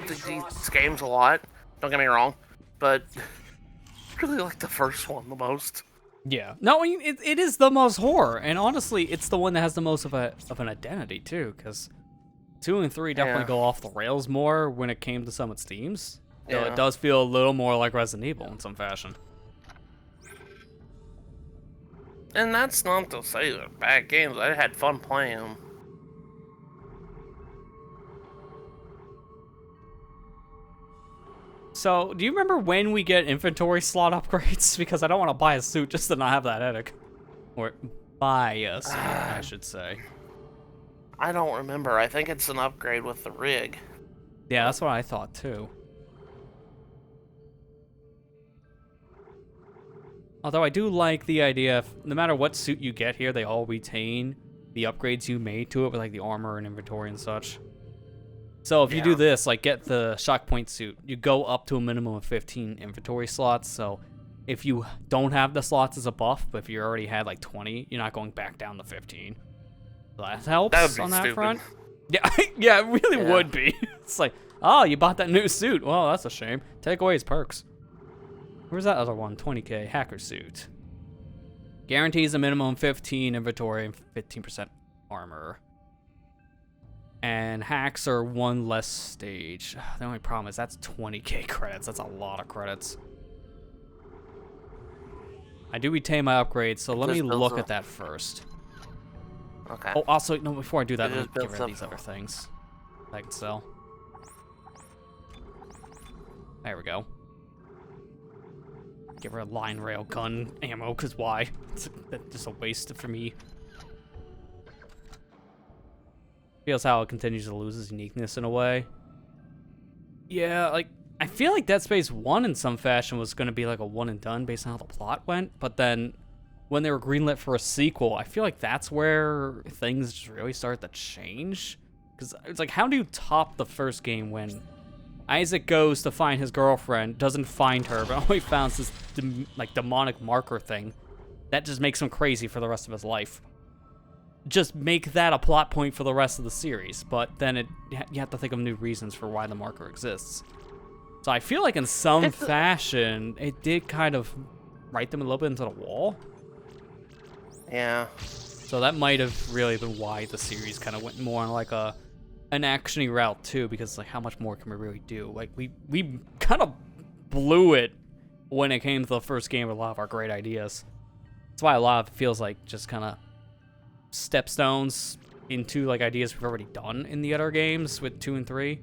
these games a lot. Don't get me wrong, but I really like the first one the most. Yeah. No, I mean, it is the most horror, and honestly, it's the one that has the most of an identity too, because 2 and 3 definitely go off the rails more when it came to some of its themes. So it does feel a little more like Resident Evil in some fashion. And that's not to say they're bad games. I had fun playing them. So, do you remember when we get inventory slot upgrades? Because I don't want to buy a suit just to not have that headache. Or buy a suit, I should say. I don't remember. I think it's an upgrade with the rig. Yeah, that's what I thought too. Although I do like the idea of no matter what suit you get here, they all retain the upgrades you made to it with like the armor and inventory and such. So if you do this, like get the shock point suit, you go up to a minimum of 15 inventory slots. So if you don't have the slots as a buff, but if you already had like 20, you're not going back down to 15. So that helps That would be on that stupid. front. Yeah, yeah, it really would be. It's like, oh, you bought that new suit. Well, that's a shame. Take away his perks. Where's that other one? 20k hacker suit. Guarantees a minimum 15 inventory and 15% armor. And hacks are one less stage. The only problem is that's 20k credits. That's a lot of credits. I do retain my upgrades, so let me look at that first. Okay. Oh, also, no, before I do that, It let me just get builds rid of up. these other things I can sell. There we go. Get rid of line rail gun ammo, because why? It's just a waste for me. Feels how it continues to lose its uniqueness in a way. Yeah, like, I feel like Dead Space 1 in some fashion was going to be like a one and done based on how the plot went, but then when they were greenlit for a sequel, I feel like that's where things just really start to change. Because it's like, how do you top the first game when Isaac goes to find his girlfriend, doesn't find her, but only finds this demonic marker thing that just makes him crazy for the rest of his life? Just make that a plot point for the rest of the series, but then you have to think of new reasons for why the marker exists. So I feel like in some fashion, it did kind of write them a little bit into the wall. Yeah. So that might have really been why the series kind of went more on like an action-y route too, because like how much more can we really do? Like we kind of blew it when it came to the first game with a lot of our great ideas. That's why a lot of it feels like just kind of stepstones into like ideas we've already done in the other games with 2 and 3.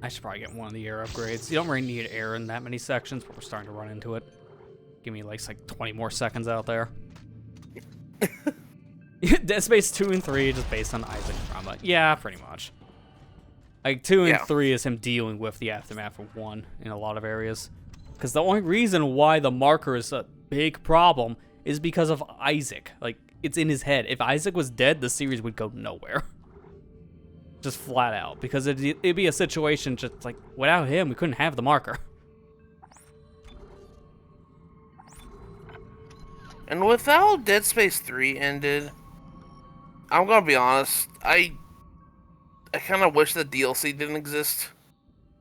I should probably get one of the air upgrades. You don't really need air in that many sections, but we're starting to run into it. Give me like 20 more seconds out there. Dead Space 2 and 3 just based on Isaac's drama. Yeah, pretty much. Like 2 and 3 is him dealing with the aftermath of 1 in a lot of areas. Because the only reason why the marker is a big problem is because of Isaac. Like, it's in his head. If Isaac was dead, the series would go nowhere. Just flat out. Because it'd be a situation just like, without him, we couldn't have the marker. And with how Dead Space 3 ended, I'm gonna be honest, I kind of wish the DLC didn't exist.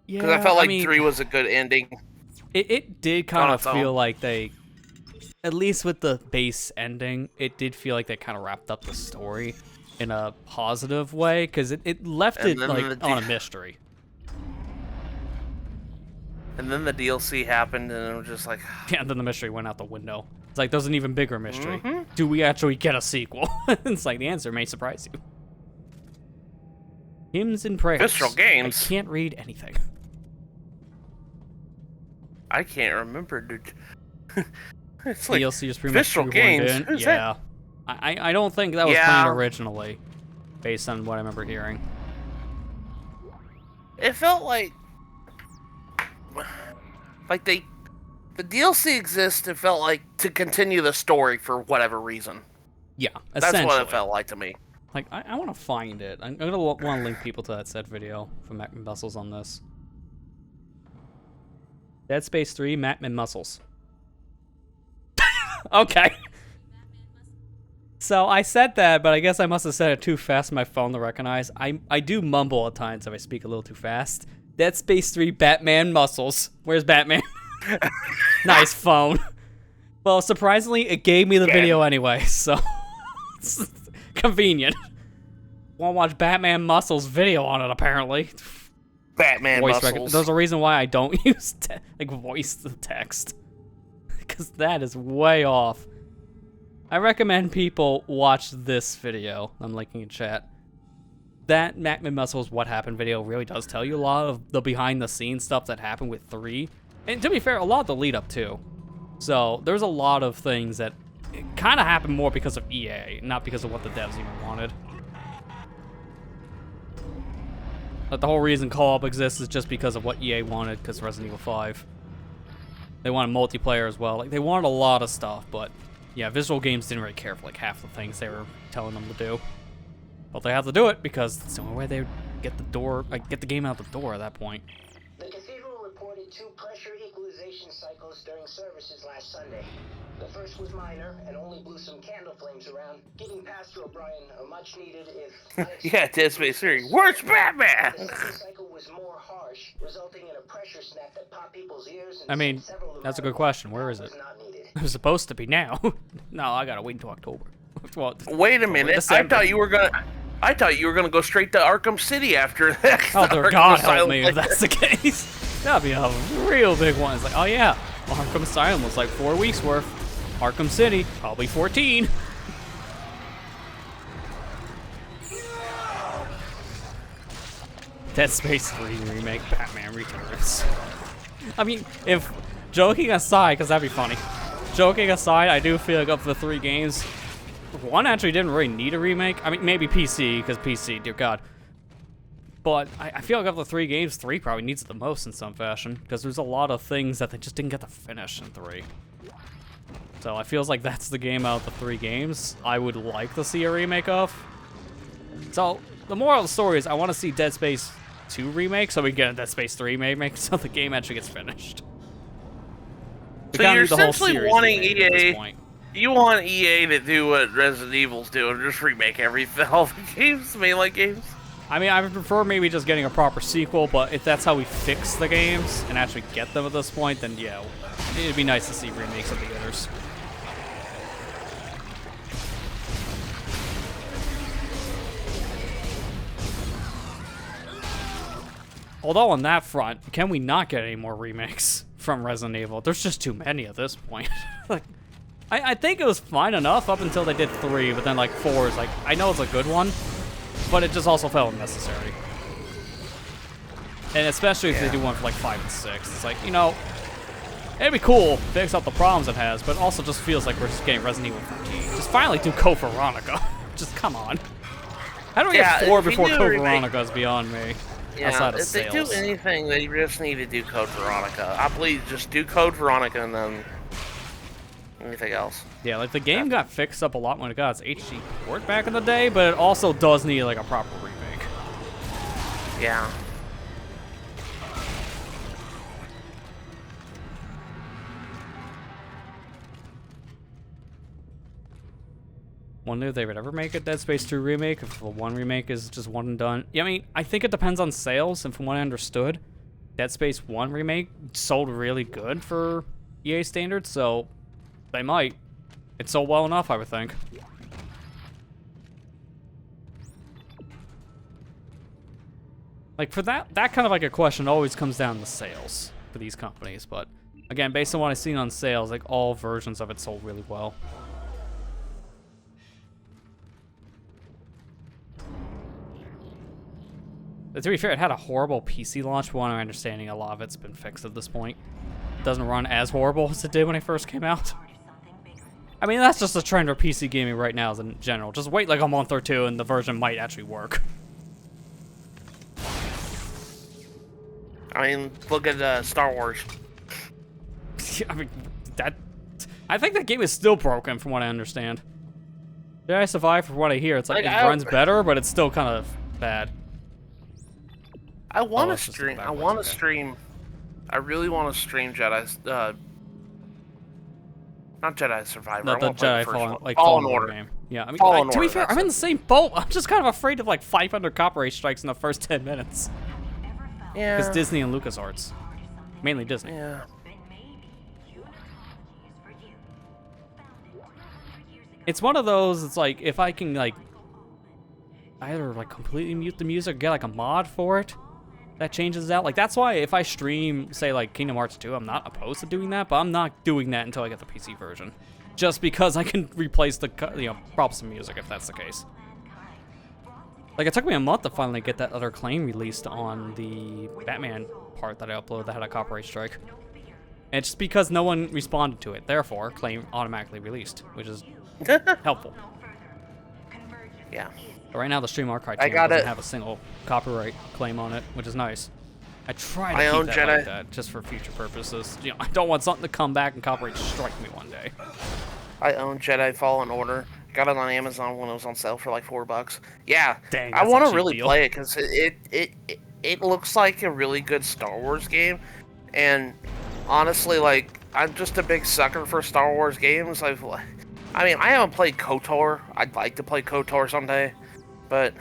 Because I felt like 3 was a good ending. It did kind of feel like they, at least with the base ending, it did feel like they kind of wrapped up the story in a positive way, because it left it like on a mystery. And then the DLC happened, and it was just like... Yeah, and then the mystery went out the window. It's like, there's an even bigger mystery. Do we actually get a sequel? It's like, the answer may surprise you. Hymns and prayers. Visceral Games. I can't read anything. I can't remember, dude. It's like DLC is pretty much Visceral shoehorned Games. in. Who's Yeah. that? I don't think that was Yeah. planned originally, based on what I remember hearing. It felt like the DLC exists. It felt like to continue the story for whatever reason. Yeah, That's essentially. what it felt like to me. Like, I want to find it. I'm gonna want to link people to that said video from Mac and Muscles on this. Dead Space 3, Mac and Muscles. Okay. So I said that, but I guess I must have said it too fast for my phone to recognize. I do mumble at times if I speak a little too fast. Dead Space 3, Batman Muscles. Where's Batman? Nice phone. Well, surprisingly, it gave me the video anyway, so it's convenient. Want to watch Batman Muscles video on it, apparently. Batman Muscles. There's a reason why I don't use voice to text, because that is way off. I recommend people watch this video. I'm linking in chat. That Macman Muscles What Happened video really does tell you a lot of the behind-the-scenes stuff that happened with 3. And to be fair, a lot of the lead-up, too. So, there's a lot of things that kind of happened more because of EA, not because of what the devs even wanted. Like, the whole reason co-op exists is just because of what EA wanted, because Resident Evil 5. They wanted multiplayer as well. Like, they wanted a lot of stuff, but yeah, Visual Games didn't really care for like half the things they were telling them to do. But they have to do it because it's the only way they would get the game out the door at that point. The Cathedral reported 2 pressure equalization cycles during services last Sunday. The first was minor and only blew some candle flames around, giving Pastor O'Brien a much needed if Yeah, Dead Space 3. Where's Batman? The second cycle was more harsh, resulting in a pressure snap that popped people's ears and I mean, sent several that's a good question. Where is it? It was supposed to be now. No, I gotta wait until October. Well, Wait a minute. I thought you were gonna go straight to Arkham City after that. Oh, dear Arkham God help Asylum. me if that's the case. That'd be a real big one. It's like, oh yeah, Arkham Asylum was like 4 weeks worth. Arkham City, probably 14. Dead Space 3 remake, Batman Returns. I mean, if joking aside, because that'd be funny. Joking aside, I do feel like of the 3 games, 1 actually didn't really need a remake. I mean, maybe PC, because PC, dear God. But I feel like of the 3 games, 3 probably needs it the most in some fashion, because there's a lot of things that they just didn't get to finish in 3. So I feels like that's the game out of the 3 games I would like to see a remake of. So the moral of the story is I want to see Dead Space 2 remake so we can get a Dead Space 3 remake so the game actually gets finished. So you're essentially wanting EA. You want EA to do what Resident Evil's doing, just remake all the games, mainline games. I mean, I would prefer maybe just getting a proper sequel, but if that's how we fix the games and actually get them at this point, then yeah, it'd be nice to see remakes of the others. Although on that front, can we not get any more remakes from Resident Evil? There's just too many at this point. Like, I think it was fine enough up until they did 3, but then like 4 is like, I know it's a good one, but it just also felt unnecessary. And especially if they do one for like 5 and 6. It's like, you know, it'd be cool, fix up the problems it has, but it also just feels like we're just getting Resident Evil 13. Just finally do Code Veronica. Just come on. How do we get 4 before Code Veronica is beyond me? Yeah, outside of if they do anything, they just need to do Code Veronica. I believe just do Code Veronica and then anything else. Yeah, like the game got fixed up a lot when it got its HD port back in the day, but it also does need like a proper remake. Yeah. Wonder if they would ever make a Dead Space 2 remake, if the 1 remake is just one and done. Yeah, I mean, I think it depends on sales, and from what I understood, Dead Space 1 remake sold really good for EA standards, so they might. It sold well enough, I would think. Like, for that kind of like a question always comes down to sales for these companies, but again, based on what I've seen on sales, like all versions of it sold really well. To be fair, it had a horrible PC launch, but my understanding, a lot of it's been fixed at this point. It doesn't run as horrible as it did when it first came out. I mean, that's just a trend for PC gaming right now in general. Just wait like a month or two and the version might actually work. I mean, look at Star Wars. I mean, I think that game is still broken from what I understand. Jedi Survive, from what I hear, it's like it runs better, but it's still kind of bad. I want to stream. I want to stream. I really want to stream Jedi's. Not Jedi Survivor. No, the Jedi Fallen Order game. Yeah, I mean, to be fair, I'm in the same boat. I'm just kind of afraid of like 500 copyright strikes in the first 10 minutes. Yeah. Because Disney and LucasArts, mainly Disney. Yeah. It's one of those. It's like if I can like either like completely mute the music or get like a mod for it that changes out. Like that's why if I stream, say like Kingdom Hearts 2, I'm not opposed to doing that, but I'm not doing that until I get the PC version, just because I can replace the props and music if that's the case. Like it took me a month to finally get that other claim released on the Batman part that I uploaded that had a copyright strike. And it's just because no one responded to it, therefore claim automatically released, which is helpful. Yeah. But right now the Stream Archive channel doesn't have a single copyright claim on it, which is nice. I try to keep that like that just for future purposes. You know, I don't want something to come back and copyright strike me one day. I own Jedi Fallen Order. Got it on Amazon when it was on sale for like $4. Yeah, dang, I want to really play it because it looks like a really good Star Wars game, and honestly, like I'm just a big sucker for Star Wars games. I mean, I haven't played KOTOR. I'd like to play KOTOR someday, but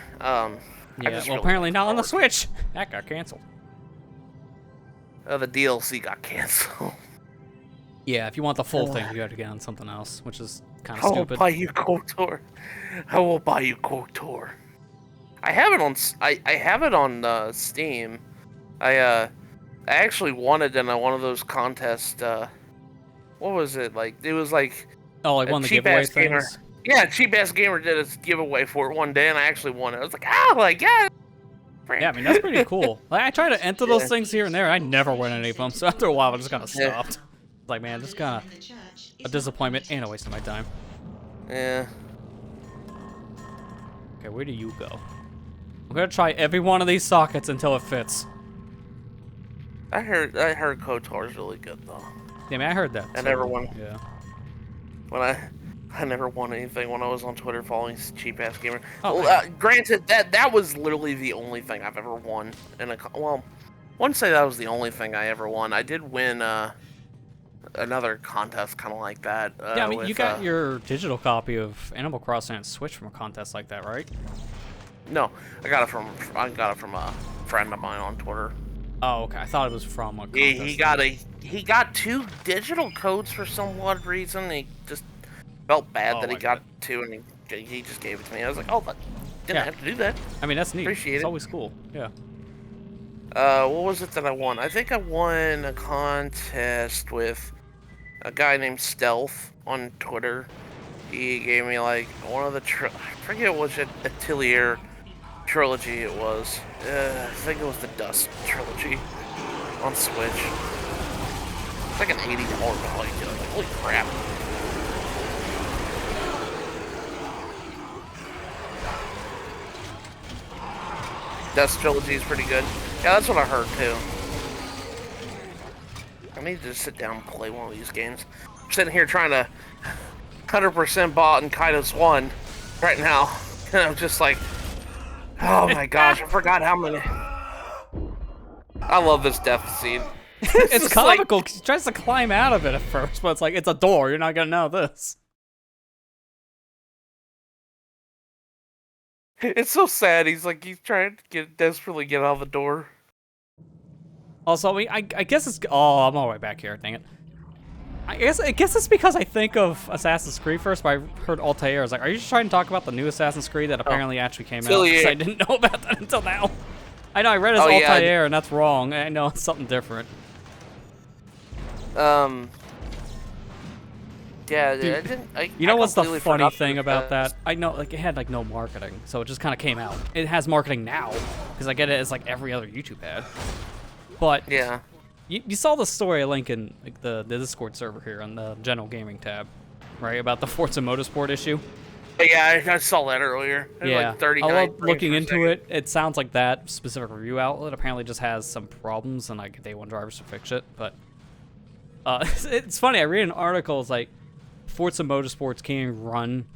yeah, well, apparently not on the Switch. That got canceled. The DLC got canceled. Yeah, if you want the full thing, you have to get on something else, which is kind of stupid. I will buy you KOTOR. I will buy you KOTOR. I have it on. I have it on Steam. I actually won it in one of those contests. What was it like? It was like. Oh, like one of the giveaway things. Yeah, Cheap Ass Gamer did a giveaway for it one day, and I actually won it. I was like, oh my god. Yeah, I mean that's pretty cool. Like I try to enter those things here and there. I never win any of them, so after a while, I just kind of stopped. Like, man, this is kind of a disappointment and a waste of my time. Yeah. Okay, where do you go? I'm gonna try every one of these sockets until it fits. I heard KOTOR is really good though. Yeah, I mean, I heard that. I never won. Yeah. When I never won anything when I was on Twitter following Cheap Ass Gamer. Oh, granted, that was literally the only thing I've ever won in a well. I wouldn't say that was the only thing I ever won. I did win another contest kind of like that. Yeah, I mean, you got your digital copy of Animal Crossing on Switch from a contest like that, right? No, I got it from a friend of mine on Twitter. Oh, okay. I thought it was from a contest. Yeah, he got 2 digital codes for some odd reason. He just felt bad that he got 2, and he just gave it to me. I was like, oh, but didn't have to do that. I mean, that's neat. Appreciate it's it. always cool. Yeah. What was it that I won? I think I won a contest with a guy named Stealth on Twitter. He gave me like one of the I forget which Atelier trilogy it was. I think it was the Dust trilogy on Switch. It's like an $80 value. Like, holy crap. Dust trilogy is pretty good. Yeah, that's what I heard too. I need to just sit down and play one of these games. I'm sitting here trying to 100% bot in Kaidos 1 right now. And I'm just like, oh my gosh, I forgot how many. I love this death scene. It's comical because he tries to climb out of it at first, but it's like, it's a door. You're not going to know this. It's so sad. He's trying to desperately get out of the door. Also, I guess it's... Oh, I'm all the way back here. Dang it. I guess it's because I think of Assassin's Creed first, but I heard Altair. I was like, are you just trying to talk about the new Assassin's Creed that apparently actually came out? Because I didn't know about that until now. I know, I read as Altair, and that's wrong. I know it's something different. Yeah, dude, you know what's the funny thing about that? I know, like, it had, like, no marketing, so it just kind of came out. It has marketing now, because I get it as, like, every other YouTube ad. But yeah, you saw the story I link in like, the Discord server here on the general gaming tab. right? About the Forza Motorsport issue. Yeah, I saw that earlier. It Yeah, like 39 although frames looking per into second. it, it sounds like that specific review outlet apparently just has some problems, and like they want drivers to fix it. But it's funny. I read an article. It's like Forza Motorsports can run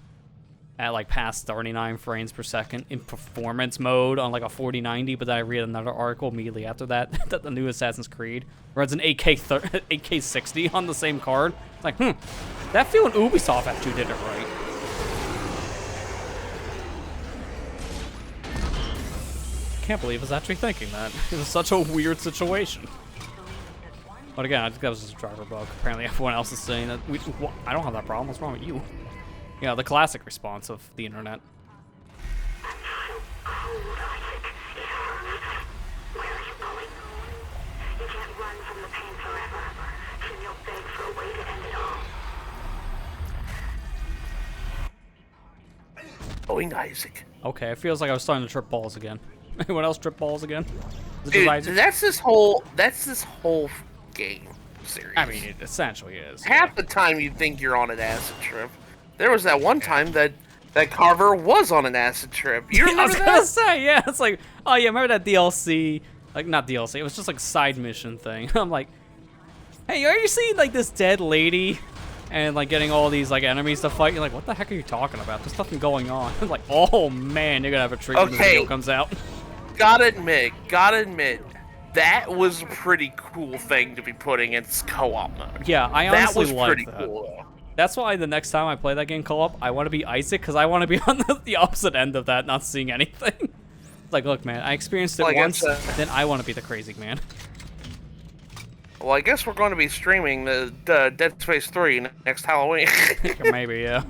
at like past 39 frames per second in performance mode on like a 4090. But then I read another article immediately after that that the new Assassin's Creed runs an 8K 60 on the same card. It's like, that feeling Ubisoft actually did it right. Can't believe I was actually thinking that. It was such a weird situation. But again, I think that was just a driver bug. Apparently everyone else is saying that I don't have that problem. What's wrong with you? Yeah, the classic response of the internet. Going Isaac. Okay, it feels like I was starting to trip balls again. Anyone else trip balls again? Is it Dude, just Isaac? that's this whole game series. I mean, it essentially is. Half the time you think you're on an acid trip. There was that one time that Carver was on an acid trip. You remember I was that? gonna say, yeah, it's like, oh yeah, remember that DLC? Like, not DLC, it was just like side mission thing. I'm like, hey, are you seeing like this dead lady and like getting all these like enemies to fight? You're like, what the heck are you talking about? There's nothing going on. I'm like, oh man, you're gonna have a treat when this video comes out. Gotta admit, that was a pretty cool thing to be putting in co-op mode. Yeah, I honestly that was like pretty that. cool though. That's why the next time I play that game co-op, I want to be Isaac, because I want to be on the opposite end of that, not seeing anything. It's like, look, man, I experienced it once, then I want to be the crazy man. Well, I guess we're going to be streaming the Dead Space 3 next Halloween. Maybe, yeah.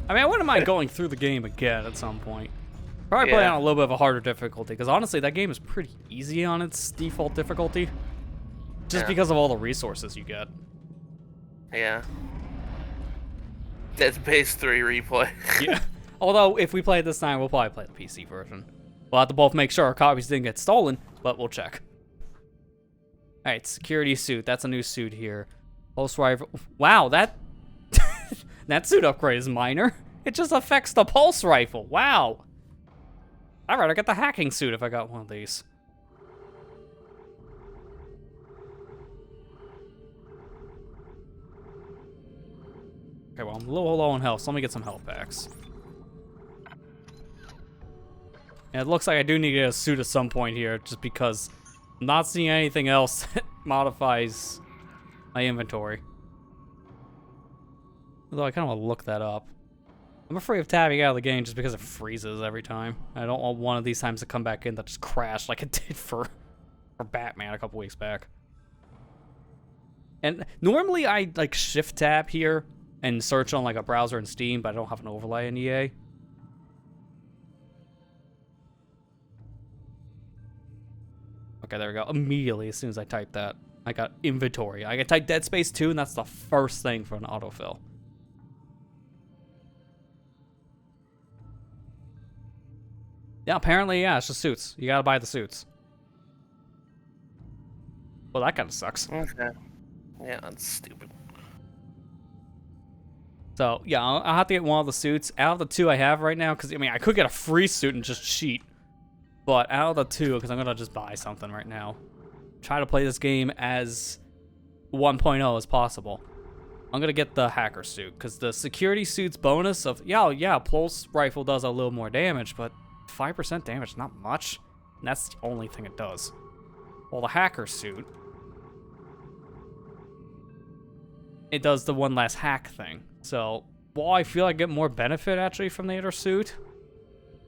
I mean, I wouldn't mind going through the game again at some point. Probably play on a little bit of a harder difficulty, because honestly, that game is pretty easy on its default difficulty. Just because of all the resources you get. Yeah. Dead Space 3 replay. Yeah. Although, if we play it this time, we'll probably play the PC version. We'll have to both make sure our copies didn't get stolen, but we'll check. Alright, security suit. That's a new suit here. Pulse rifle. Wow, that that suit upgrade is minor. It just affects the pulse rifle. Wow. I'd rather get the hacking suit if I got one of these. Okay, well, I'm a little low on health, so let me get some health packs. And it looks like I do need to get a suit at some point here, just because I'm not seeing anything else that modifies my inventory. Although I kind of want to look that up. I'm afraid of tabbing out of the game just because it freezes every time. I don't want one of these times to come back in that just crashed like it did for Batman a couple weeks back. And normally I like shift tab here and search on like a browser in Steam, but I don't have an overlay in EA. Okay, there we go. Immediately, as soon as I type that, I got inventory. I can type Dead Space 2, and that's the first thing for an autofill. Yeah, apparently, yeah, it's just suits. You gotta buy the suits. Well, that kind of sucks. Okay. Yeah, that's stupid. So, yeah, I'll have to get one of the suits. Out of the two I have right now, because, I mean, I could get a free suit and just cheat. But out of the two, because I'm going to just buy something right now. Try to play this game as 1.0 as possible. I'm going to get the hacker suit, because the security suit's bonus of, yeah, pulse rifle does a little more damage, but 5% damage is not much. And that's the only thing it does. Well, the hacker suit, it does the one last hack thing. So, while I feel I get more benefit, actually, from the other suit,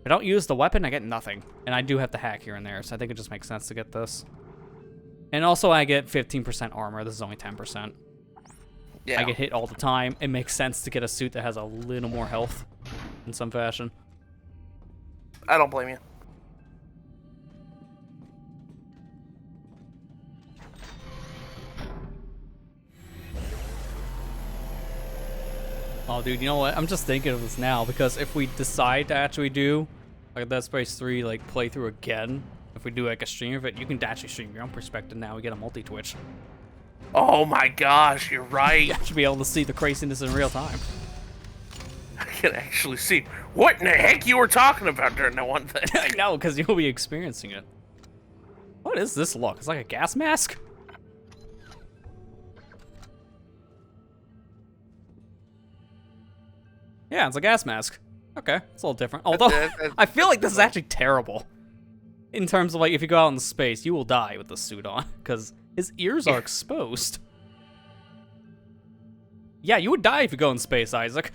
if I don't use the weapon, I get nothing. And I do have to hack here and there, so I think it just makes sense to get this. And also, I get 15% armor. This is only 10%. Yeah. I get hit all the time. It makes sense to get a suit that has a little more health in some fashion. I don't blame you. Oh, dude, you know what? I'm just thinking of this now, because if we decide to actually do like a Dead Space 3 like playthrough again, if we do like a stream of it, you can actually stream your own perspective now. We get a multi-twitch. Oh my gosh, you're right. You should be able to see the craziness in real time. I can actually see what in the heck you were talking about during that one thing. I know, because you'll be experiencing it. What is this look? It's like a gas mask? Yeah, it's a gas mask. Okay, it's a little different. Although, I feel like this is actually terrible. In terms of, like, if you go out in space, you will die with the suit on. Because his ears are exposed. Yeah, you would die if you go in space, Isaac.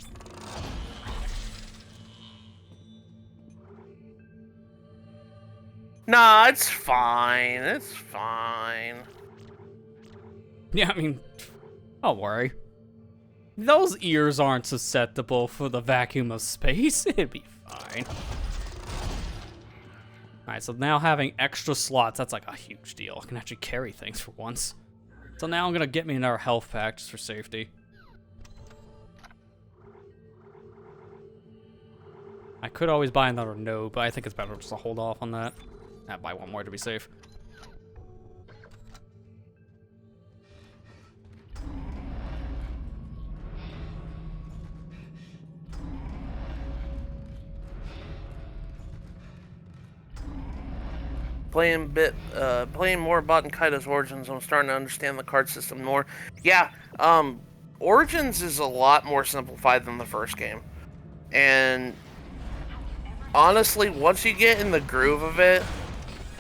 Nah, it's fine. It's fine. Yeah, I mean, don't worry. Those ears aren't susceptible for the vacuum of space. It'd be fine. Alright, so now having extra slots, that's like a huge deal. I can actually carry things for once. So now I'm gonna get me another health pack just for safety. I could always buy another node, but I think it's better just to hold off on that. I'll buy one more to be safe. Playing more about Kaido's Origins, I'm starting to understand the card system more. Yeah, Origins is a lot more simplified than the first game. And honestly, once you get in the groove of it,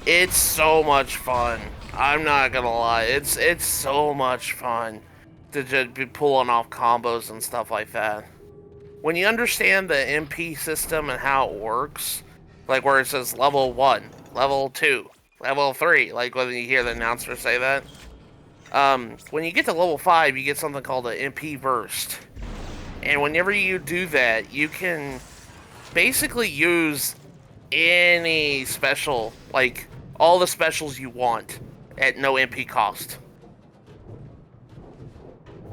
it's so much fun. I'm not gonna lie, it's so much fun to just be pulling off combos and stuff like that. When you understand the MP system and how it works, like where it says level 1, level 2, level 3, like when you hear the announcer say that. When you get to level 5, you get something called an MP burst. And whenever you do that, you can basically use any special, like all the specials you want at no MP cost.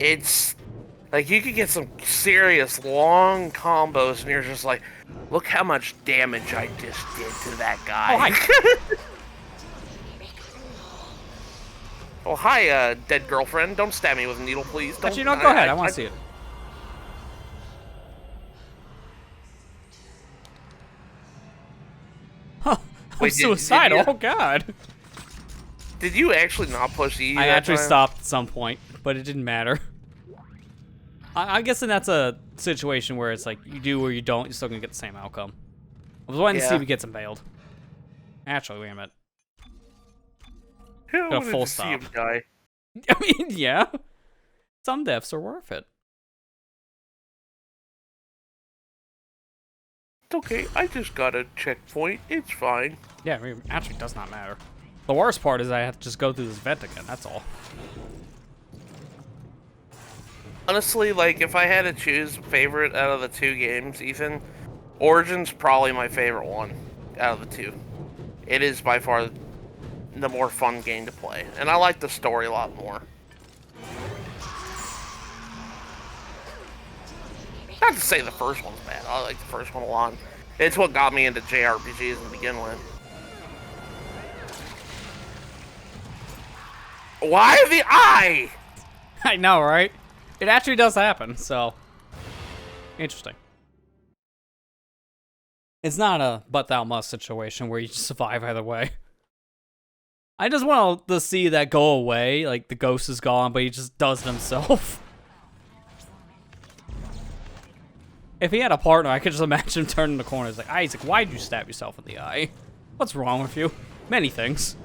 It's like you could get some serious long combos and you're just like, look how much damage I just did to that guy. Oh, hi. Oh, hi, dead girlfriend. Don't stab me with a needle, please. Don't, Actually, no, go ahead. I want to see it. Huh. I'm suicidal. Oh, God. Did you actually not push E? I actually stopped at some point, but it didn't matter. I'm guessing that's a situation where it's like, you do or you don't, you're still gonna get the same outcome. I was waiting to see if he gets impaled. Actually, wait a minute. I A full stop. see him die. I mean, yeah. Some deaths are worth it. It's okay, I just got a checkpoint. It's fine. Yeah, I mean, actually, it does not matter. The worst part is I have to just go through this vent again, that's all. Honestly, like, if I had to choose a favorite out of the two games, Ethan, Origin's probably my favorite one out of the two. It is by far the more fun game to play, and I like the story a lot more. Not to say the first one's bad, I like the first one a lot. It's what got me into JRPGs to begin with. Why the eye? I know, right? It actually does happen, so... Interesting. It's not a but thou must situation where you just survive either way. I just want to see that go away, like the ghost is gone, but he just does it himself. If he had a partner, I could just imagine him turning the corner. It's like, Isaac, why did you stab yourself in the eye? What's wrong with you? Many things.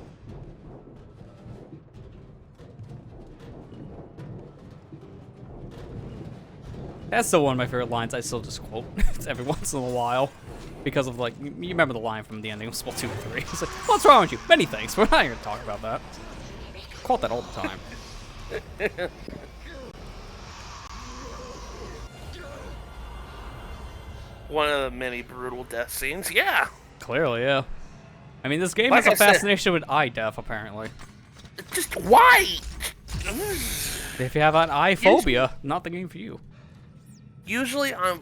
That's still one of my favorite lines I still just quote every once in a while. Because of, like, you remember the line from the ending of Spell 2 and 3. It's like, what's wrong with you? Many things. We're not here to talk about that. I quote that all the time. One of the many brutal death scenes, yeah. Clearly, yeah. I mean, this game has a fascination with eye death, apparently. Just why? If you have an eye phobia, not the game for you. Usually, I'm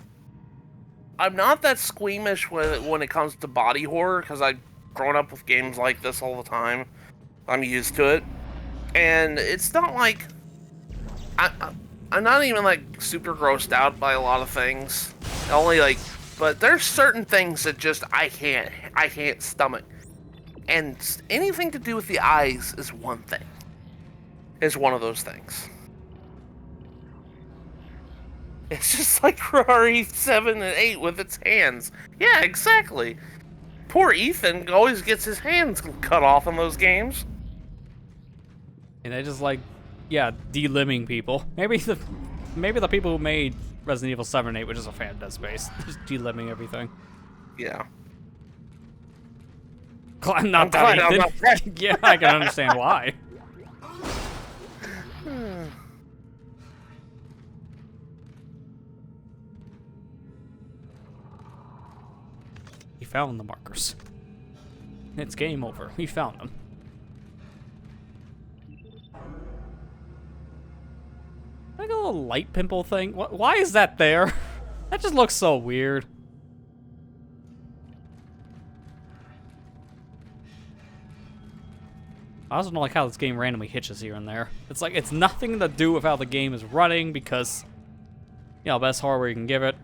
not that squeamish when it comes to body horror, because I've grown up with games like this all the time. I'm used to it. And it's not like I'm not even like super grossed out by a lot of things. Only like, but there's certain things that just I can't stomach. And anything to do with the eyes is one thing. Is one of those things. It's just like Ferrari 7 and 8 with its hands. Yeah, exactly. Poor Ethan always gets his hands cut off in those games. And they just like, yeah, delimbing people. Maybe the people who made Resident Evil 7 and 8 were just a fan of Dead Space. Just delimbing everything. Yeah. Not that Ethan. Yeah, I can understand why. He found the markers. It's game over. We found them. Like a little light pimple thing. Why is that there? That just looks so weird. I also don't like how this game randomly hitches here and there. It's like it's nothing to do with how the game is running because, you know, best hardware you can give it.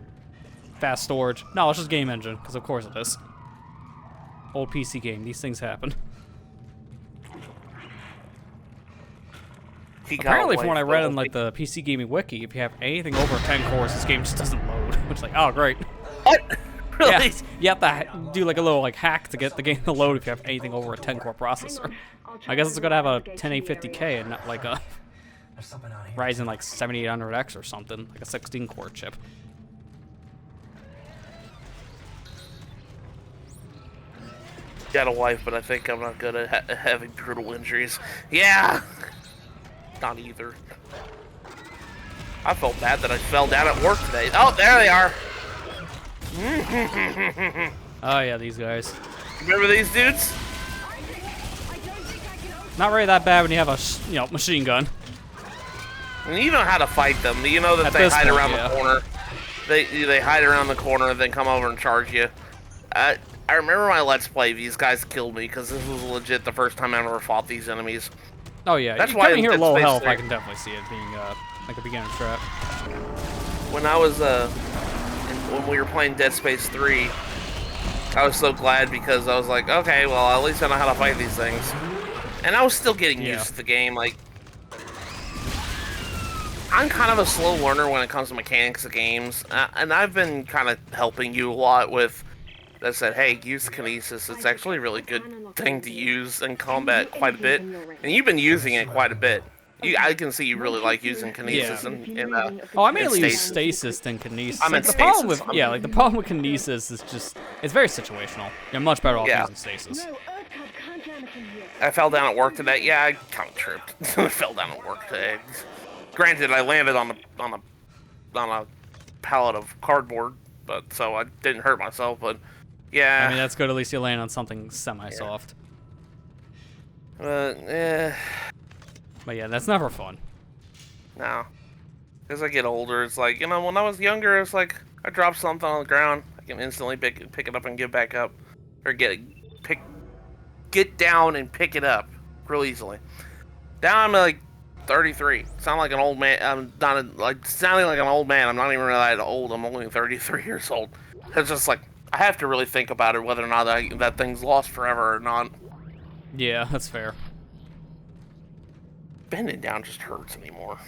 Fast storage. No, it's just game engine, because of course it is. Old PC game. These things happen. Apparently, from what I read in like the PC Gaming Wiki, if you have anything over 10 cores, this game just doesn't load. Which is like, oh great. What? Really? Yeah, you have to do like a little like hack to get the game to load if you have anything over a 10 core processor. I guess it's gonna have a 108050K and not like a Ryzen like 7800X or something, like a 16 core chip. Got a wife, but I think I'm not good at having brutal injuries. Yeah! Not either. I felt bad that I fell down at work today. Oh, there they are! Oh yeah, these guys. Remember these dudes? Not really that bad when you have a machine gun. And you know how to fight them. You know that they hide around the corner. They hide around the corner and then come over and charge you. I remember my Let's Play, these guys killed me because this was legit the first time I ever fought these enemies. Oh yeah, that's why coming here low health, I can definitely see it being like a beginner strat. When I was when we were playing Dead Space 3, I was so glad because I was like, okay, well at least I know how to fight these things. And I was still getting used to the game. Like, I'm kind of a slow learner when it comes to mechanics of games, and I've been kind of helping you a lot with. That said, hey, use kinesis. It's actually a really good thing to use in combat quite a bit, and you've been using it quite a bit. I can see you really like using kinesis. Oh, I mainly use stasis than kinesis. I'm like, in the problem with like the problem with kinesis is just it's very situational. You're much better off using stasis. I fell down at work today. Yeah, I kind of tripped. I fell down at work today. Granted, I landed on a pallet of cardboard, but so I didn't hurt myself. But yeah, I mean that's good. At least you land on something semi-soft. But yeah, that's never fun. No. As I get older, it's like, you know, when I was younger, it's like I drop something on the ground, I can instantly pick it up and get back up, or get down and pick it up real easily. Now I'm like 33. Sound like an old man. I'm not sounding like an old man. I'm not even really that old. I'm only 33 years old. It's just like I have to really think about it, whether or not that thing's lost forever or not. Yeah, that's fair. Bending down just hurts anymore.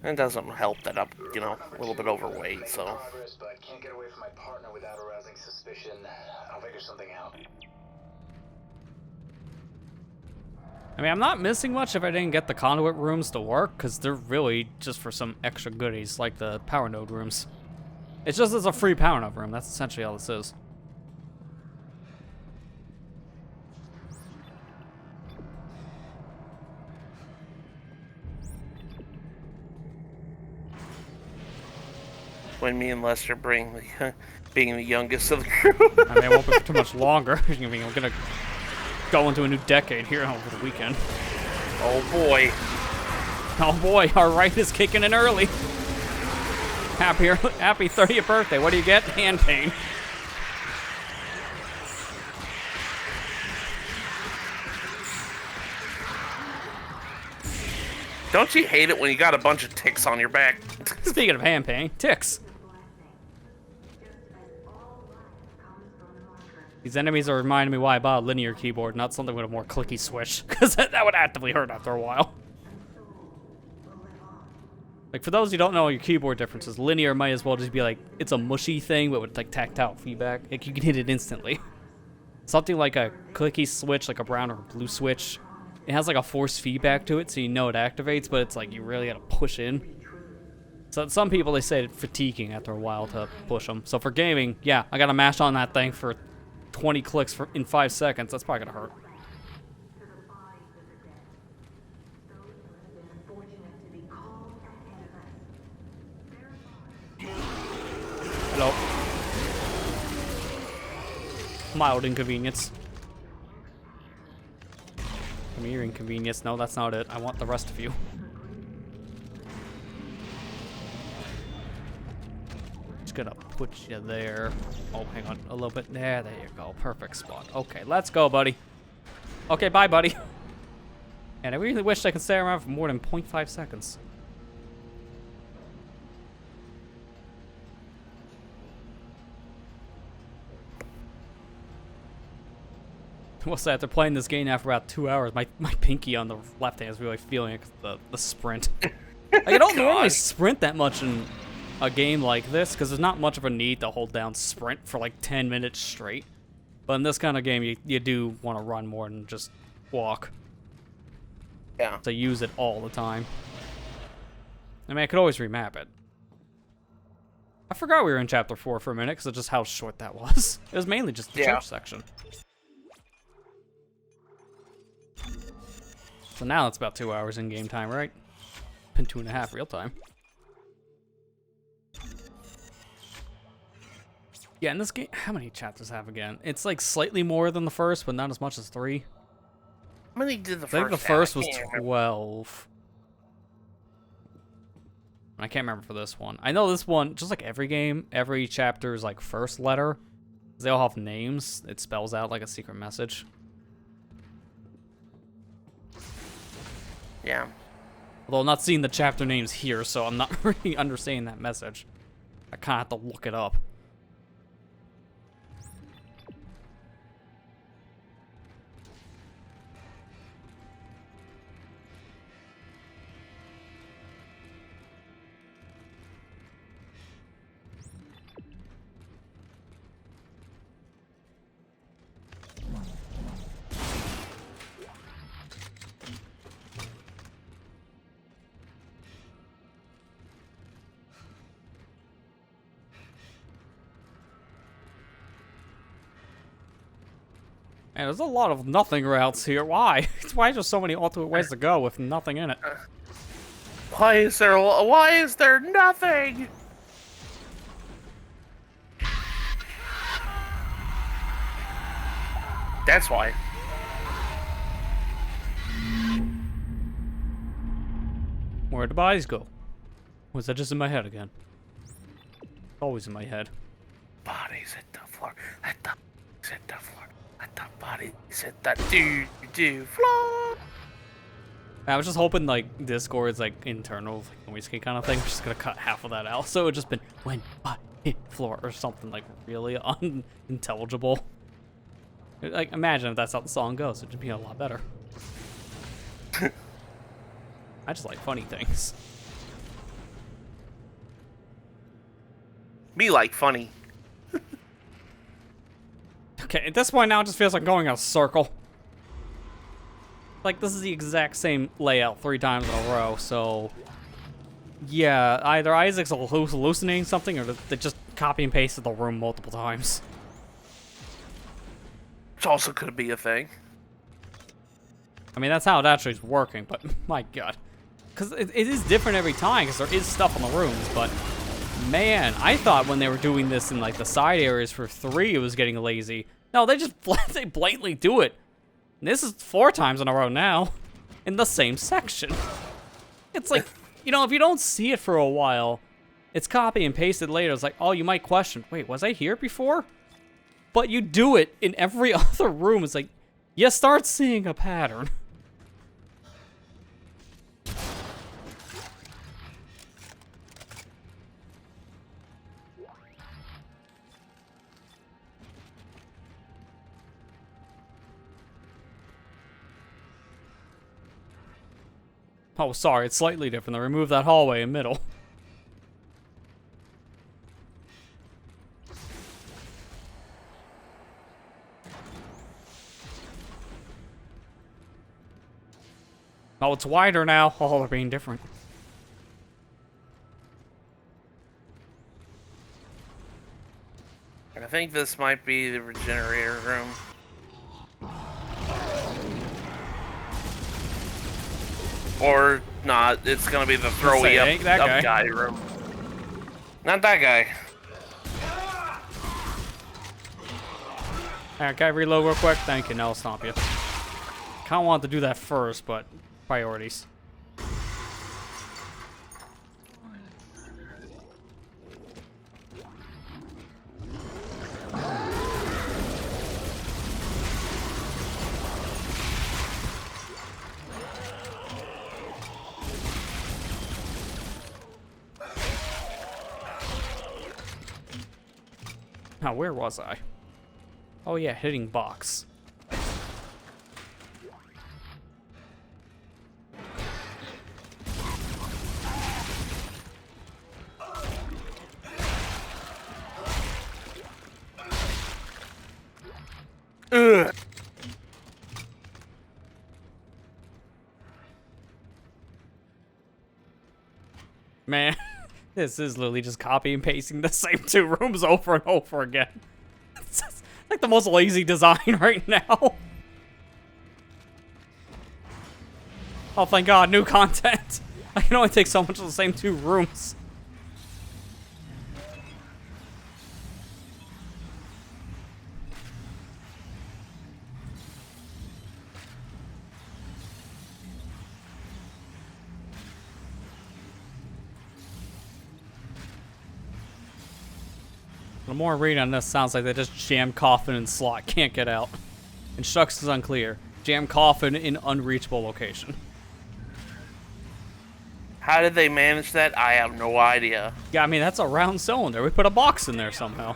And it doesn't help that I'm, you know, a little bit overweight, so. But can't get away from my partner without arousing suspicion. I'll figure something out. I mean, I'm not missing much if I didn't get the conduit rooms to work, because they're really just for some extra goodies, like the power node rooms. It's just as a free power node room. That's essentially all this is. When me and Lester being the youngest of the crew. I mean, it won't be for too much longer. I mean, we're gonna go into a new decade here over the weekend. Oh boy. Oh boy, our right is kicking in early. Happy 30th birthday. What do you get? Hand pain. Don't you hate it when you got a bunch of ticks on your back? Speaking of hand pain, ticks. These enemies are reminding me why I bought a linear keyboard, not something with a more clicky switch, because that would actively hurt after a while. Like, for those who don't know your keyboard differences, linear might as well just be like, it's a mushy thing, but with like tactile feedback. Like, you can hit it instantly. Something like a clicky switch, like a brown or blue switch, it has like a force feedback to it, so you know it activates, but it's like you really gotta push in. So some people, they say it's fatiguing after a while to push them. So for gaming, yeah, I gotta mash on that thing for 20 clicks in 5 seconds. That's probably gonna hurt. Hello. Mild inconvenience. Come here, inconvenience. No, that's not it. I want the rest of you. Just gonna put you there. Oh, hang on a little bit. There you go. Perfect spot. Okay, let's go, buddy. Okay, bye, buddy. And I really wish I could stay around for more than 0.5 seconds. We'll say after playing this game now for about 2 hours, my pinky on the left hand is really feeling it, the sprint. Like, I don't normally sprint that much in a game like this, because there's not much of a need to hold down sprint for like 10 minutes straight. But in this kind of game, you do want to run more than just walk. Yeah. To use it all the time. I mean, I could always remap it. I forgot we were in Chapter 4 for a minute, because of just how short that was. It was mainly just the church section. So now it's about 2 hours in game time, right? Been 2.5 real time. Yeah, in this game, how many chapters have again? It's like slightly more than the first, but not as much as 3. How many did the first? I think the first was 12. I can't remember for this one. I know this one, just like every game, every chapter's like first letter, they all have names. It spells out like a secret message. Yeah. Although I'm not seeing the chapter names here, so I'm not really understanding that message. I kind of have to look it up. And there's a lot of nothing routes here. Why? Why is there so many alternate ways to go with nothing in it? Why is there nothing? That's why. Where'd the bodies go? Was that just in my head again? Always in my head. Bodies hit the floor. Let the hit the floor. Let the bodies hit the floor. I was just hoping like Discord's like internal like noise gate kind of thing. I'm just gonna cut half of that out. So it would just been when body hit floor or something like really unintelligible. Like imagine if that's how the song goes. It'd just be a lot better. I just like funny things. Me like funny. Okay, at this point now it just feels like going in a circle. Like, this is the exact same layout 3 times in a row, so... Yeah, either Isaac's hallucinating something, or they just copy and pasted the room multiple times. Which also could be a thing. I mean, that's how it actually is working, but my god. Because it is different every time, because there is stuff in the rooms, but... Man, I thought when they were doing this in, like, the side areas for 3, it was getting lazy. No, they just they blatantly do it. And this is 4 times in a row now, in the same section. It's like, you know, if you don't see it for a while, it's copy and pasted later. It's like, oh, you might question, wait, was I here before? But you do it in every other room. It's like, you start seeing a pattern. Oh, sorry, it's slightly different. They removed that hallway in middle. Oh, it's wider now. Oh, they're being different. I think this might be the regenerator room. Or not, it's gonna be the throwy up guy room. Not that guy. Alright, can I reload real quick? Thank you, no, I'll stomp you. Kinda wanted to do that first, but priorities. Now, where was I? Oh yeah, hitting box. Ugh. Man, this is literally just copy and pasting the same 2 rooms over and over again. It's like the most lazy design right now. Oh, thank God, new content. I can only take so much of the same 2 rooms. The more I read on this, sounds like they just jammed coffin and slot, can't get out. Instructions unclear. Jam coffin in unreachable location. How did they manage that? I have no idea. Yeah, I mean, that's a round cylinder. We put a box in there somehow.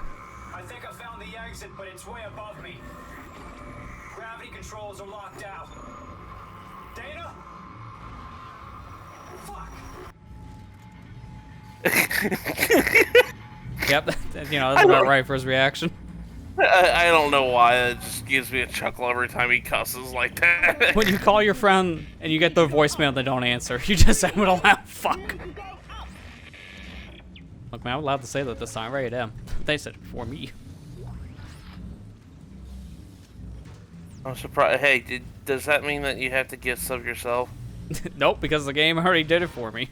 I think I found the exit, but it's way above me. Gravity controls are locked out. Dana? Fuck. Yep, you know, that's about right for his reaction. I don't know why, it just gives me a chuckle every time he cusses like that. When you call your friend and you get their voicemail, they don't answer. You just say, I'm gonna laugh, fuck. Look, man, I'm allowed to say that this time, right? Them. They said it before me. I'm surprised. Hey, does that mean that you have to gift sub yourself? Nope, because the game already did it for me.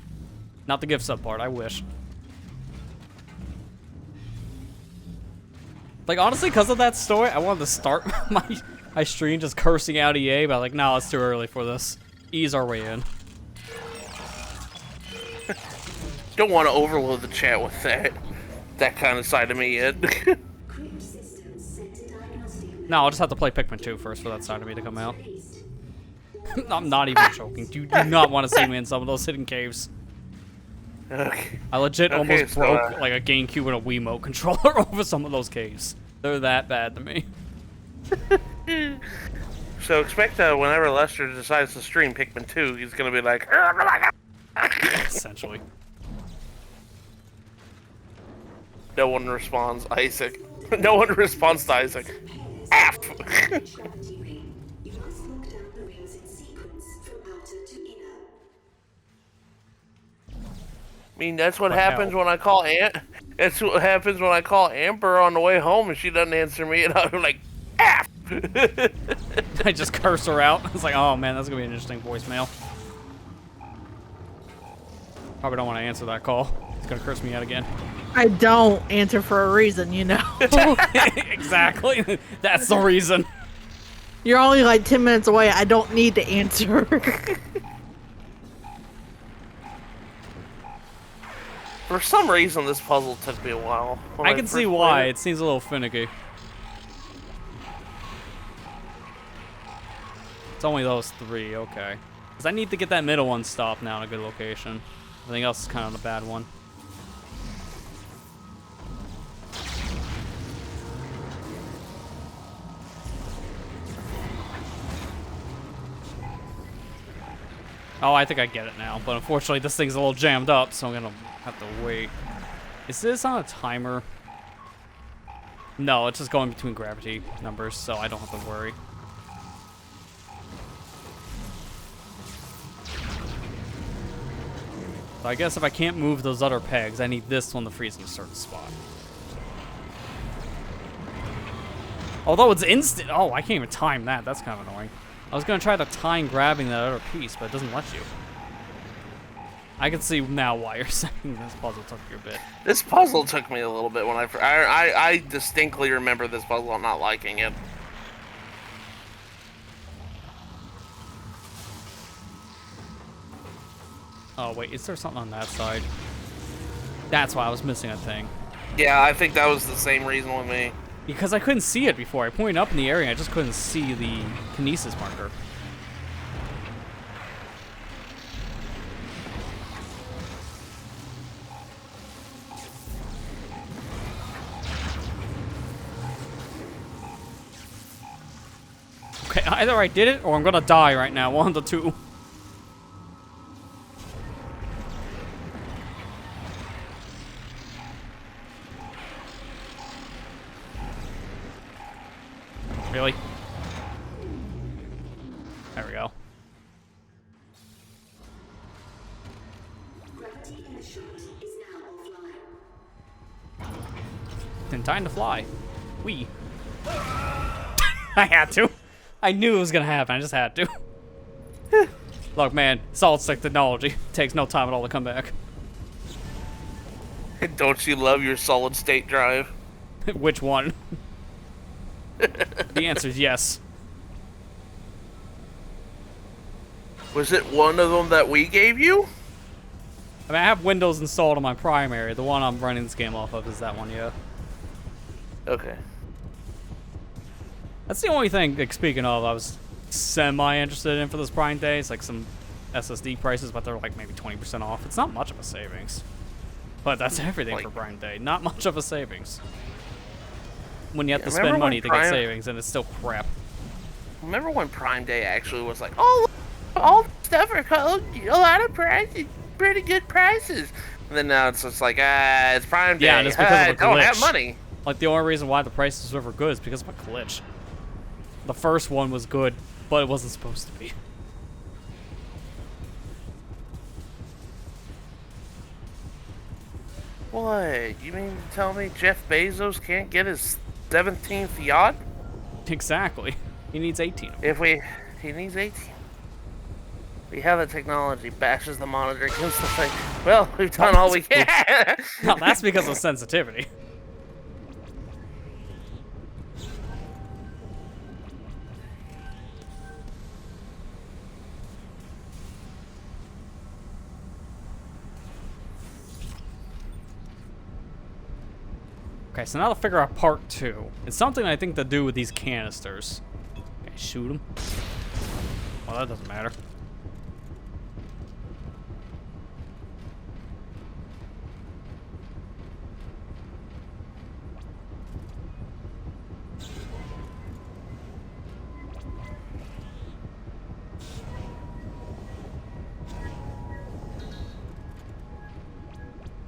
Not the gift sub part, I wish. Like, honestly, because of that story, I wanted to start my stream just cursing out EA, but like, no, it's too early for this. Ease our way in. Don't want to overload the chat with that kind of side of me yet. No, I'll just have to play Pikmin 2 first for that side of me to come out. I'm not even joking. You do not want to see me in some of those hidden caves. Okay. I legit almost broke like a GameCube and a Wiimote controller over some of those caves. They're that bad to me. So expect whenever Lester decides to stream Pikmin 2, he's gonna be like, essentially. No one responds, Isaac. No one responds to Isaac. F. I mean, that's what happens when I call That's what happens when I call Amber on the way home and she doesn't answer me, and I'm like, F. I just curse her out. It's like, oh man, that's gonna be an interesting voicemail. Probably don't want to answer that call. It's gonna curse me out again. I don't answer for a reason, you know. Exactly. That's the reason. You're only like 10 minutes away. I don't need to answer. For some reason, this puzzle took me a while. I can see why. It seems a little finicky. It's only those 3, okay. Because I need to get that middle one stopped now in a good location. Everything else is kind of a bad one. Oh, I think I get it now. But unfortunately, this thing's a little jammed up, so I'm gonna have to wait. Is this on a timer? No, it's just going between gravity numbers, so I don't have to worry. So I guess if I can't move those other pegs, I need this one to freeze in a certain spot. Although it's instant. Oh, I can't even time that. That's kind of annoying. I was going to try to time grabbing that other piece, but it doesn't let you. I can see now why you're saying this puzzle took you a bit. This puzzle took me a little bit when I distinctly remember this puzzle not liking it. Oh, wait, is there something on that side? That's why I was missing a thing. Yeah, I think that was the same reason with me. Because I couldn't see it before. I pointed up in the area, I just couldn't see the kinesis marker. Okay, either I did it or I'm gonna die right now. One of the two. Really? There we go. In time to fly. Wee. I had to. I knew it was gonna happen. I just had to. Look, man, solid state technology takes no time at all to come back. Don't you love your solid state drive? Which one? The answer is yes. Was it one of them that we gave you? I mean, I have Windows installed on my primary. The one I'm running this game off of is that one, yeah. Okay. That's the only thing, like, speaking of, I was semi-interested in for this Prime Day. It's like some SSD prices, but they're like maybe 20% off. It's not much of a savings. But that's everything for Prime Day. Not much of a savings. When you have to spend money to get savings, and it's still crap. Remember when Prime Day actually was like, oh, all stuff are a lot of prices, pretty good prices. And then now it's just like, it's Prime Day. Yeah, and it's because of a glitch. I don't have money. Like, the only reason why the prices were ever good is because of a glitch. The first one was good, but it wasn't supposed to be. What? You mean to tell me Jeff Bezos can't get his 17th yacht? Exactly. He needs 18. He needs 18. We have the technology, bashes the monitor against the thing. Well, we've done all we can. No, that's because of sensitivity. Okay, so now to figure out part 2. It's something I think to do with these canisters. Okay, shoot them. Well, that doesn't matter.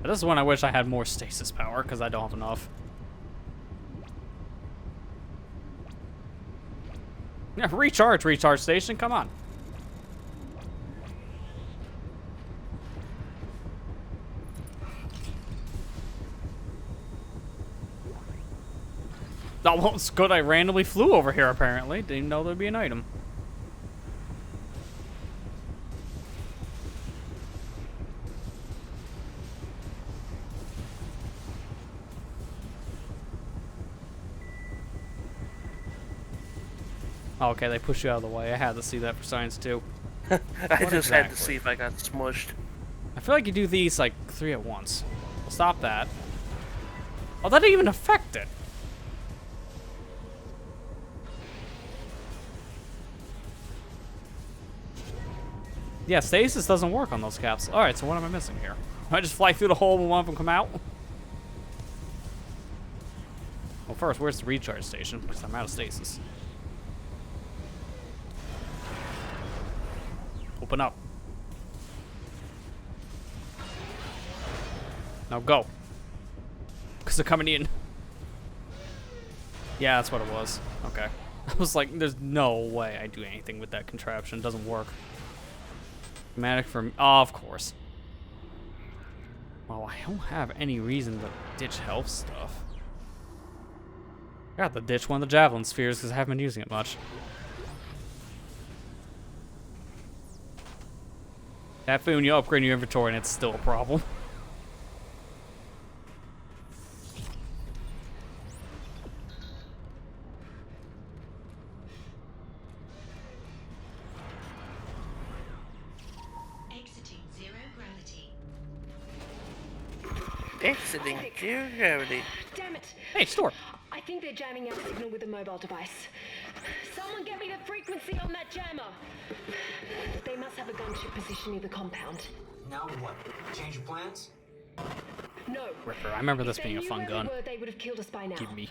This is when I wish I had more stasis power, because I don't have enough. Yeah, recharge station, come on. That was good. I randomly flew over here, apparently. Didn't know there'd be an item. Oh, okay, they push you out of the way. I had to see that for science too. I just had to see if I got smushed. I feel like you do these like 3 at once. We'll stop that. Oh, that didn't even affect it. Yeah, stasis doesn't work on those caps. Alright, so what am I missing here? Do I just fly through the hole when one of them come out? Well, first, where's the recharge station? Because I'm out of stasis. Open up. Now go. Because they're coming in. Yeah, that's what it was. Okay. I was like, there's no way I do anything with that contraption. It doesn't work. Dramatic for me. Oh, of course. Well, I don't have any reason to ditch health stuff. I got to ditch one of the javelin spheres because I haven't been using it much. That food, you upgrade your inventory and it's still a problem. Exiting zero gravity. Damn it! Hey, store. I think they're jamming our signal with a mobile device. Someone get me the frequency on that jammer. They must have a gunship position near the compound. Now what? Change your plans? No. Ripper. I remember this being a fun gun. They would have killed us by now. Give me.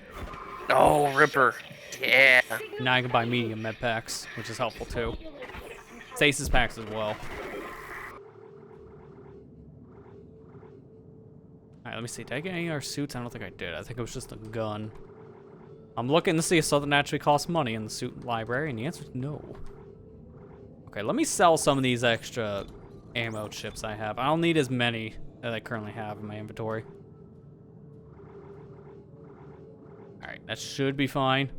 Oh, Ripper. Yeah. Now I can buy medium med packs, which is helpful too. Stasis packs as well. Alright, let me see. Did I get any of our suits? I don't think I did. I think it was just a gun. I'm looking to see if something actually costs money in the suit library, and the answer is no. Okay, let me sell some of these extra ammo chips I have. I don't need as many that I currently have in my inventory. Alright, that should be fine.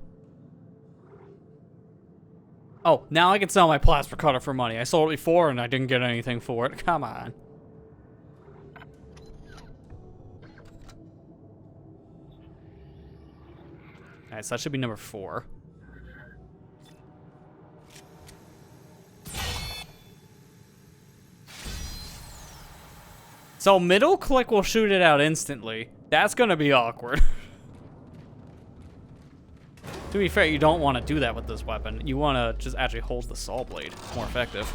Oh, now I can sell my plasma cutter for money. I sold it before and I didn't get anything for it. Come on. Alright, so that should be number 4. So middle click will shoot it out instantly. That's gonna be awkward. To be fair, you don't want to do that with this weapon. You want to just actually hold the saw blade. It's more effective.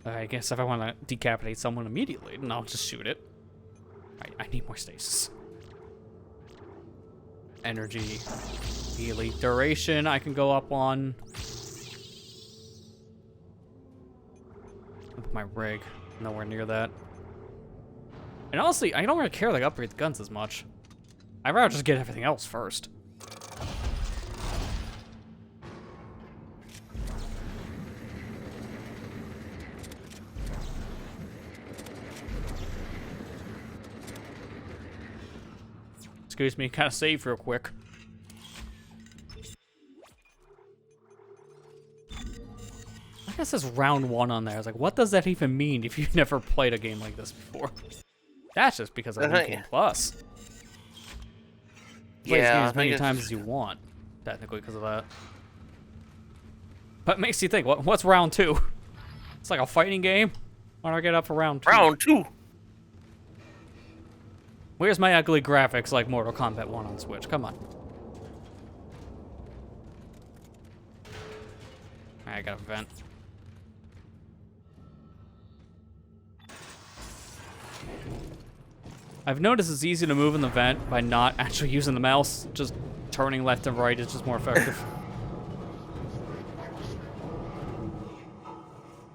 I guess if I want to decapitate someone immediately, then I'll just shoot it. Alright, I need more stasis. Energy, melee, duration, I can go up on. Up my rig, nowhere near that. And honestly, I don't really care to upgrade the guns as much. I'd rather just get everything else first. Excuse me, kind of save real quick. I guess it says round 1 on there. I was like, what does that even mean if you've never played a game like this before? That's just because I Game Plus. Play this game as many times as you want, technically, because of that. But it makes you think, what's round 2? It's like a fighting game? Why don't I get up for round 2? Round 2! Where's my ugly graphics like Mortal Kombat 1 on Switch? Come on. Alright, I got a vent. I've noticed it's easy to move in the vent by not actually using the mouse. Just turning left and right is just more effective.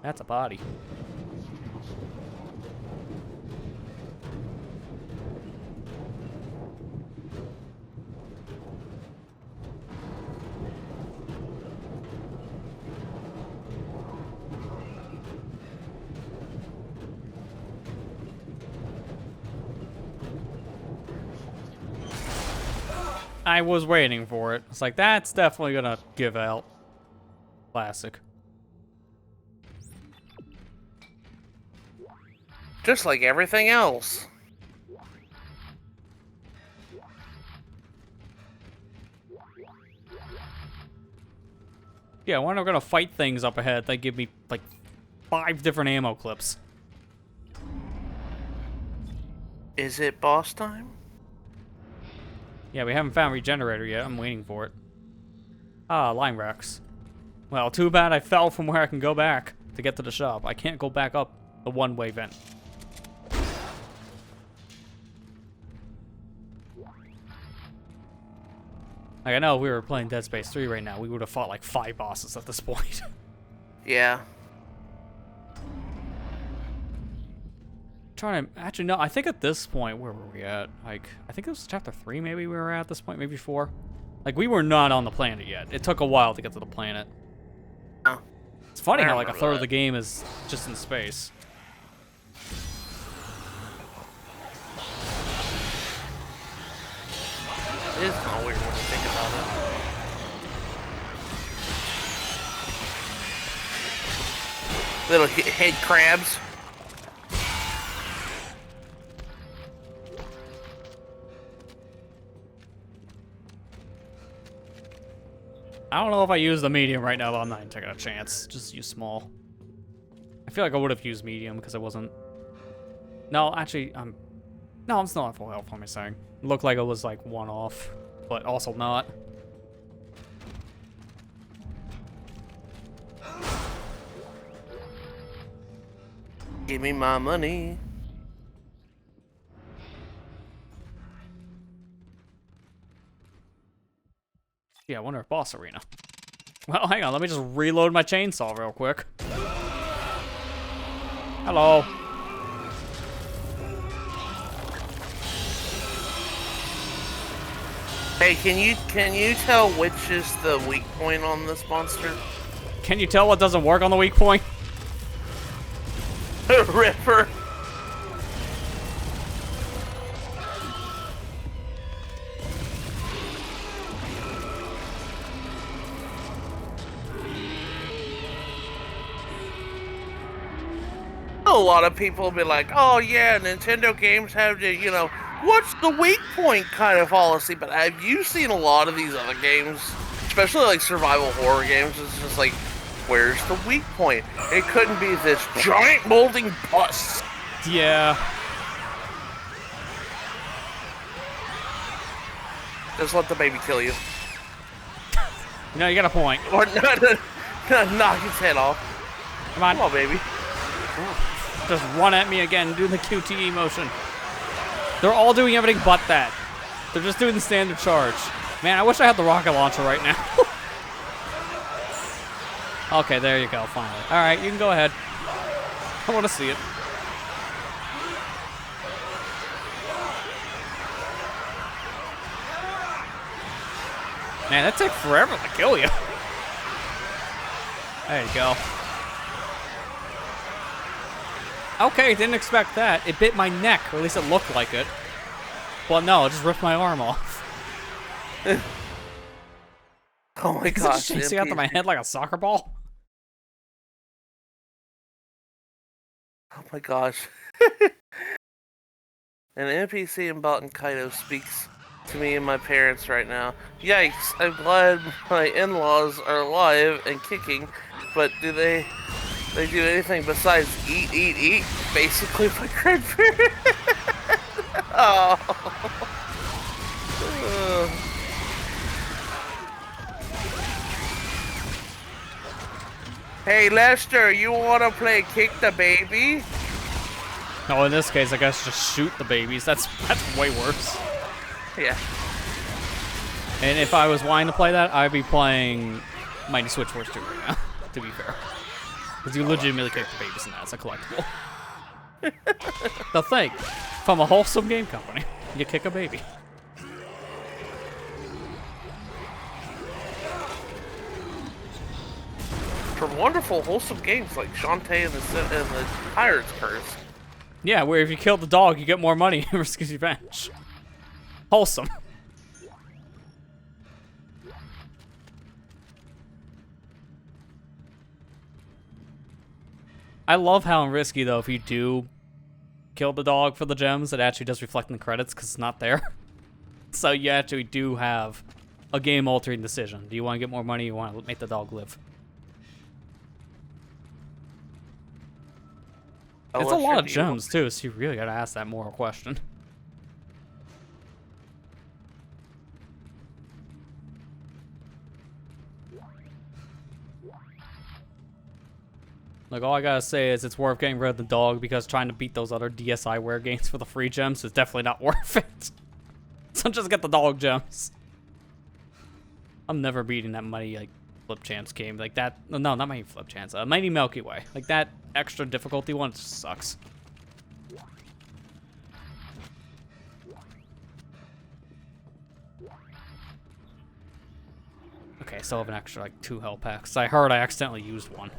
That's a body. I was waiting for it. It's like, that's definitely gonna give out. Classic. Just like everything else. Yeah, when I'm gonna fight things up ahead, they give me like 5 different ammo clips. Is it boss time? Yeah, we haven't found Regenerator yet. I'm waiting for it. Ah, line racks. Well, too bad I fell from where I can go back to get to the shop. I can't go back up the one-way vent. Like, I know if we were playing Dead Space 3 right now, we would have fought like 5 bosses at this point. Yeah. trying to actually no. I think at this point, where were we at? Like, I think it was chapter 3. Maybe we were at this point. Maybe 4. Like, we were not on the planet yet. It took a while to get to the planet. Oh. It's funny how like a third of the game is just in space. It is kind of weird when you think about it. Little head crabs. I don't know if I use the medium right now, but I'm not even taking a chance. Just use small. I feel like I would have used medium because I wasn't. No, actually, no, I'm still at full health. What am I saying? It looked like it was like 1 off, but also not. Give me my money. Yeah, I wonder if boss arena. Well, hang on, let me just reload my chainsaw real quick. Hello. Hey, can you tell which is the weak point on this monster? Can you tell what doesn't work on the weak point? Ripper. A lot of people will be like, oh yeah, Nintendo games have to, you know, what's the weak point kind of policy, but have you seen a lot of these other games, especially like survival horror games, it's just like, where's the weak point? It couldn't be this giant molding pus. Yeah. Just let the baby kill you. You know, you got a point. Or knock his head off. Come on. Come on, baby. Just run at me again, do the QTE motion. They're all doing everything but that. They're just doing the standard charge. Man, I wish I had the rocket launcher right now. Okay, there you go, finally. Alright, you can go ahead. I want to see it. Man, that took forever to kill you. There you go. Okay, didn't expect that. It bit my neck, or at least it looked like it. Well, no, it just ripped my arm off. Oh my gosh. Is it just chasing after my head like a soccer ball? Oh my gosh. An NPC in Baten Kaido speaks to me and my parents right now. Yikes, I'm glad my in-laws are alive and kicking, but do they do anything besides eat? Basically my grandparents. Oh. Hey Lester, you wanna play kick the baby? No, in this case, I guess just shoot the babies. That's way worse. Yeah. And if I was wanting to play that, I'd be playing Mighty Switch Force 2 right now, to be fair. Because you legitimately kick the babies in that. It's a collectible. The thing. From a wholesome game company, you kick a baby. From wonderful, wholesome games like Shantae and the Pirate's Curse. Yeah, where if you kill the dog, you get more money and risk his revenge. Wholesome. I love how risky, though, if you do kill the dog for the gems, it actually does reflect in the credits because it's not there. So you actually do have a game-altering decision. Do you want to get more money or you want to make the dog live? It's a lot of gems, too, so you really gotta ask that moral question. Like, all I gotta say is it's worth getting rid of the dog because trying to beat those other DSiWare games for the free gems is definitely not worth it. So just get the dog gems. I'm never beating that Mighty, like, Flip Chance game. Like, that... No, not Mighty Flip Chance. Mighty Milky Way. Like, that extra difficulty one just sucks. Okay, I still have an extra, like, 2 health packs. I heard I accidentally used one.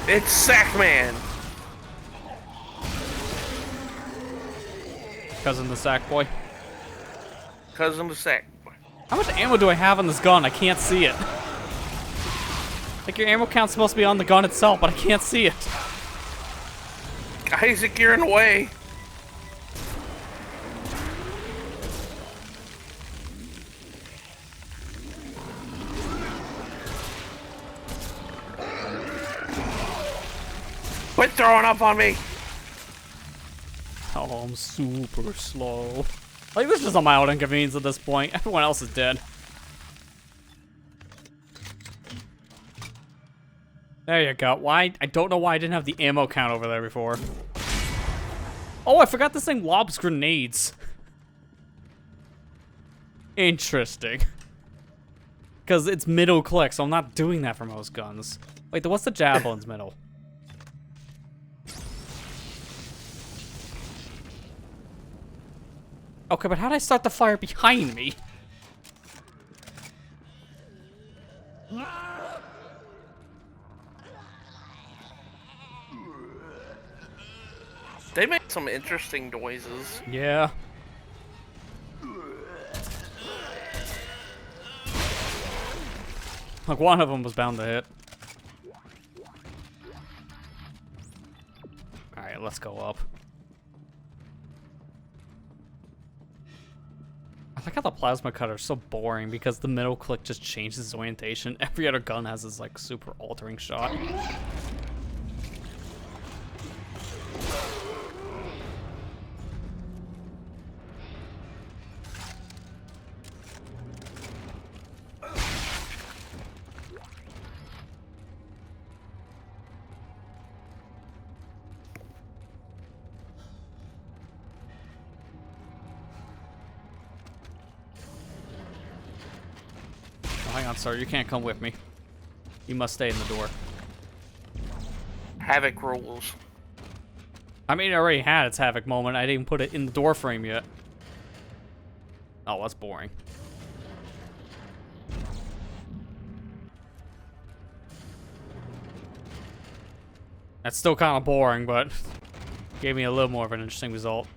It's Sackman! Cousin the Sack Boy. Cousin the Sack Boy. How much ammo do I have on this gun? I can't see it. Like, your ammo count's supposed to be on the gun itself, but I can't see it. Isaac, you're in the way. Quit throwing up on me! Oh, I'm super slow. Like, this is just on my own inconvenience at this point. Everyone else is dead. There you go. Why? I don't know why I didn't have the ammo count over there before. Oh, I forgot this thing lobs grenades. Interesting. Because it's middle click, so I'm not doing that for most guns. Wait, what's the javelin's middle? Okay, but how did I start the fire behind me? They make some interesting noises. Yeah. Like, one of them was bound to hit. Alright, let's go up. I like how the plasma cutter is so boring because the middle click just changes its orientation. Every other gun has this, like, super altering shot. Hang on, sir. You can't come with me. You must stay in the door. Havoc rules. I mean, it already had its Havoc moment. I didn't even put it in the door frame yet. Oh, that's boring. That's still kind of boring, but gave me a little more of an interesting result.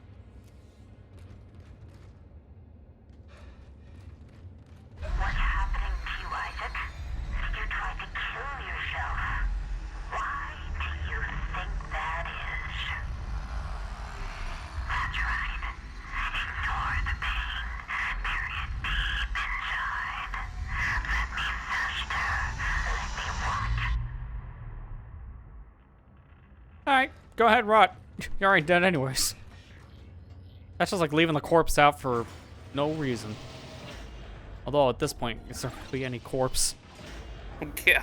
Alright, go ahead, rot. You're already dead anyways. That's just like leaving the corpse out for no reason. Although at this point, is there really any corpse? Yeah.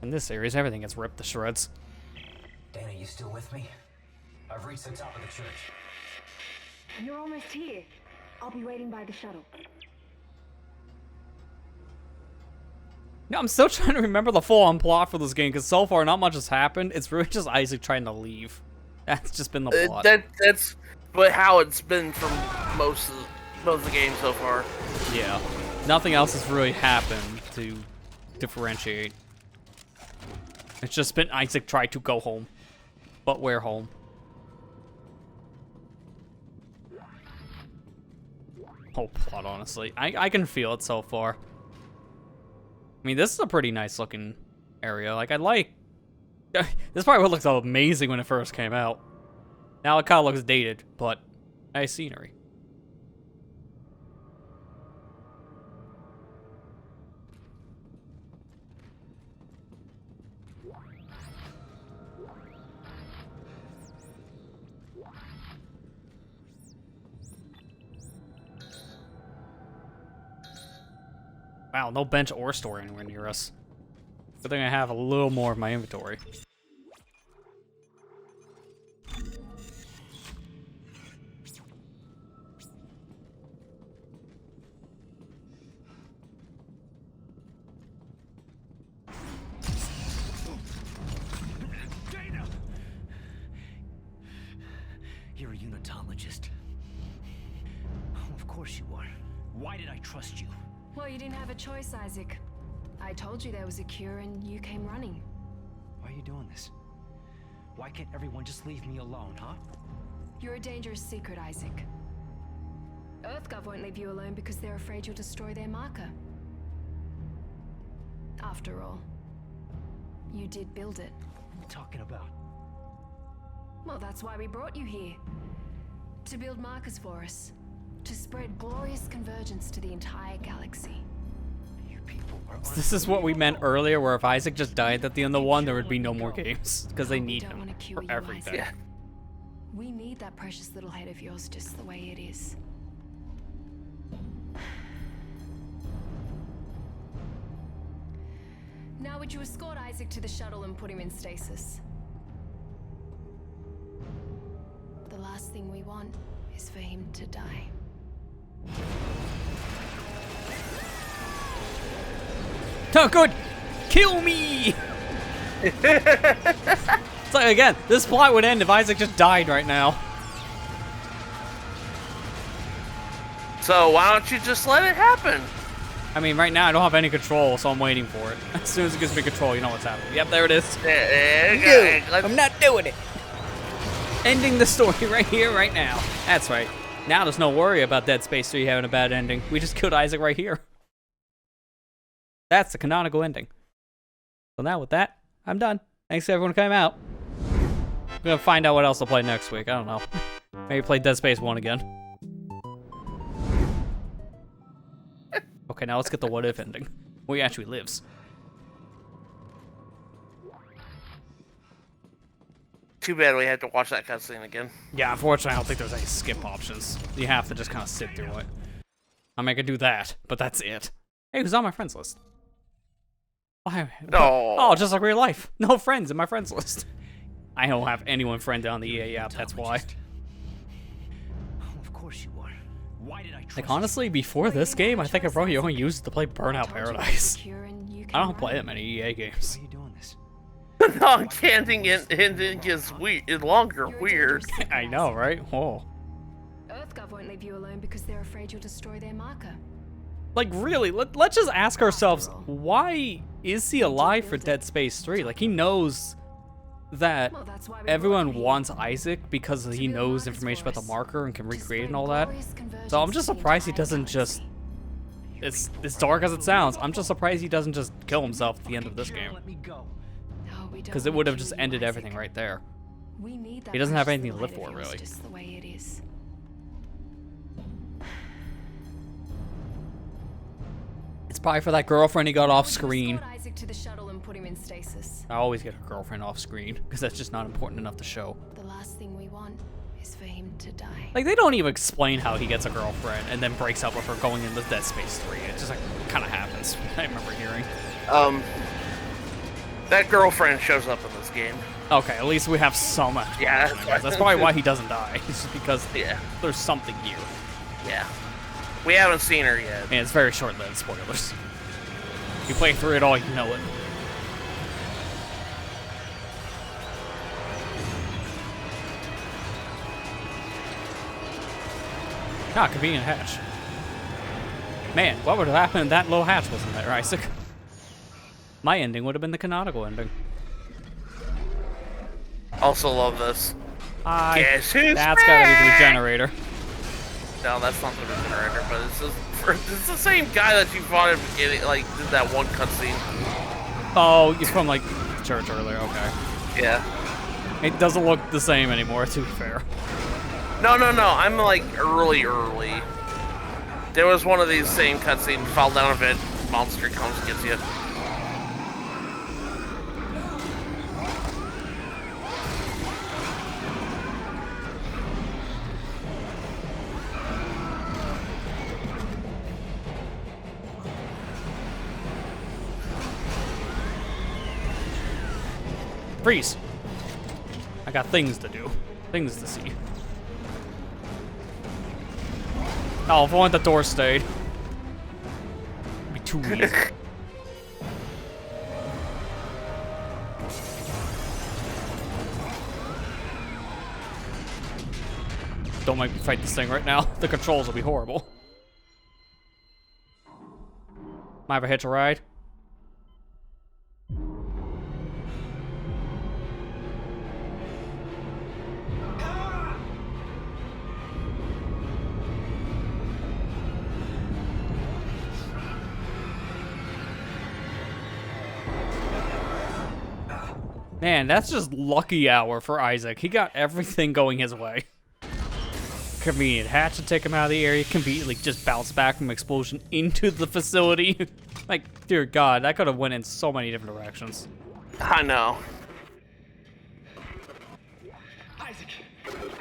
In this series, everything gets ripped to shreds. Dana, you still with me? I've reached the top of the church. You're almost here. I'll be waiting by the shuttle. No, I'm still trying to remember the full-on plot for this game, because so far not much has happened. It's really just Isaac trying to leave. That's just been the plot. That's but how it's been from most of the game so far. Yeah. Nothing else has really happened to differentiate. It's just been Isaac tried to go home. But where home? Whole plot, honestly. I can feel it so far. I mean, this is a pretty nice looking area. Like, I like... This probably would look so amazing when it first came out. Now it kind of looks dated, but nice scenery. Wow, no bench or store anywhere near us. Good thing I have a little more of my inventory. Dana! You're a unitologist. course you are. Why did I trust you? Well, you didn't have a choice, Isaac. I told you there was a cure and you came running. Why are you doing this? Why can't everyone just leave me alone, huh? You're a dangerous secret, Isaac. EarthGov won't leave you alone because they're afraid you'll destroy their marker. After all, you did build it. What are you talking about? Well, that's why we brought you here. To build markers for us. To spread glorious convergence to the entire galaxy. You people are This is what we meant earlier, where if Isaac just died at the end of one, there would be no more games. Because they need him for everything. Yeah. We need that precious little head of yours just the way it is. Now would you escort Isaac to the shuttle and put him in stasis? The last thing we want is for him to die. Oh, good! Kill me! It's like, again, this plot would end if Isaac just died right now. So why don't you just let it happen? I mean, right now I don't have any control, so I'm waiting for it. As soon as it gives me control, you know what's happening. Yep, there it is. I'm not doing it. Ending the story right here, right now. That's right. Now there's no worry about Dead Space 3 having a bad ending. We just killed Isaac right here. That's the canonical ending. So now with that, I'm done. Thanks to everyone who came out. I'm gonna find out what else I'll play next week. I don't know. Maybe play Dead Space 1 again. Okay, now let's get the what if ending. Where he actually lives. Too bad we had to watch that cutscene again. Yeah, unfortunately, I don't think there's any skip options. You have to just kind of sit through it. I mean, I could do that, but that's it. Hey, who's on my friends list? Why? No. Oh, just like real life. No friends in my friends list. I don't have anyone friended on the EA app, that's why. Oh, of course you are. Why did I trust Like, honestly, before this game, I think I probably only used it to play Burnout Paradise. I don't play that many EA games. Why are you doing this? Non-canning ending is longer weird. I know, right? Whoa. EarthGov won't leave you alone because they're afraid you'll destroy their marker. Like, really, let's just ask ourselves, why is he alive for Dead Space 3? Like, he knows that everyone wants Isaac because he knows information about the marker and can recreate and all that. So I'm just surprised he doesn't just... It's as dark as it sounds. I'm just surprised he doesn't just kill himself at the end of this game. Because it would have just ended everything right there. He doesn't have anything to live for, really. It's probably for that girlfriend he got off screen. I always get a girlfriend off screen, because that's just not important enough to show. The last thing we want is for him to die. Like, they don't even explain how he gets a girlfriend and then breaks up with her going into Dead Space 3. It just, like, kind of happens. I remember hearing. That girlfriend shows up in this game. Okay, at least we have some. Yeah, that's probably why he doesn't die. It's just because there's something here. Yeah. We haven't seen her yet. And it's very short-lived, spoilers. If you play through it all, you know it. Ah, convenient hatch. Man, what would have happened if that little hatch wasn't there, Isaac? My ending would have been the canonical ending. Also love this. Guess who's That's gotta be the regenerator. No, that's not the regenerator, but it's the same guy that you fought at the beginning, like, did that one cutscene. Oh, he's from, like, church earlier, okay. Yeah. It doesn't look the same anymore, to be fair. No, I'm, like, early. There was one of these same cutscenes, fall down a bit, monster comes and gets you. Freeze! I got things to do. Things to see. Oh, if only the door stayed. It'd be too easy. Don't make me fight this thing right now. The controls will be horrible. Might have a hitch a ride. Man, that's just lucky hour for Isaac. He got everything going his way. Convenient hatch to take him out of the area. Conveniently just bounce back from explosion into the facility. Like, dear God, that could have went in so many different directions. I know.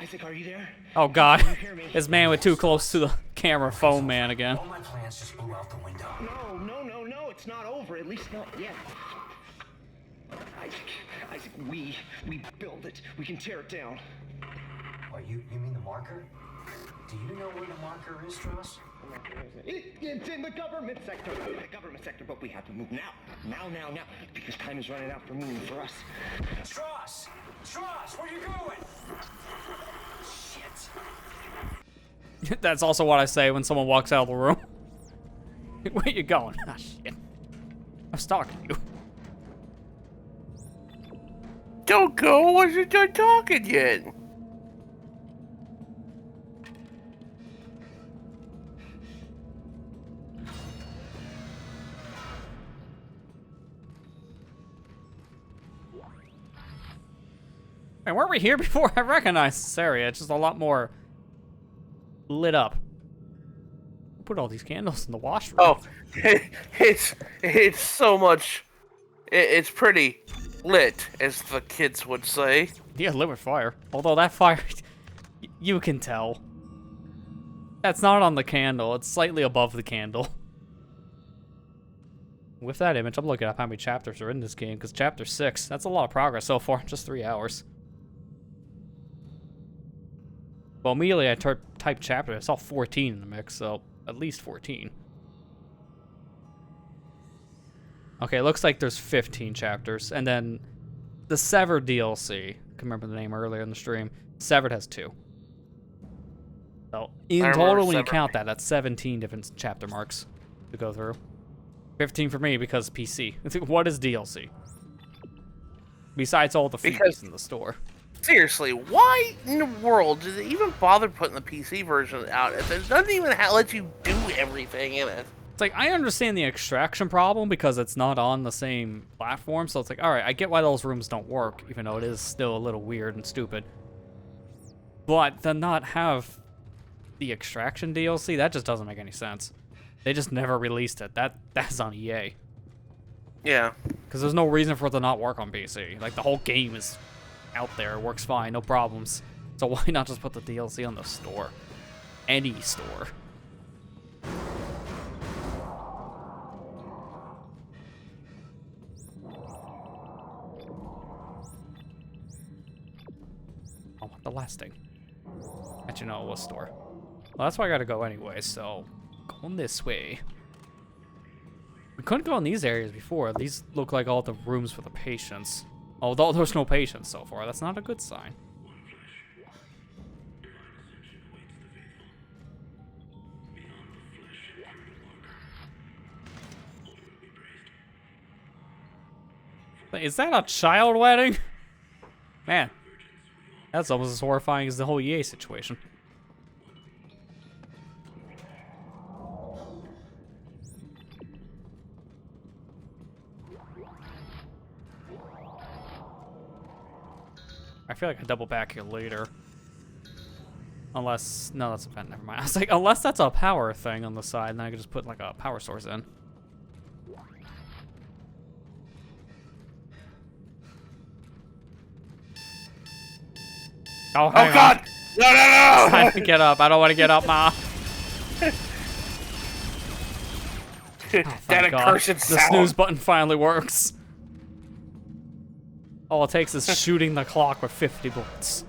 Isaac, are you there? Oh God, this man was too close to the camera phone man again. All my plans just blew out the window. No, it's not over. At least not yet. Isaac, we build it. We can tear it down. What, you mean the marker? Do you know where the marker is, Strauss? It's in the government sector. But we have to move now. Now. Because time is running out for me and for us. Strauss, where you going? Shit. That's also what I say when someone walks out of the room. Where you going? Ah, shit. I'm stalking you. Don't go. I wasn't done talking yet. And weren't we here before? I recognize this area. It's just a lot more lit up. Put all these candles in the washroom. Oh, it's so much. It's pretty lit, as the kids would say. Yeah, lit with fire. Although that fire, you can tell. That's not on the candle. It's slightly above the candle. With that image, I'm looking up how many chapters are in this game, because chapter 6, that's a lot of progress so far in just 3 hours. Well, immediately I typed chapter, I saw 14 in the mix, so at least 14. Okay, it looks like there's 15 chapters, and then the Severed DLC, I can remember the name earlier in the stream, Severed has 2. So, in total, when you count that, that's 17 different chapter marks to go through. 15 for me because PC. What is DLC? Besides all the features in the store. Seriously, why in the world did they even bother putting the PC version out if it doesn't even let you do everything in it? It's like, I understand the extraction problem because it's not on the same platform, so it's like, alright, I get why those rooms don't work, even though it is still a little weird and stupid. But to not have the extraction DLC, that just doesn't make any sense. They just never released it. That's on EA. Yeah. Because there's no reason for it to not work on PC. Like, the whole game is out there, works fine, no problems. So why not just put the DLC on the store? Any store. I want the last thing. Actually, no, it was store. Well, that's why I gotta go anyway, so going this way. We couldn't go in these areas before. These look like all the rooms for the patients. Although there's no patients so far, that's not a good sign. Is that a child wedding? Man, that's almost as horrifying as the whole EA situation. I feel like I double back here later. Unless, no, that's a vent, never mind. I was like, unless that's a power thing on the side, then I could just put like a power source in. Oh, God! No! It's time to get up. I don't want to get up, Ma. That accursed sound. The snooze button finally works. All it takes is shooting the clock with 50 bullets.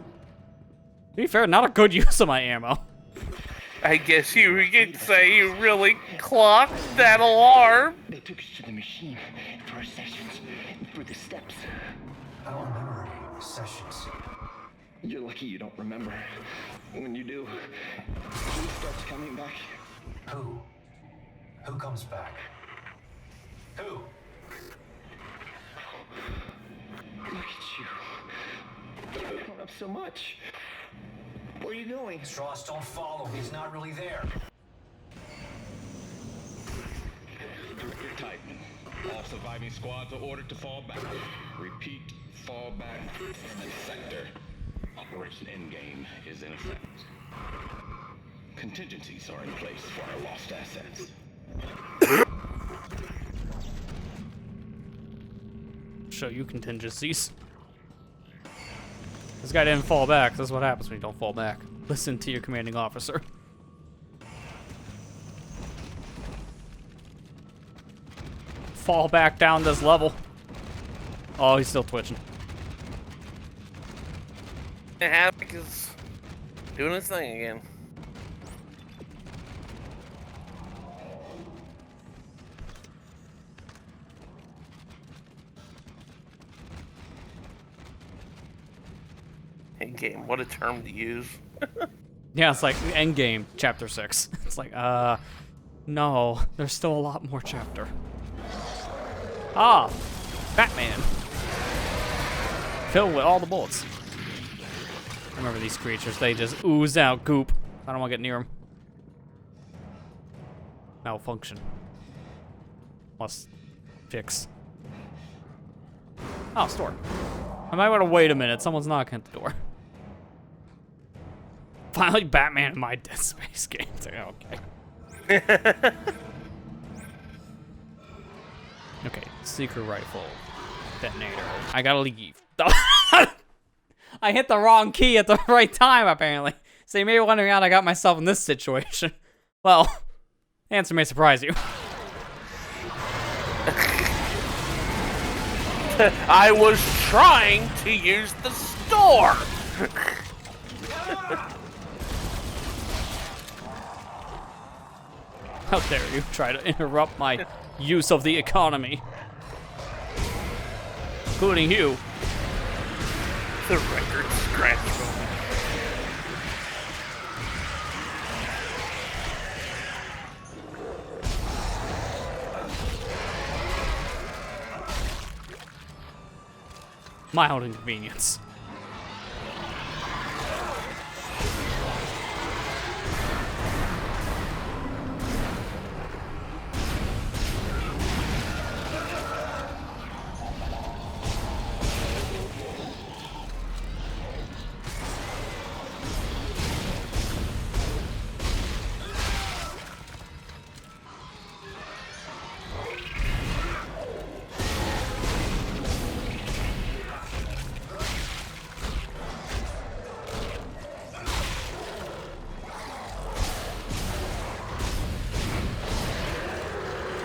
To be fair, not a good use of my ammo. I guess you could say you really clocked that alarm. They took us to the machine for our sessions, for the steps. I don't remember any sessions. You're lucky you don't remember. When you do, he starts coming back. Who? Who comes back? Who? Look at you. You've grown up so much. Where are you going? Ross, don't follow. He's not really there. Titan. All surviving squads are ordered to fall back. Repeat, fall back from the sector. Operation Endgame is in effect. Contingencies are in place for our lost assets. Show you contingencies. This guy didn't fall back. This is what happens when you don't fall back. Listen to your commanding officer. Fall back down this level. Oh, he's still twitching. Havoc is doing his thing again. Endgame, what a term to use. Yeah, it's like Endgame, Chapter 6. It's like, no, there's still a lot more chapter. Ah, Batman. Filled with all the bullets. I remember these creatures, they just ooze out goop. I don't want to get near them. Malfunction. Must fix. Oh, store. I might want to wait a minute. Someone's knocking at the door. Finally, Batman in my Dead Space game. Okay. Okay, secret rifle. Detonator. I gotta leave. I hit the wrong key at the right time, apparently. So you may be wondering how I got myself in this situation. Well, the answer may surprise you. I was trying to use the store! How dare you try to interrupt my use of the economy. Including you. The record scratch moment. Mild inconvenience.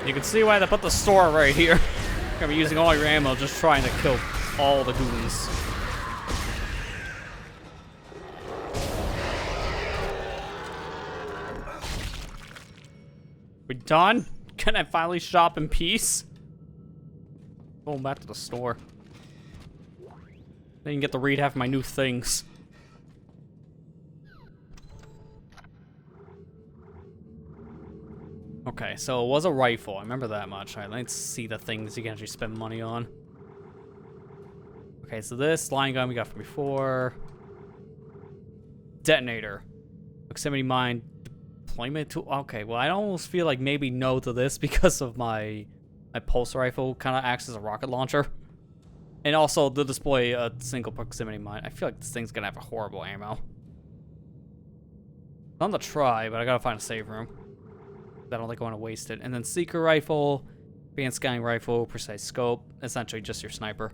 You can see why they put the store right here. You're gonna be using all your ammo just trying to kill all the goons. We done? Can I finally shop in peace? Going back to the store. Then you can get to read half of my new things. Okay, so it was a rifle. I remember that much. Alright, let's see the things you can actually spend money on. Okay, so this line gun we got from before. Detonator. Proximity mine deployment tool. Okay, well, I almost feel like maybe no to this because of my pulse rifle kind of acts as a rocket launcher. And also the display a single proximity mine. I feel like this thing's gonna have a horrible ammo. I'm gonna try, but I gotta find a save room. I don't think I want to waste it. And then Seeker Rifle, Advanced Scanning Rifle, Precise Scope. Essentially just your sniper.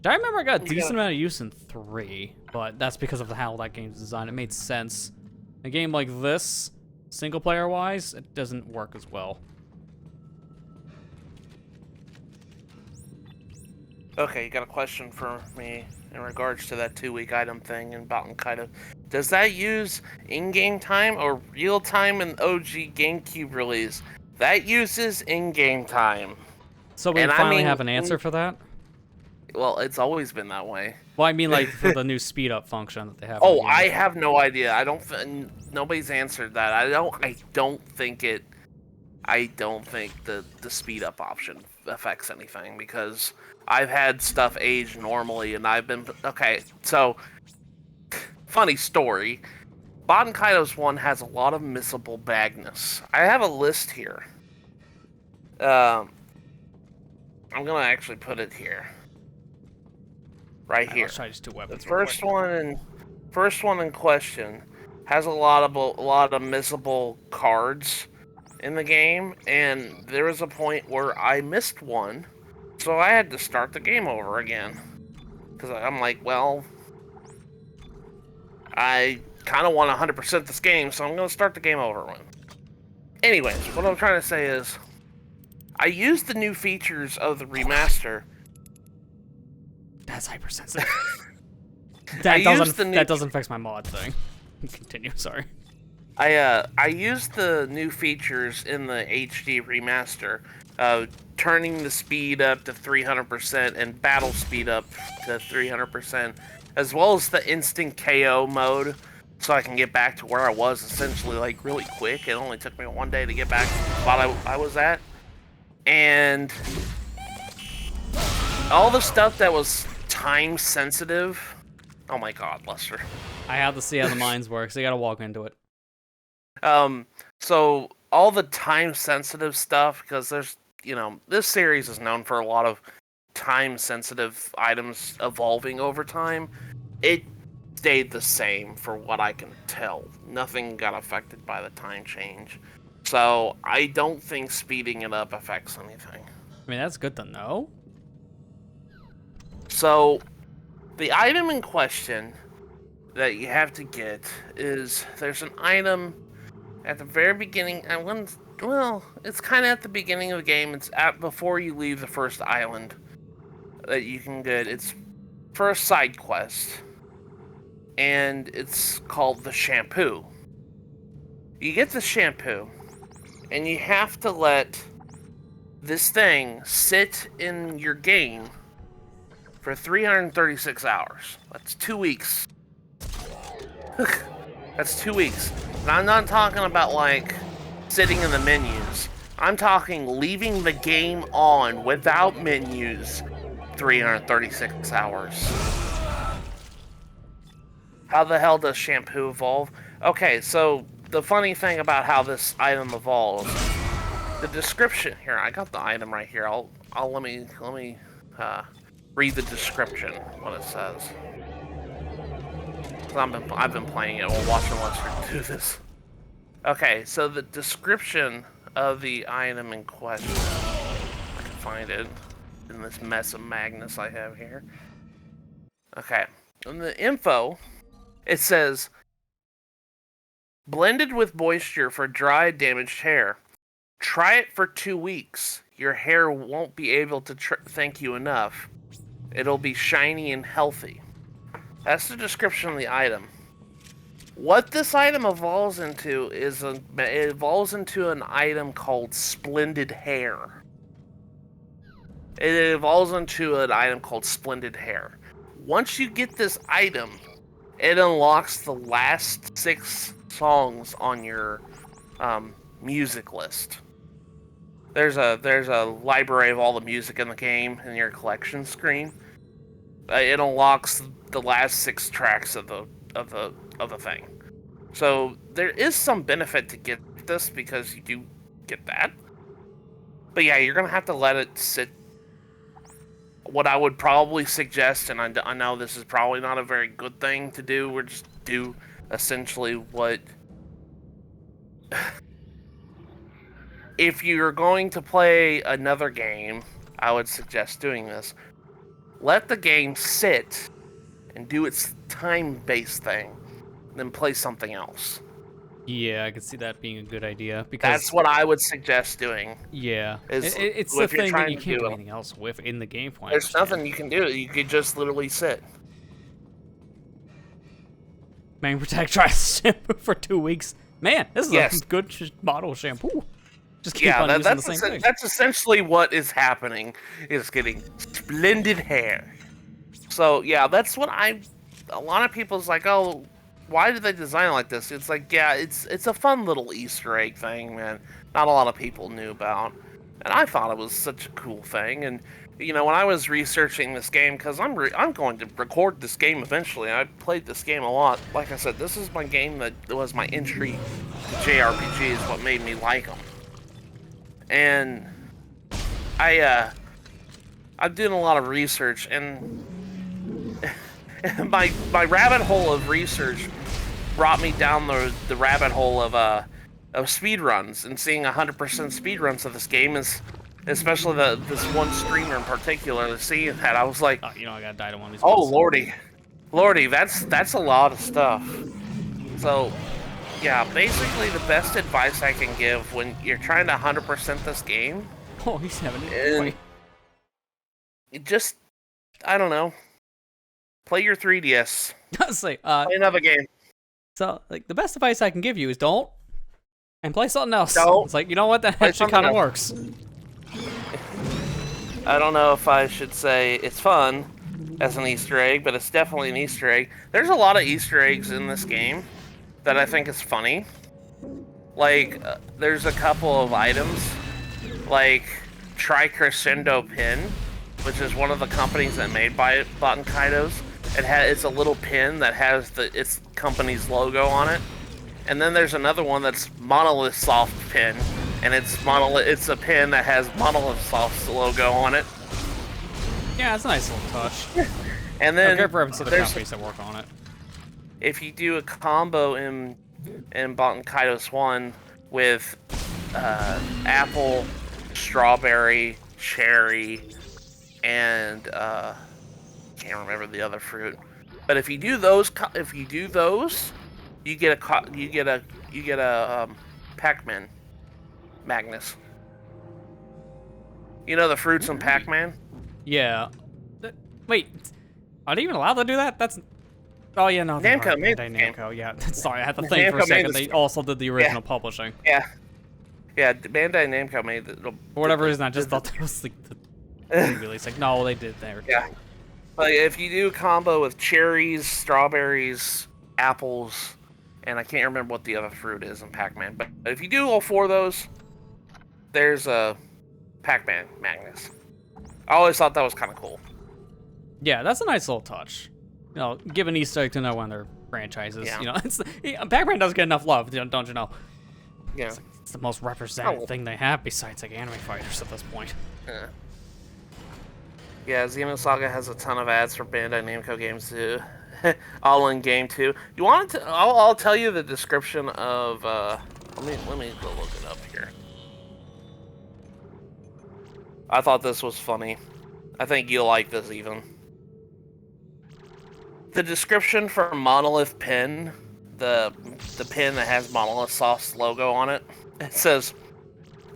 I remember I got a decent amount of use in 3, but that's because of how that game's designed. It made sense. A game like this, single player wise, it doesn't work as well. Okay, you got a question for me in regards to that 2-week item thing in Batten Kaido. Does that use in-game time or real-time in OG GameCube release? That uses in-game time. So we finally have an answer for that? Well, it's always been that way. Well, I mean, like, for the new speed-up function that they have. Oh, I have no idea. I don't. Nobody's answered that. I don't think it. I don't think the speed up option affects anything, because I've had stuff age normally and I've been... Okay, so, funny story. Baten Kaitos 1 has a lot of missable bagness. I have a list here. I'm gonna actually put it here. Right here. Let's try just two weapons. The first one in question has a lot of missable cards in the game, and there was a point where I missed one, so I had to start the game over again. Because I'm like, well, I kind of want to 100% this game, so I'm going to start the game over again. Anyways, what I'm trying to say is, I used the new features of the remaster. That's hypersensitive. That doesn't affect my mod thing. Continue, sorry. I used the new features in the HD remaster, turning the speed up to 300% and battle speed up to 300%, as well as the instant KO mode, so I can get back to where I was essentially like really quick. It only took me one day to get back to the spot I was at. And all the stuff that was time sensitive. Oh my god, Lester. I have to see how the mines work, so you gotta walk into it. So all the time sensitive stuff, because there's, this series is known for a lot of time sensitive items evolving over time. It stayed the same for what I can tell. Nothing got affected by the time change. So I don't think speeding it up affects anything. I mean, that's good to know. So the item in question that you have to get is, there's an item at the very beginning. Well, it's kind of at the beginning of the game. It's before you leave the first island that you can get. It's for a side quest, and it's called the shampoo. You get the shampoo, and you have to let this thing sit in your game for 336 hours. That's 2 weeks. That's 2 weeks. And I'm not talking about, like, sitting in the menus. I'm talking leaving the game on without menus 336 hours. How the hell does shampoo evolve? Okay, so the funny thing about how this item evolves, the description here. I got the item right here. Let me read the description, what it says. I've been playing it while watching Lester do this. Okay, so the description of the item in question, I can find it in this mess of magnets I have here. Okay, in the info, it says, blended with moisture for dry, damaged hair. Try it for 2 weeks. Your hair won't be able to thank you enough. It'll be shiny and healthy. That's the description of the item. What this item evolves into is it evolves into an item called Splendid Hair. It evolves into an item called Splendid Hair. Once you get this item, it unlocks the last 6 songs on your music list. There's a library of all the music in the game in your collection screen. It unlocks the last 6 tracks of the thing. So there is some benefit to get this, because you do get that. But yeah, you're gonna have to let it sit. What I would probably suggest, and I know this is probably not a very good thing to do, we're just do essentially what. If you're going to play another game, I would suggest doing this. Let the game sit and do its time-based thing, then play something else. Yeah, I could see that being a good idea, because that's what I would suggest doing. Yeah, it's the thing that you can't do anything else with in the game. There's nothing you can do. You could just literally sit. Man, Protect tries shampoo for 2 weeks. Man, this is a good bottle of shampoo. Just keep on using the same thing. That's essentially what is happening. Is getting splendid hair. So yeah, that's what a lot of people's like, oh, why did they design it like this? It's like, yeah, it's a fun little Easter egg thing, man. Not a lot of people knew about, and I thought it was such a cool thing. And you know, when I was researching this game, because I'm going to record this game eventually. I played this game a lot. Like I said, this is my game that was my entry to JRPGs. What made me like them. And I'm doing a lot of research, and my rabbit hole of research brought me down the rabbit hole of speedruns, and seeing 100% speedruns of this game is, especially this one streamer in particular, seeing that, I was like, oh, you know, I gotta die to one of these. Oh lordy, that's a lot of stuff. So yeah, basically the best advice I can give when you're trying to 100% this game, oh, he's having it. Just, I don't know, play your 3DS. Honestly, play another game. So, like, the best advice I can give you is don't, and play something else. Don't. It's like, you know what, that actually kind of works. I don't know if I should say it's fun as an Easter egg, but it's definitely an Easter egg. There's a lot of Easter eggs in this game that I think is funny. Like, there's a couple of items, like Crescendo Pin, which is one of the companies that made Button Kaitos. It's a little pin that has its company's logo on it. And then there's another one that's Monolith Soft Pin, and it's a pin that has Monolith Soft's logo on it. Yeah, it's a nice little touch. And then there's other companies that work on it. If you do a combo in Button Kaitos 1 with apple, strawberry, cherry, and can't remember the other fruit, but if you do those, you get a Pac-Man Magnus. You know the fruits in Pac-Man? Yeah. Wait, are they even allowed to do that? That's. Oh yeah, no. Namco made Namco. Yeah. Sorry, I had to think for a second. They also did the original publishing. Yeah. Yeah, Bandai Namco made it. For whatever reason, I just thought that was like the release. Like, no, they did there. Yeah. But if you do a combo with cherries, strawberries, apples, and I can't remember what the other fruit is in Pac-Man, but if you do all four of those, there's a Pac-Man Magnus. I always thought that was kind of cool. Yeah, that's a nice little touch. You know, give an Easter egg to know when they're franchises. Yeah. You know, Pac-Man doesn't get enough love, don't you know? Yeah. It's the most representative thing they have besides like Anime Fighters at this point. Yeah. Yeah, Xenosaga has a ton of ads for Bandai Namco games too. All in game too. You want to? I'll tell you the description of. Let me go look it up here. I thought this was funny. I think you'll like this even. The description for Monolith Pin, the pin that has Monolith Soft's logo on it. It says,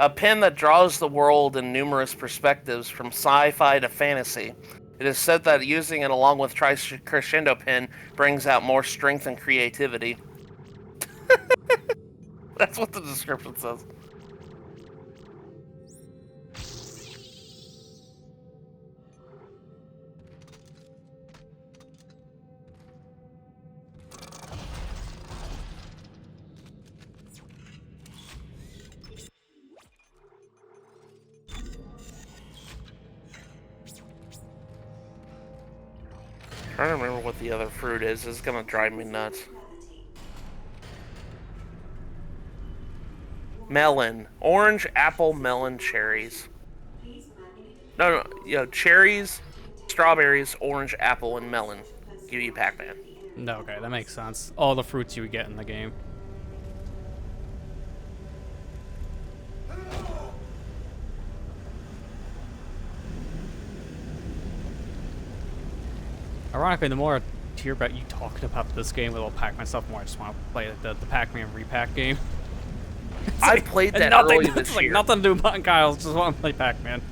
a pin that draws the world in numerous perspectives from sci-fi to fantasy. It is said that using it along with Crescendo Pin brings out more strength and creativity. That's what the description says. Trying to remember what the other fruit is. It's gonna drive me nuts. Melon. Orange, apple, melon, cherries. No, you know, cherries, strawberries, orange, apple, and melon give you Pac-Man. No, okay, that makes sense. All the fruits you would get in the game. Ironically, the more I hear about you talking about this game with all Pac-Man stuff, the more I just want to play the Pac-Man repack game. I played that earlier this year. Like nothing to do with Button Kyles, just want to play Pac-Man.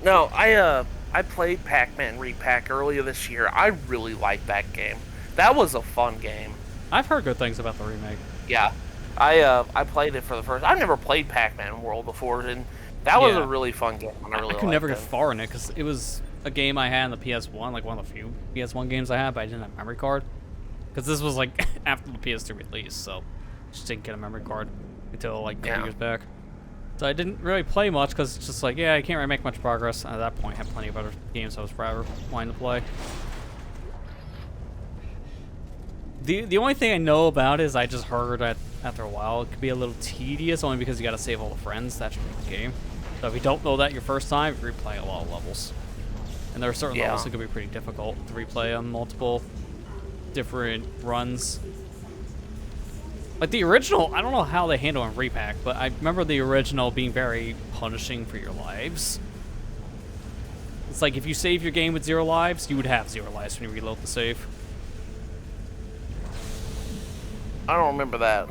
No, I played Pac-Man repack earlier this year. I really liked that game. That was a fun game. I've heard good things about the remake. Yeah, I played it for the first. I've never played Pac-Man World before, and that was a really fun game. I could never get far in it because it was a game I had on the PS1, like one of the few PS1 games I had, but I didn't have a memory card. Because this was like after the PS2 release, so just didn't get a memory card until like a couple years back. So I didn't really play much because it's just like, yeah, I can't really make much progress. At that point, I had plenty of other games I was forever wanting to play. The only thing I know about is I just heard that after a while it could be a little tedious, only because you gotta save all the friends. That should make the game. So if you don't know that your first time, you replay a lot of levels. And there are certain levels that could be pretty difficult to replay on multiple different runs. Like the original, I don't know how they handle in repack, but I remember the original being very punishing for your lives. It's like if you save your game with 0 lives, you would have 0 lives when you reload the save. I don't remember that.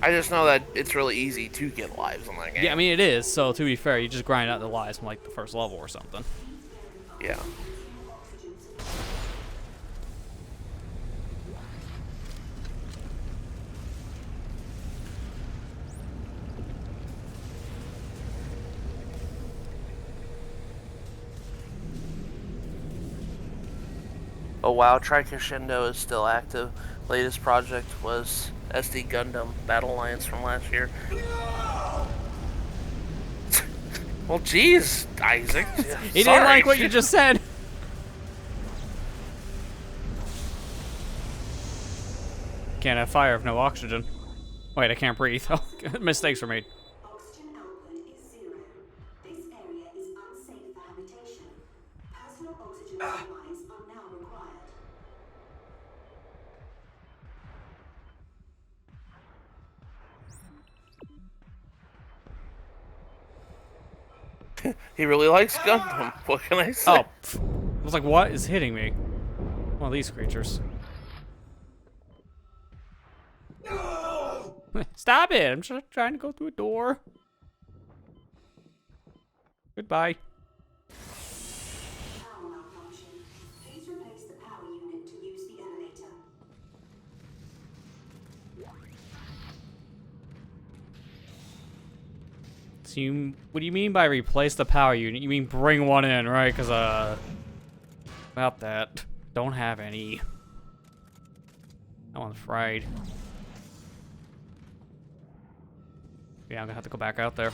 I just know that it's really easy to get lives on that game. Yeah, I mean it is, so to be fair, you just grind out the lives from like the first level or something. Yeah. Oh wow, Crescendo is still active. Latest project was SD Gundam Battle Alliance from last year. Well, geez, Isaac. He didn't like what you just said. Can't have fire if no oxygen. Wait, I can't breathe. Oh, mistakes were made. Oxygen output is 0. This area is unsafe for habitation. Personal oxygen supplies are now required. He really likes Gundam. What can I say? Oh, I was like, what is hitting me? One of these creatures. Stop it! I'm just trying to go through a door. Goodbye. Power malfunction. Please replace the power unit to use the elevator. So what do you mean by replace the power unit? You mean bring one in, right? Because, about that. Don't have any. That one's fried. Yeah, I'm gonna have to go back out there.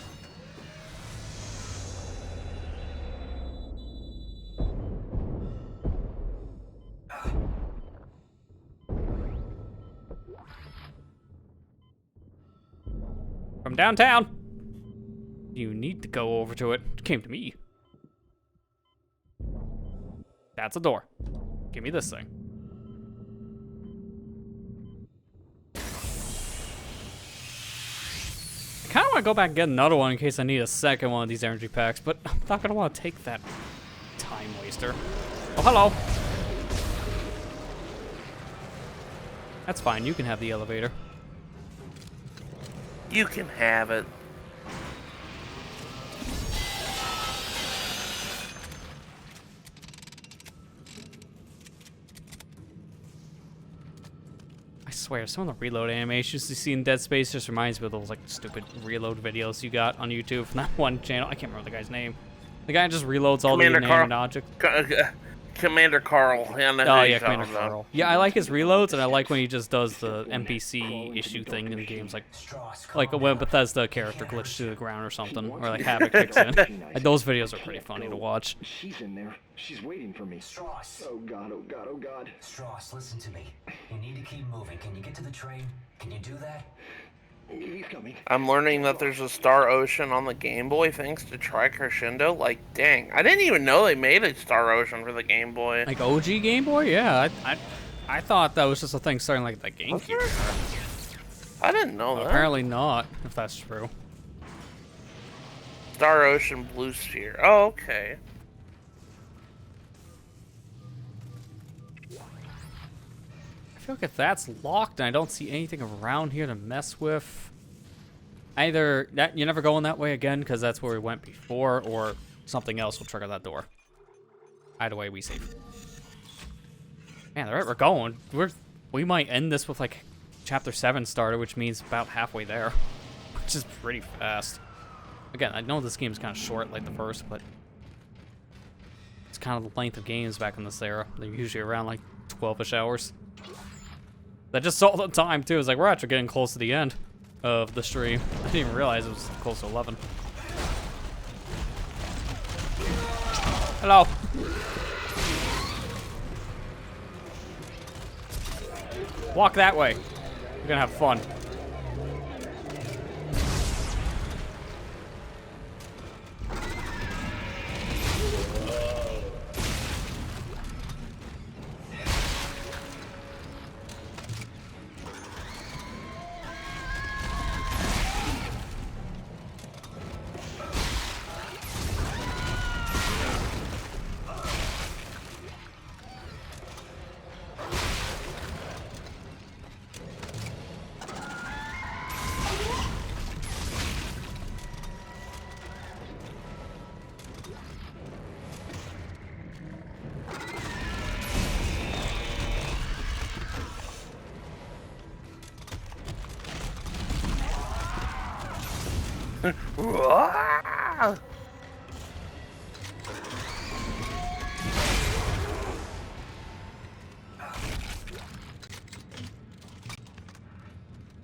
From downtown. You need to go over to it. It came to me. That's a door. Give me this thing. I kind of want to go back and get another one in case I need a second one of these energy packs, but I'm not going to want to take that time waster. Oh, hello. That's fine. You can have the elevator. You can have it. I swear, some of the reload animations you see in Dead Space just reminds me of those like stupid reload videos you got on YouTube from that one channel. I can't remember the guy's name. The guy just reloads all the inanimate objects. Commander Carl. Yeah, oh yeah, Commander Carl. Yeah, I like his reloads, and I like when he just does the NPC issue thing in games, like when Bethesda character glitches to the ground or something, or like Havoc kicks in. Like, those videos are pretty funny to watch. She's in there. She's waiting for me. Strauss. Oh god, oh god, oh god. Strauss, listen to me. You need to keep moving. Can you get to the train? Can you do that? He's coming. I'm learning that there's a Star Ocean on the Game Boy thanks to Crescendo. Like, dang. I didn't even know they made a Star Ocean for the Game Boy. Like OG Game Boy? Yeah, I thought that was just a thing starting like the GameCube. I didn't know that. Apparently not, if that's true. Star Ocean Blue Sphere. Oh, okay. I feel like if that's locked and I don't see anything around here to mess with, either that you never go in that way again because that's where we went before, or something else will trigger that door. Either way, we safe. Man, the rate we're going, we might end this with like Chapter 7 started, which means about halfway there, which is pretty fast. Again, I know this game's kind of short like the first, but it's kind of the length of games back in this era. They're usually around like 12-ish hours. I just saw the time too. It's like we're actually getting close to the end of the stream. I didn't even realize it was close to 11. Hello. Walk that way. We're gonna have fun.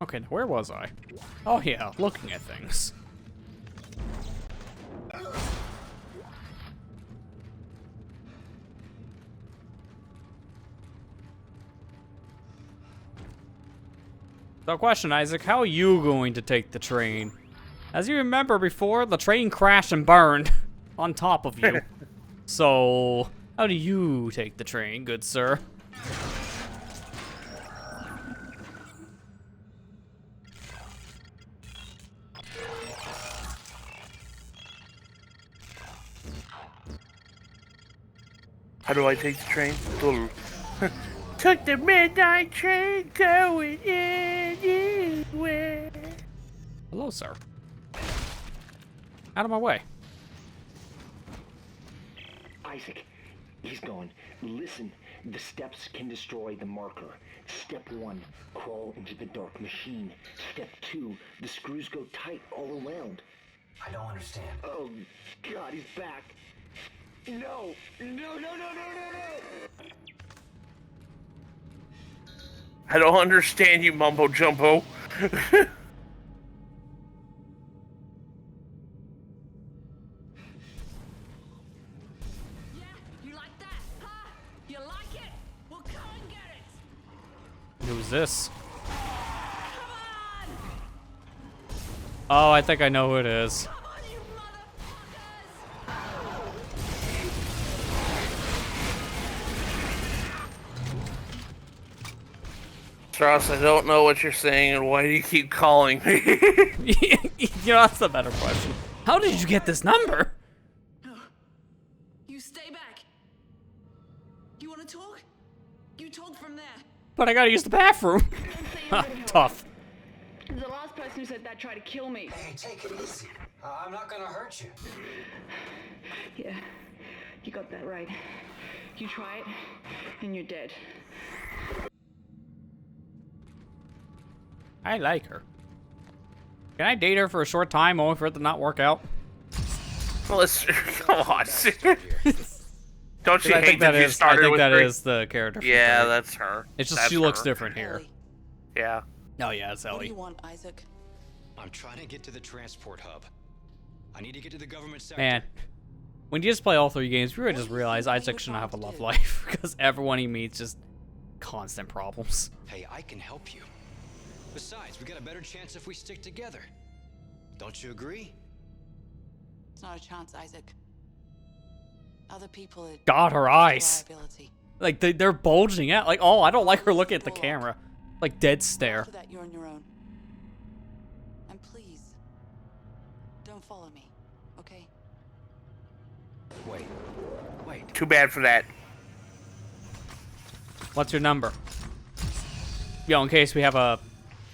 Okay, now where was I? Oh yeah, looking at things. So question, Isaac, how are you going to take the train? As you remember before, the train crashed and burned on top of you. So, how do you take the train, good sir? How do I take the train? Took the midnight train going anywhere. Hello, sir. Out of my way. Isaac, he's gone. Listen, the steps can destroy the marker. Step 1, crawl into the dark machine. Step 2, the screws go tight all around. I don't understand. Oh, God, he's back. No, no, no, no, no, no, no! I don't understand you, Mumbo Jumbo. Who's this? Oh, I think I know who it is. Strauss, I don't know what you're saying, and why do you keep calling me? You know, that's a better question. How did you get this number? No. You stay back. You want to talk? You talk from there. But I gotta use the bathroom. Tough. The last person who said that tried to kill me. Hey, take it easy. I'm not gonna hurt you. Yeah, you got that right. You try it, and you're dead. I like her. Can I date her for a short time only for it to not work out? Well, let's come on. Don't you I hate think that you is. I started think with that her? is the character. Yeah, from that's her. It's just That's she looks her. different here. Yeah. Oh yeah, it's What do Ellie. you want, Isaac? I'm trying to get to the transport hub. I need to get to the government sector. Man, when you just play all 3 games, you really just realize Isaac should not have a love life because everyone he meets just constant problems. Hey, I can help you. Besides, we got a better chance if we stick together. Don't you agree? It's not a chance, Isaac. Other people are God, her eyes. liability. Like they're bulging out. Like, oh, I don't like her looking at the camera. Like dead stare. After that, you're on your own. And please, don't follow me, okay? Wait. Too bad for that. What's your number? Yo, in case we have a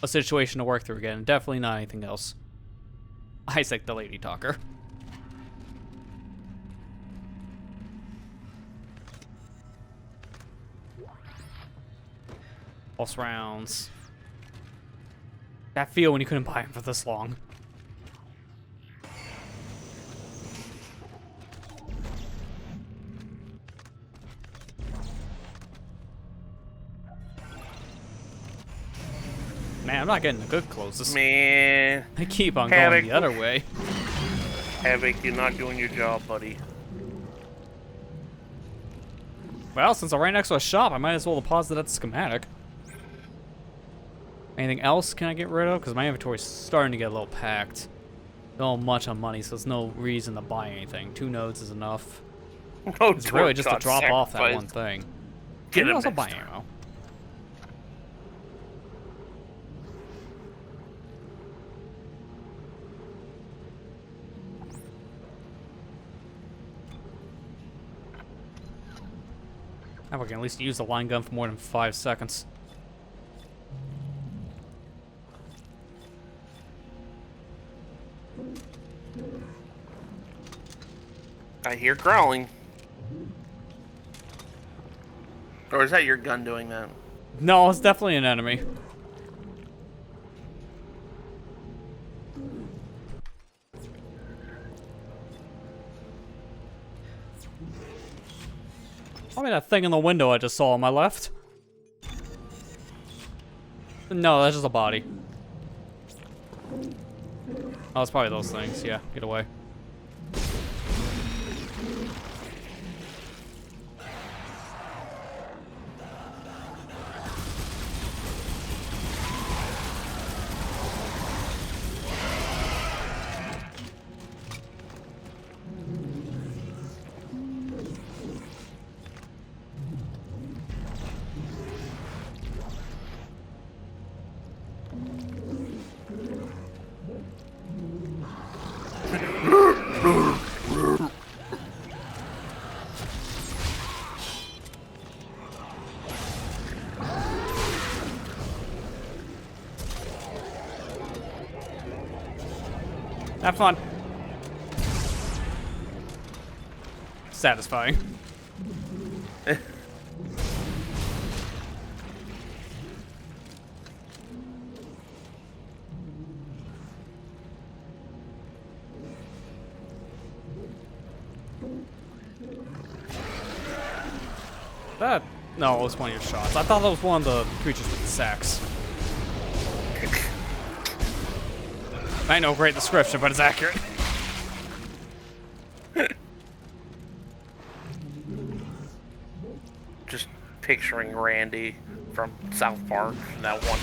situation to work through again. Definitely not anything else. Isaac, the lady talker. Pulse rounds. That feel when you couldn't buy them for this long. Man, I'm not getting the good closes. Man. I keep on Havoc. going the other way. Havoc, you're not doing your job, buddy. Well, since I'm right next to a shop, I might as well deposit that schematic. Anything else can I get rid of? Because my inventory's starting to get a little packed. Not much on money, so there's no reason to buy anything. 2 nodes is enough. No, it's really just to got drop off that sacrificed. one thing. Get Maybe him also next buy time. ammo. Now we can at least use the line gun for more than 5 seconds. I hear growling. Or is that your gun doing that? No, it's definitely an enemy. Probably that thing in the window I just saw on my left. No, that's just a body. Oh, it's probably those things. Yeah, get away. Have fun. Satisfying. That... No, it was one of your shots. I thought that was one of the creatures with the sacks. I know, great description, but it's accurate. Just picturing Randy from South Park, that one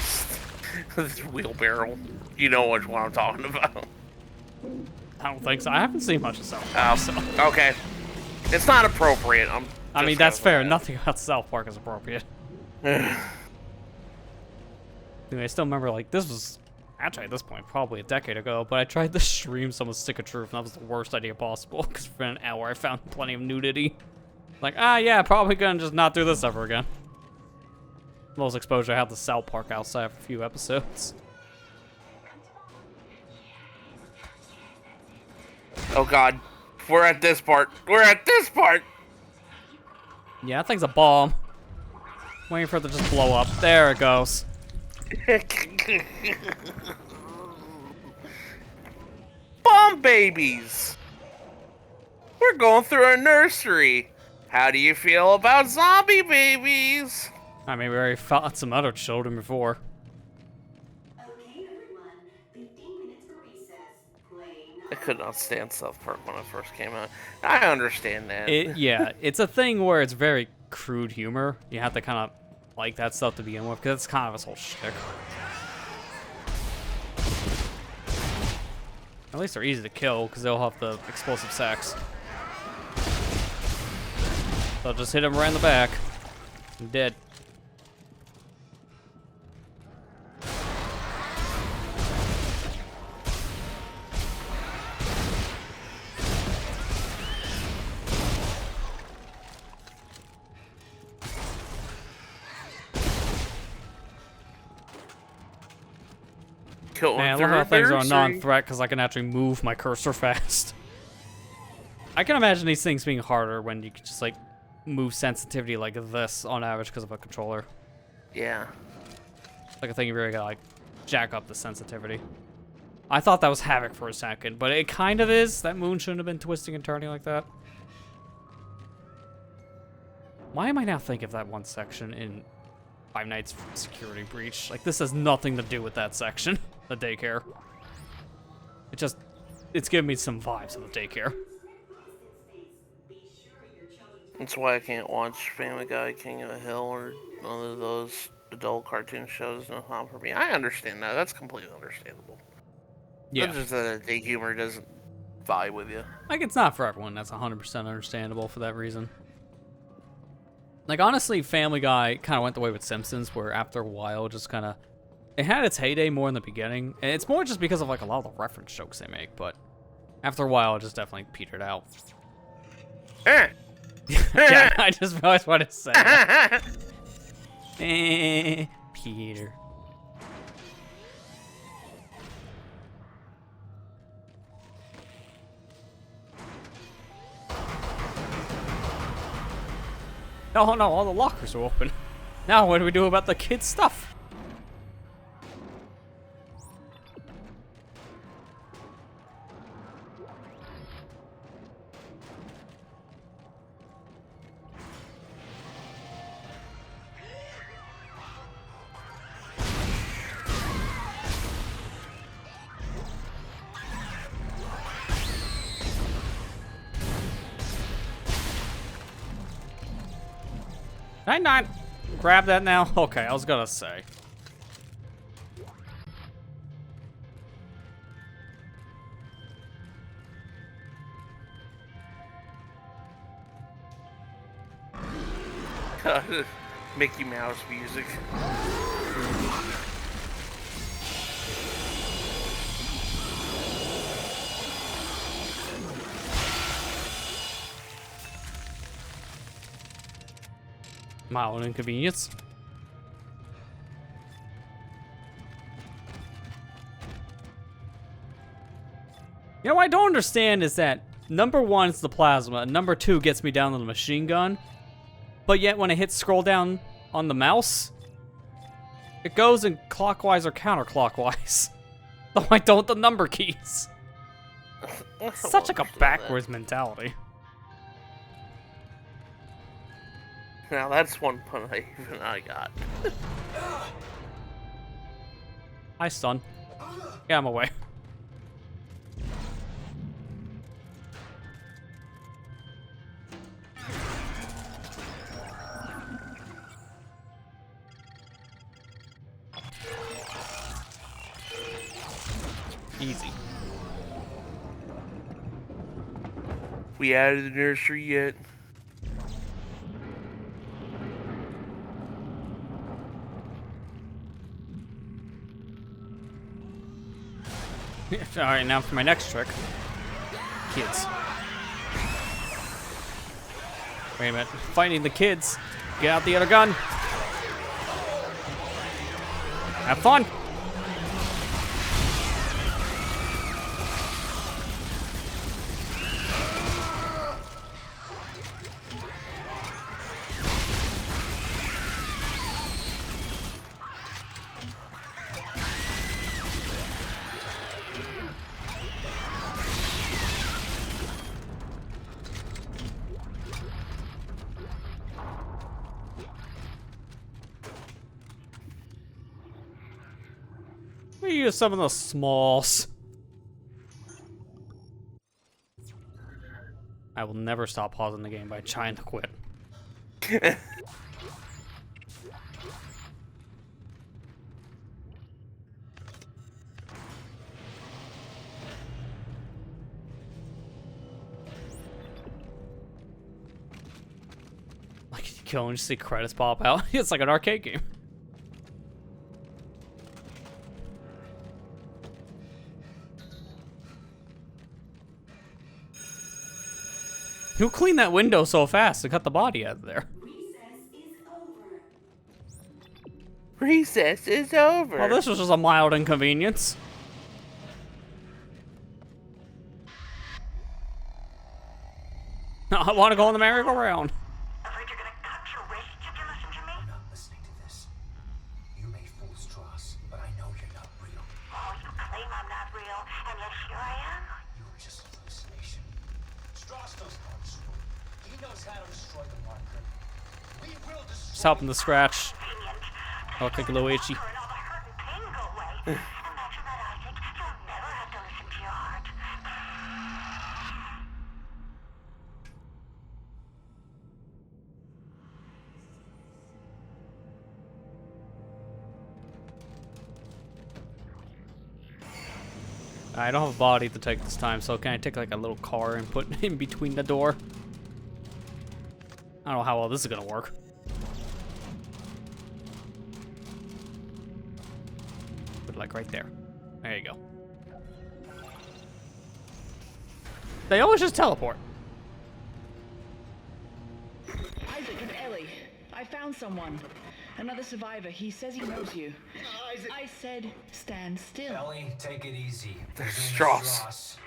wheelbarrow. You know which one I'm talking about. I don't think so. I haven't seen much of South Park, so... Okay. It's not appropriate. I mean, that's fair. Nothing about South Park is appropriate. Anyway, I still remember, like, this was... Actually, at this point, probably a decade ago, but I tried to stream some of Stick of Truth, and that was the worst idea possible, because for an hour I found plenty of nudity. Like, yeah, probably gonna just not do this ever again. Most exposure I had to South Park outside of a few episodes. Oh god. We're at this part. We're at this part! Yeah, that thing's a bomb. Waiting for it to just blow up. There it goes. Bomb babies! We're going through a nursery. How do you feel about zombie babies? I mean, we already fought some other children before. I could not stand South Park when it first came out. I understand that. Yeah, it's a thing where it's very crude humor. You have to kind of like that stuff to begin with, because it's kind of his whole shtick. At least they're easy to kill, because they'll have the explosive sacks. So just hit him right in the back. I'm dead. Man, I love how things are a non-threat because I can actually move my cursor fast. I can imagine these things being harder when you can just like move sensitivity like this on average because of a controller. Yeah. Like a thing you really gotta like jack up the sensitivity. I thought that was Havoc for a second, but it kind of is. That moon shouldn't have been twisting and turning like that. Why am I now thinking of that one section in Five Nights security breach. Like, this has nothing to do with that section, the daycare. It's giving me some vibes of the daycare. That's why I can't watch Family Guy, King of the Hill, or none of those adult cartoon shows. No, not for me. I understand that. That's completely understandable. Yeah. It's just that the humor doesn't vibe with you. Like, it's not for everyone. That's 100% understandable for that reason. Like, honestly, Family Guy kind of went the way with Simpsons, where after a while, just kind of... It had its heyday more in the beginning, and it's more just because of, like, a lot of the reference jokes they make, but after a while, it just definitely petered out. Yeah, I just always want to say that. Peter. Oh no, all the lockers are open. Now what do we do about the kids' stuff? Did I not grab that now? Okay, I was gonna say. Mickey Mouse music. Mild inconvenience. You know what I don't understand is that number 1 is the plasma, and number 2 gets me down to the machine gun. But yet when I hit scroll down on the mouse, it goes in clockwise or counterclockwise. Though I don't the number keys. Such like a backwards mentality. Now that's one pun I got. Hi, son. Yeah, I'm away. Easy. We out of the nursery yet? Alright, now for my next trick. Kids. Wait a minute. Fighting the kids. Get out the other gun. Have fun. We use some of the smalls. I will never stop pausing the game by trying to quit. Like, you kill and just see credits pop out. It's like an arcade game. Who cleaned that window so fast to cut the body out of there? Recess is over. Well, this was just a mild inconvenience. I want to go on the merry-go-round. Afraid you're gonna cut your wrists if you listen to me? I'm not listening to this. You may fool Strauss, but I know you're not real. Oh, you claim I'm not real, and yet here I am. You were just a hallucination. Strauss knows how to destroy. He knows how to destroy the marker. We will destroy. Just helping the scratch. Convenient. Oh, click a little itchy. I don't have a body to take this time, so can I take like a little car and put in between the door? I don't know how well this is gonna work. Put it like right there. There you go. They always just teleport. Isaac, it's Ellie. I found someone. Another survivor. He says he knows you. Isaac. I said stand still. Ellie, take it easy. There's His name is Strauss. Strauss.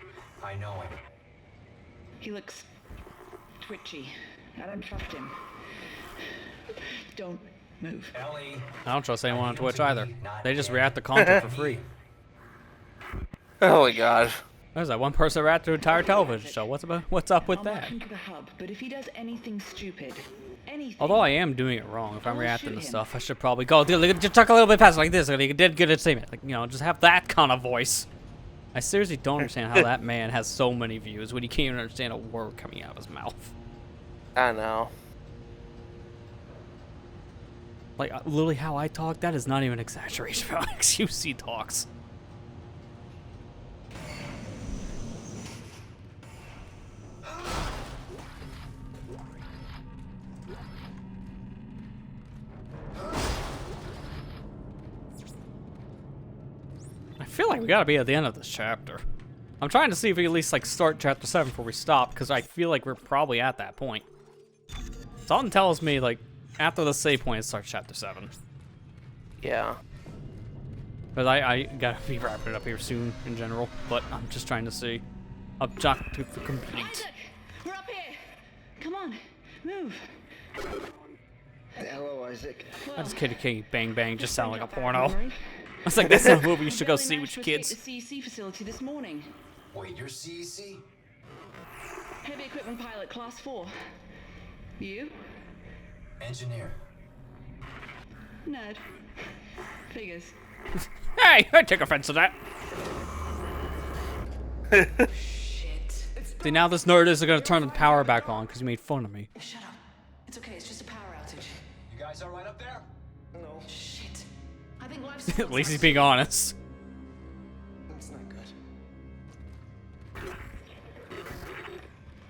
I know him. He looks twitchy. I don't trust him. Don't move. Ellie. I don't trust anyone on Twitch either. They just react to content for free. Oh my god. There's that one person that reacted to an entire television show. What's up with I'll that? mark him to the hub, but if he does anything stupid, anything. Although I am doing it wrong. If I'm I'll reacting shoot to him. stuff, I should probably go. Just talk a little bit faster like this. Like, you did good at saying it. Like, you know, just have that kind of voice. I seriously don't understand how that man has so many views when he can't even understand a word coming out of his mouth. I know. Like, literally how I talk, that is not even exaggeration for how XQC talks. I feel like we gotta be at the end of this chapter. I'm trying to see if we at least like start chapter 7 before we stop, because I feel like we're probably at that point. Something tells me like after the save point it starts chapter 7. Yeah. But I gotta be wrapping it up here soon in general, but I'm just trying to see. Objective complete. Isaac, we're up here. Come on, move. Hello, Isaac. I just Kitty Bang Bang just sound like a porno. Memory. I was like, that's a movie you should go Barely see managed with to your escape kids. the CEC facility this morning. Wait, you're CEC? Heavy equipment pilot, class 4. You? Engineer. Nerd. Figures. Hey, I take offense to that. Shit. See, now this nerd is gonna turn the power back on because he made fun of me. Shut up. It's okay, it's just a power outage. You guys all right up there? No. Shit. I think life's At least he's being honest. That's not good.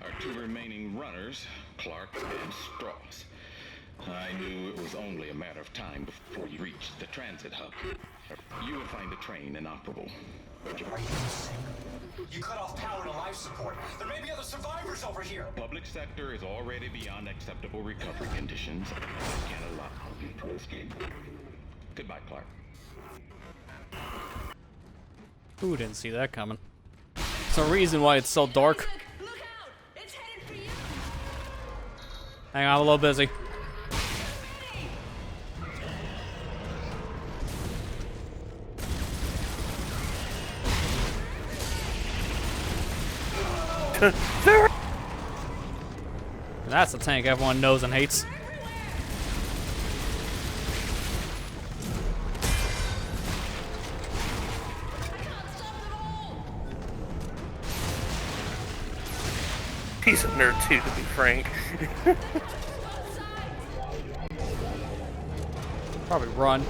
Our two remaining runners, Clark and Strauss. I knew it was only a matter of time before you reached the transit hub. You would find the train inoperable. Are you insane? You cut off power to life support. There may be other survivors over here. Public sector is already beyond acceptable recovery conditions. I can't allow you to escape. Goodbye, Clark. Who didn't see that coming? There's a reason why it's so dark. Isaac, look out! It's headed for you! Hang on, I'm a little busy. That's a tank everyone knows and hates. He's a nerd too, to be frank. Probably run.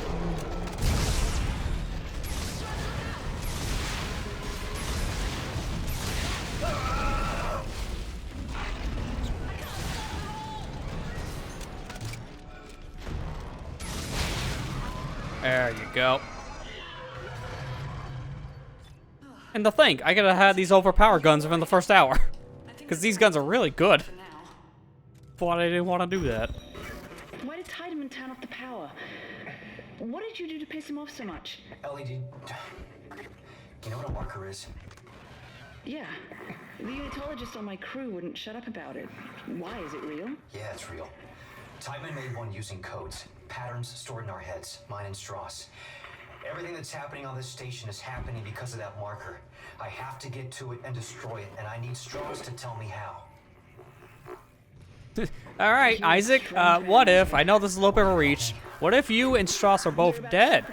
There you go. And to think, I could have had these overpowered guns within the first hour. Because these guns are really good. But I didn't want to do that. Why did Tiedemann turn off the power? What did you do to piss him off so much? Ellie, do you know what a marker is? Yeah. The unitologist on my crew wouldn't shut up about it. Why? Is it real? Yeah, it's real. Tiedemann made one using codes, patterns stored in our heads, mine and Strauss. Everything that's happening on this station is happening because of that marker. I have to get to it and destroy it, and I need Strauss to tell me how. All right, Isaac. What if, I know this is a little bit of a reach, what if you and Strauss are both dead?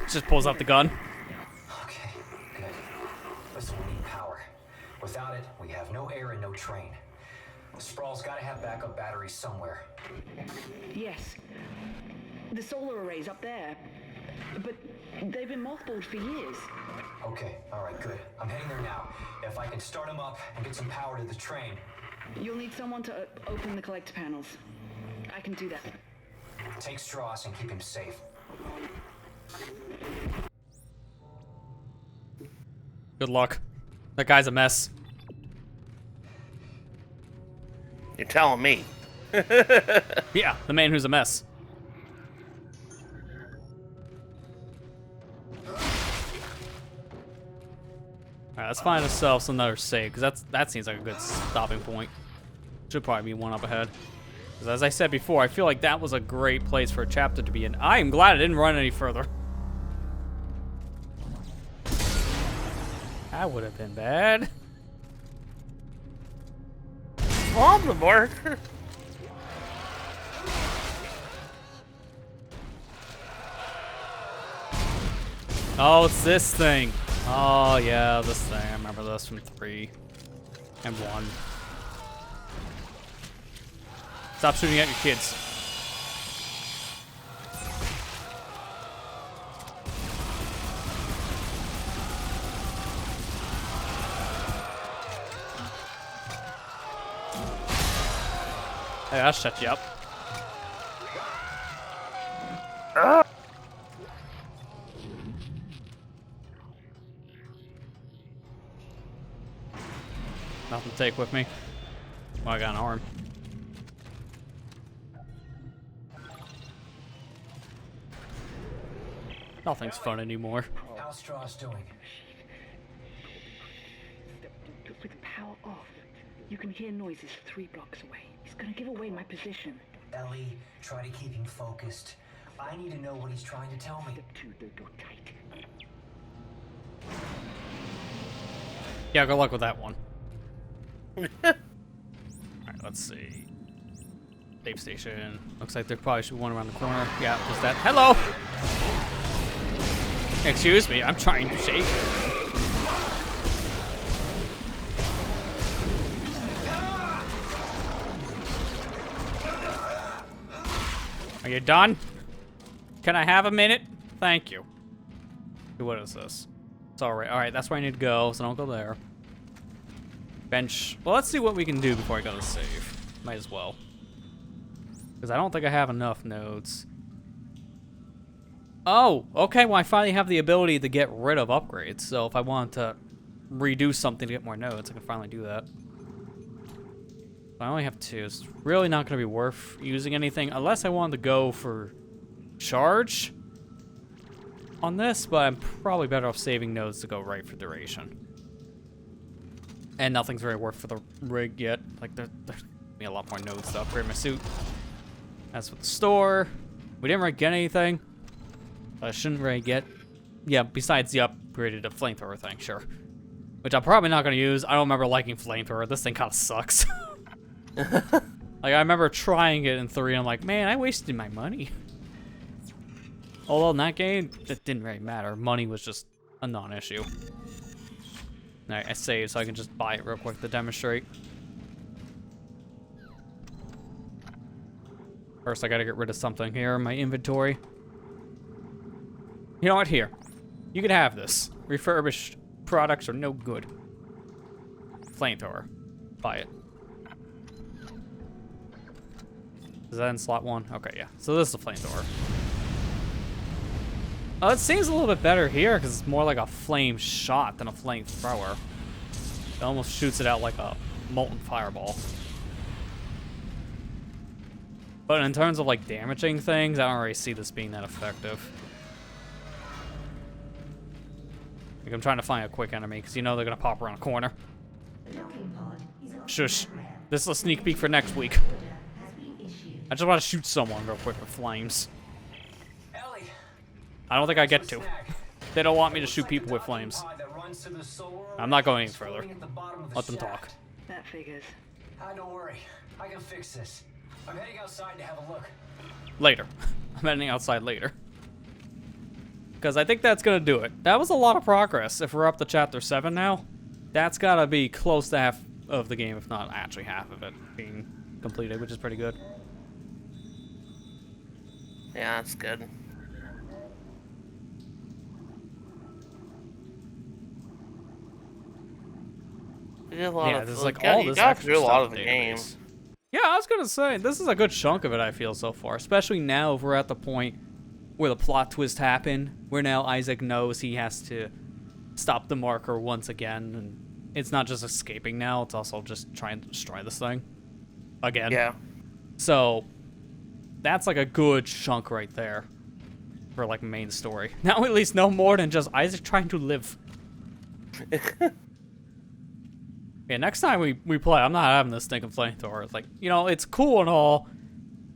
Just pulls up the gun. Okay, good. Listen, we need power. Without it, we have no air and no train. The Sprawl's gotta have backup batteries somewhere. Yes. The solar array's up there. But they've been mothballed for years. Okay, alright, good. I'm heading there now. If I can start them up and get some power to the train. You'll need someone to open the collector panels. I can do that. Take Strauss and keep him safe. Good luck. That guy's a mess. You're telling me. Yeah, the man who's a mess. Alright, let's find ourselves another save, because that seems like a good stopping point. Should probably be one up ahead. Because as I said before, I feel like that was a great place for a chapter to be in. I am glad I didn't run any further. That would have been bad. Voldemort. Oh, it's this thing. Oh, yeah, this thing. I remember this from 3 and 1. Stop shooting at your kids. Hey, I'll shut you up. Nothing to take with me. Well, I got an arm. Nothing's fun anymore. How's Strauss doing? With the power off, you can hear noises 3 blocks away. He's gonna give away my position. Ellie, try to keep him focused. I need to know what he's trying to tell me. Step 2, the door tight. Yeah, good luck with that one. Alright, let's see. Safe station. Looks like there probably should be one around the corner. Yeah, there's that. Hello! Excuse me, I'm trying to shake. Are you done? Can I have a minute? Thank you. What is this? It's alright. Alright, that's where I need to go, so don't go there. Bench. Well, let's see what we can do before I go to save. Might as well. Because I don't think I have enough nodes. Oh, okay. Well, I finally have the ability to get rid of upgrades. So if I want to redo something to get more nodes, I can finally do that. I only have 2. It's really not going to be worth using anything unless I wanted to go for charge on this, but I'm probably better off saving nodes to go right for duration. And nothing's very worth for the rig yet. Like, there's me a lot more nodes to upgrade my suit. As with the store, we didn't really get anything. I shouldn't really get... Yeah, besides the upgraded flamethrower thing, sure. Which I'm probably not going to use. I don't remember liking flamethrower. This thing kind of sucks. Like, I remember trying it in 3, and I'm like, man, I wasted my money. Although in that game, it didn't really matter. Money was just a non-issue. Alright, I saved so I can just buy it real quick to demonstrate. First, I gotta get rid of something here in my inventory. You know what? Here. You can have this. Refurbished products are no good. Flamethrower. Buy it. Is that in slot 1? Okay, yeah. So this is a flamethrower. Oh, it seems a little bit better here because it's more like a flame shot than a flamethrower. It almost shoots it out like a molten fireball. But in terms of like damaging things, I don't really see this being that effective. Like, I'm trying to find a quick enemy because you know they're gonna pop around a corner. Shush. This is a sneak peek for next week. I just want to shoot someone real quick with flames. I don't think I get to. They don't want me to shoot people with flames. I'm not going any further. Let them talk. That figures. Don't worry. I can fix this. I'm heading outside to have a look. Later. I'm heading outside later. Because I think that's going to do it. That was a lot of progress. If we're up to Chapter 7 now, that's got to be close to half of the game, if not actually half of it being completed, which is pretty good. Yeah, that's good. Yeah, there's like all this extra do a lot stuff of the in game. database. Yeah, I was gonna say, this is a good chunk of it, I feel, so far. Especially now if we're at the point where the plot twist happened, where now Isaac knows he has to stop the marker once again, and it's not just escaping now, it's also just trying to destroy this thing. Again. Yeah. So, that's like a good chunk right there for like main story. Now we at least know more than just Isaac trying to live. Yeah, next time we play, I'm not having this stinking flamethrower. It's like, you know, it's cool and all.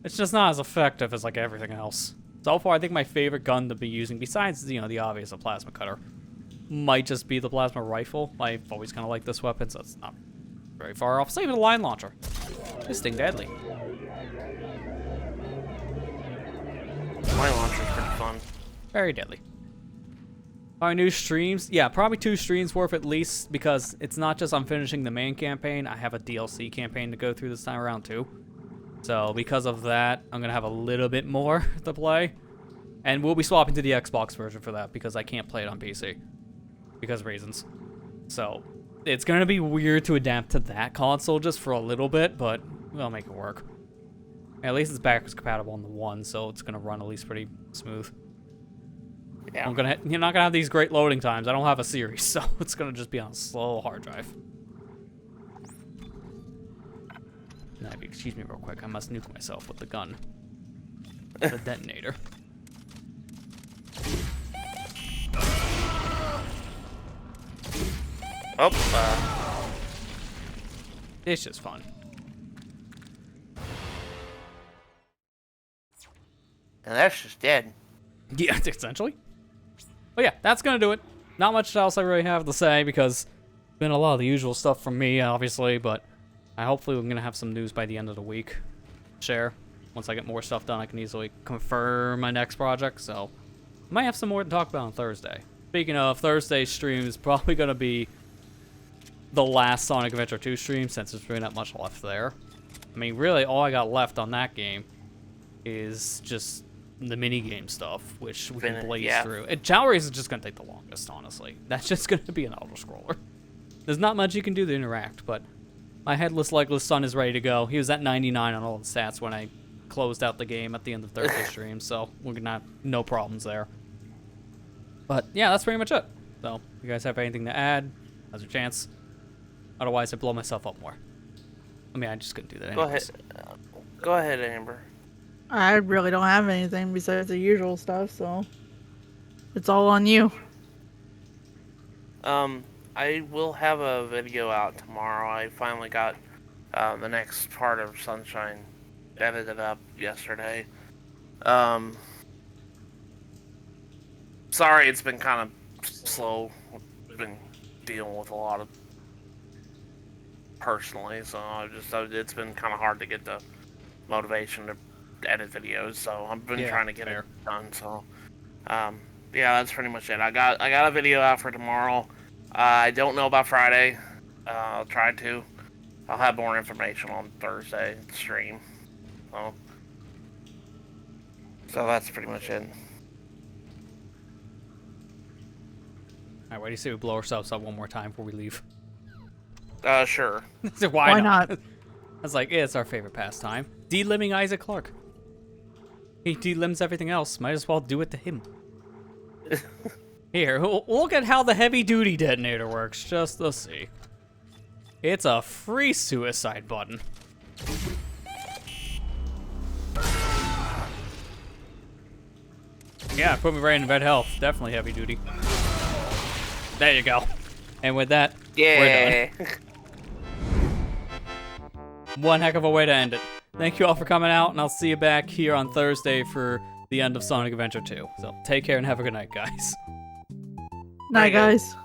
It's just not as effective as like everything else. So far, I think my favorite gun to be using, besides, you know, the obvious a plasma cutter, might just be the plasma rifle. I've always kind of liked this weapon, so it's not very far off. Same with the line launcher. This thing deadly. Line launcher is pretty fun. Very deadly. Our new streams, yeah, probably 2 streams worth at least, because it's not just I'm finishing the main campaign, I have a DLC campaign to go through this time around too. So because of that, I'm gonna have a little bit more to play. And we'll be swapping to the Xbox version for that, because I can't play it on PC. Because of reasons. So, it's gonna be weird to adapt to that console just for a little bit, but we'll make it work. At least it's backwards compatible on the one, so it's gonna run at least pretty smooth. Yeah. You're not gonna have these great loading times. I don't have a series, so it's gonna just be on a slow hard drive. Now, if you excuse me real quick, I must nuke myself with the gun. The detonator. Oh, It's just fun. And that's just dead. Yeah, essentially. But yeah, that's gonna do it. Not much else I really have to say because it's been a lot of the usual stuff from me, obviously, but hopefully we're gonna have some news by the end of the week. Share. Once I get more stuff done, I can easily confirm my next project, so I might have some more to talk about on Thursday. Speaking of, Thursday's stream is probably gonna be the last Sonic Adventure 2 stream, since there's really not much left there. I mean, really, all I got left on that game is just the minigame stuff, which we can blaze through. And Channel Race is just going to take the longest, honestly. That's just going to be an auto-scroller. There's not much you can do to interact, but my headless, legless son is ready to go. He was at 99 on all the stats when I closed out the game at the end of Thursday stream, so we're going to have no problems there. But yeah, that's pretty much it. So, if you guys have anything to add, now's your chance. Otherwise, I blow myself up more. I mean, I just couldn't do that anyways. Go ahead, Amber. I really don't have anything besides the usual stuff, so it's all on you. I will have a video out tomorrow. I finally got the next part of Sunshine edited up yesterday. Sorry, it's been kind of slow. I've been dealing with a lot of personally, so it's been kind of hard to get the motivation to edit videos, so I've been trying to get it done. So yeah, that's pretty much it. I got a video out for tomorrow. I don't know about Friday. I'll try to. I'll have more information on Thursday stream. So that's pretty much it. Alright, why do you say we blow ourselves up one more time before we leave? Sure. Why not? I was like, yeah, it's our favorite pastime. De-limbing Isaac Clarke. He de-limbs everything else. Might as well do it to him. Here, look at how the heavy-duty detonator works, just to see. It's a free suicide button. Yeah, put me right in red health. Definitely heavy-duty. There you go. And with that, we're done. One heck of a way to end it. Thank you all for coming out, and I'll see you back here on Thursday for the end of Sonic Adventure 2. So take care and have a good night, guys. Night, guys.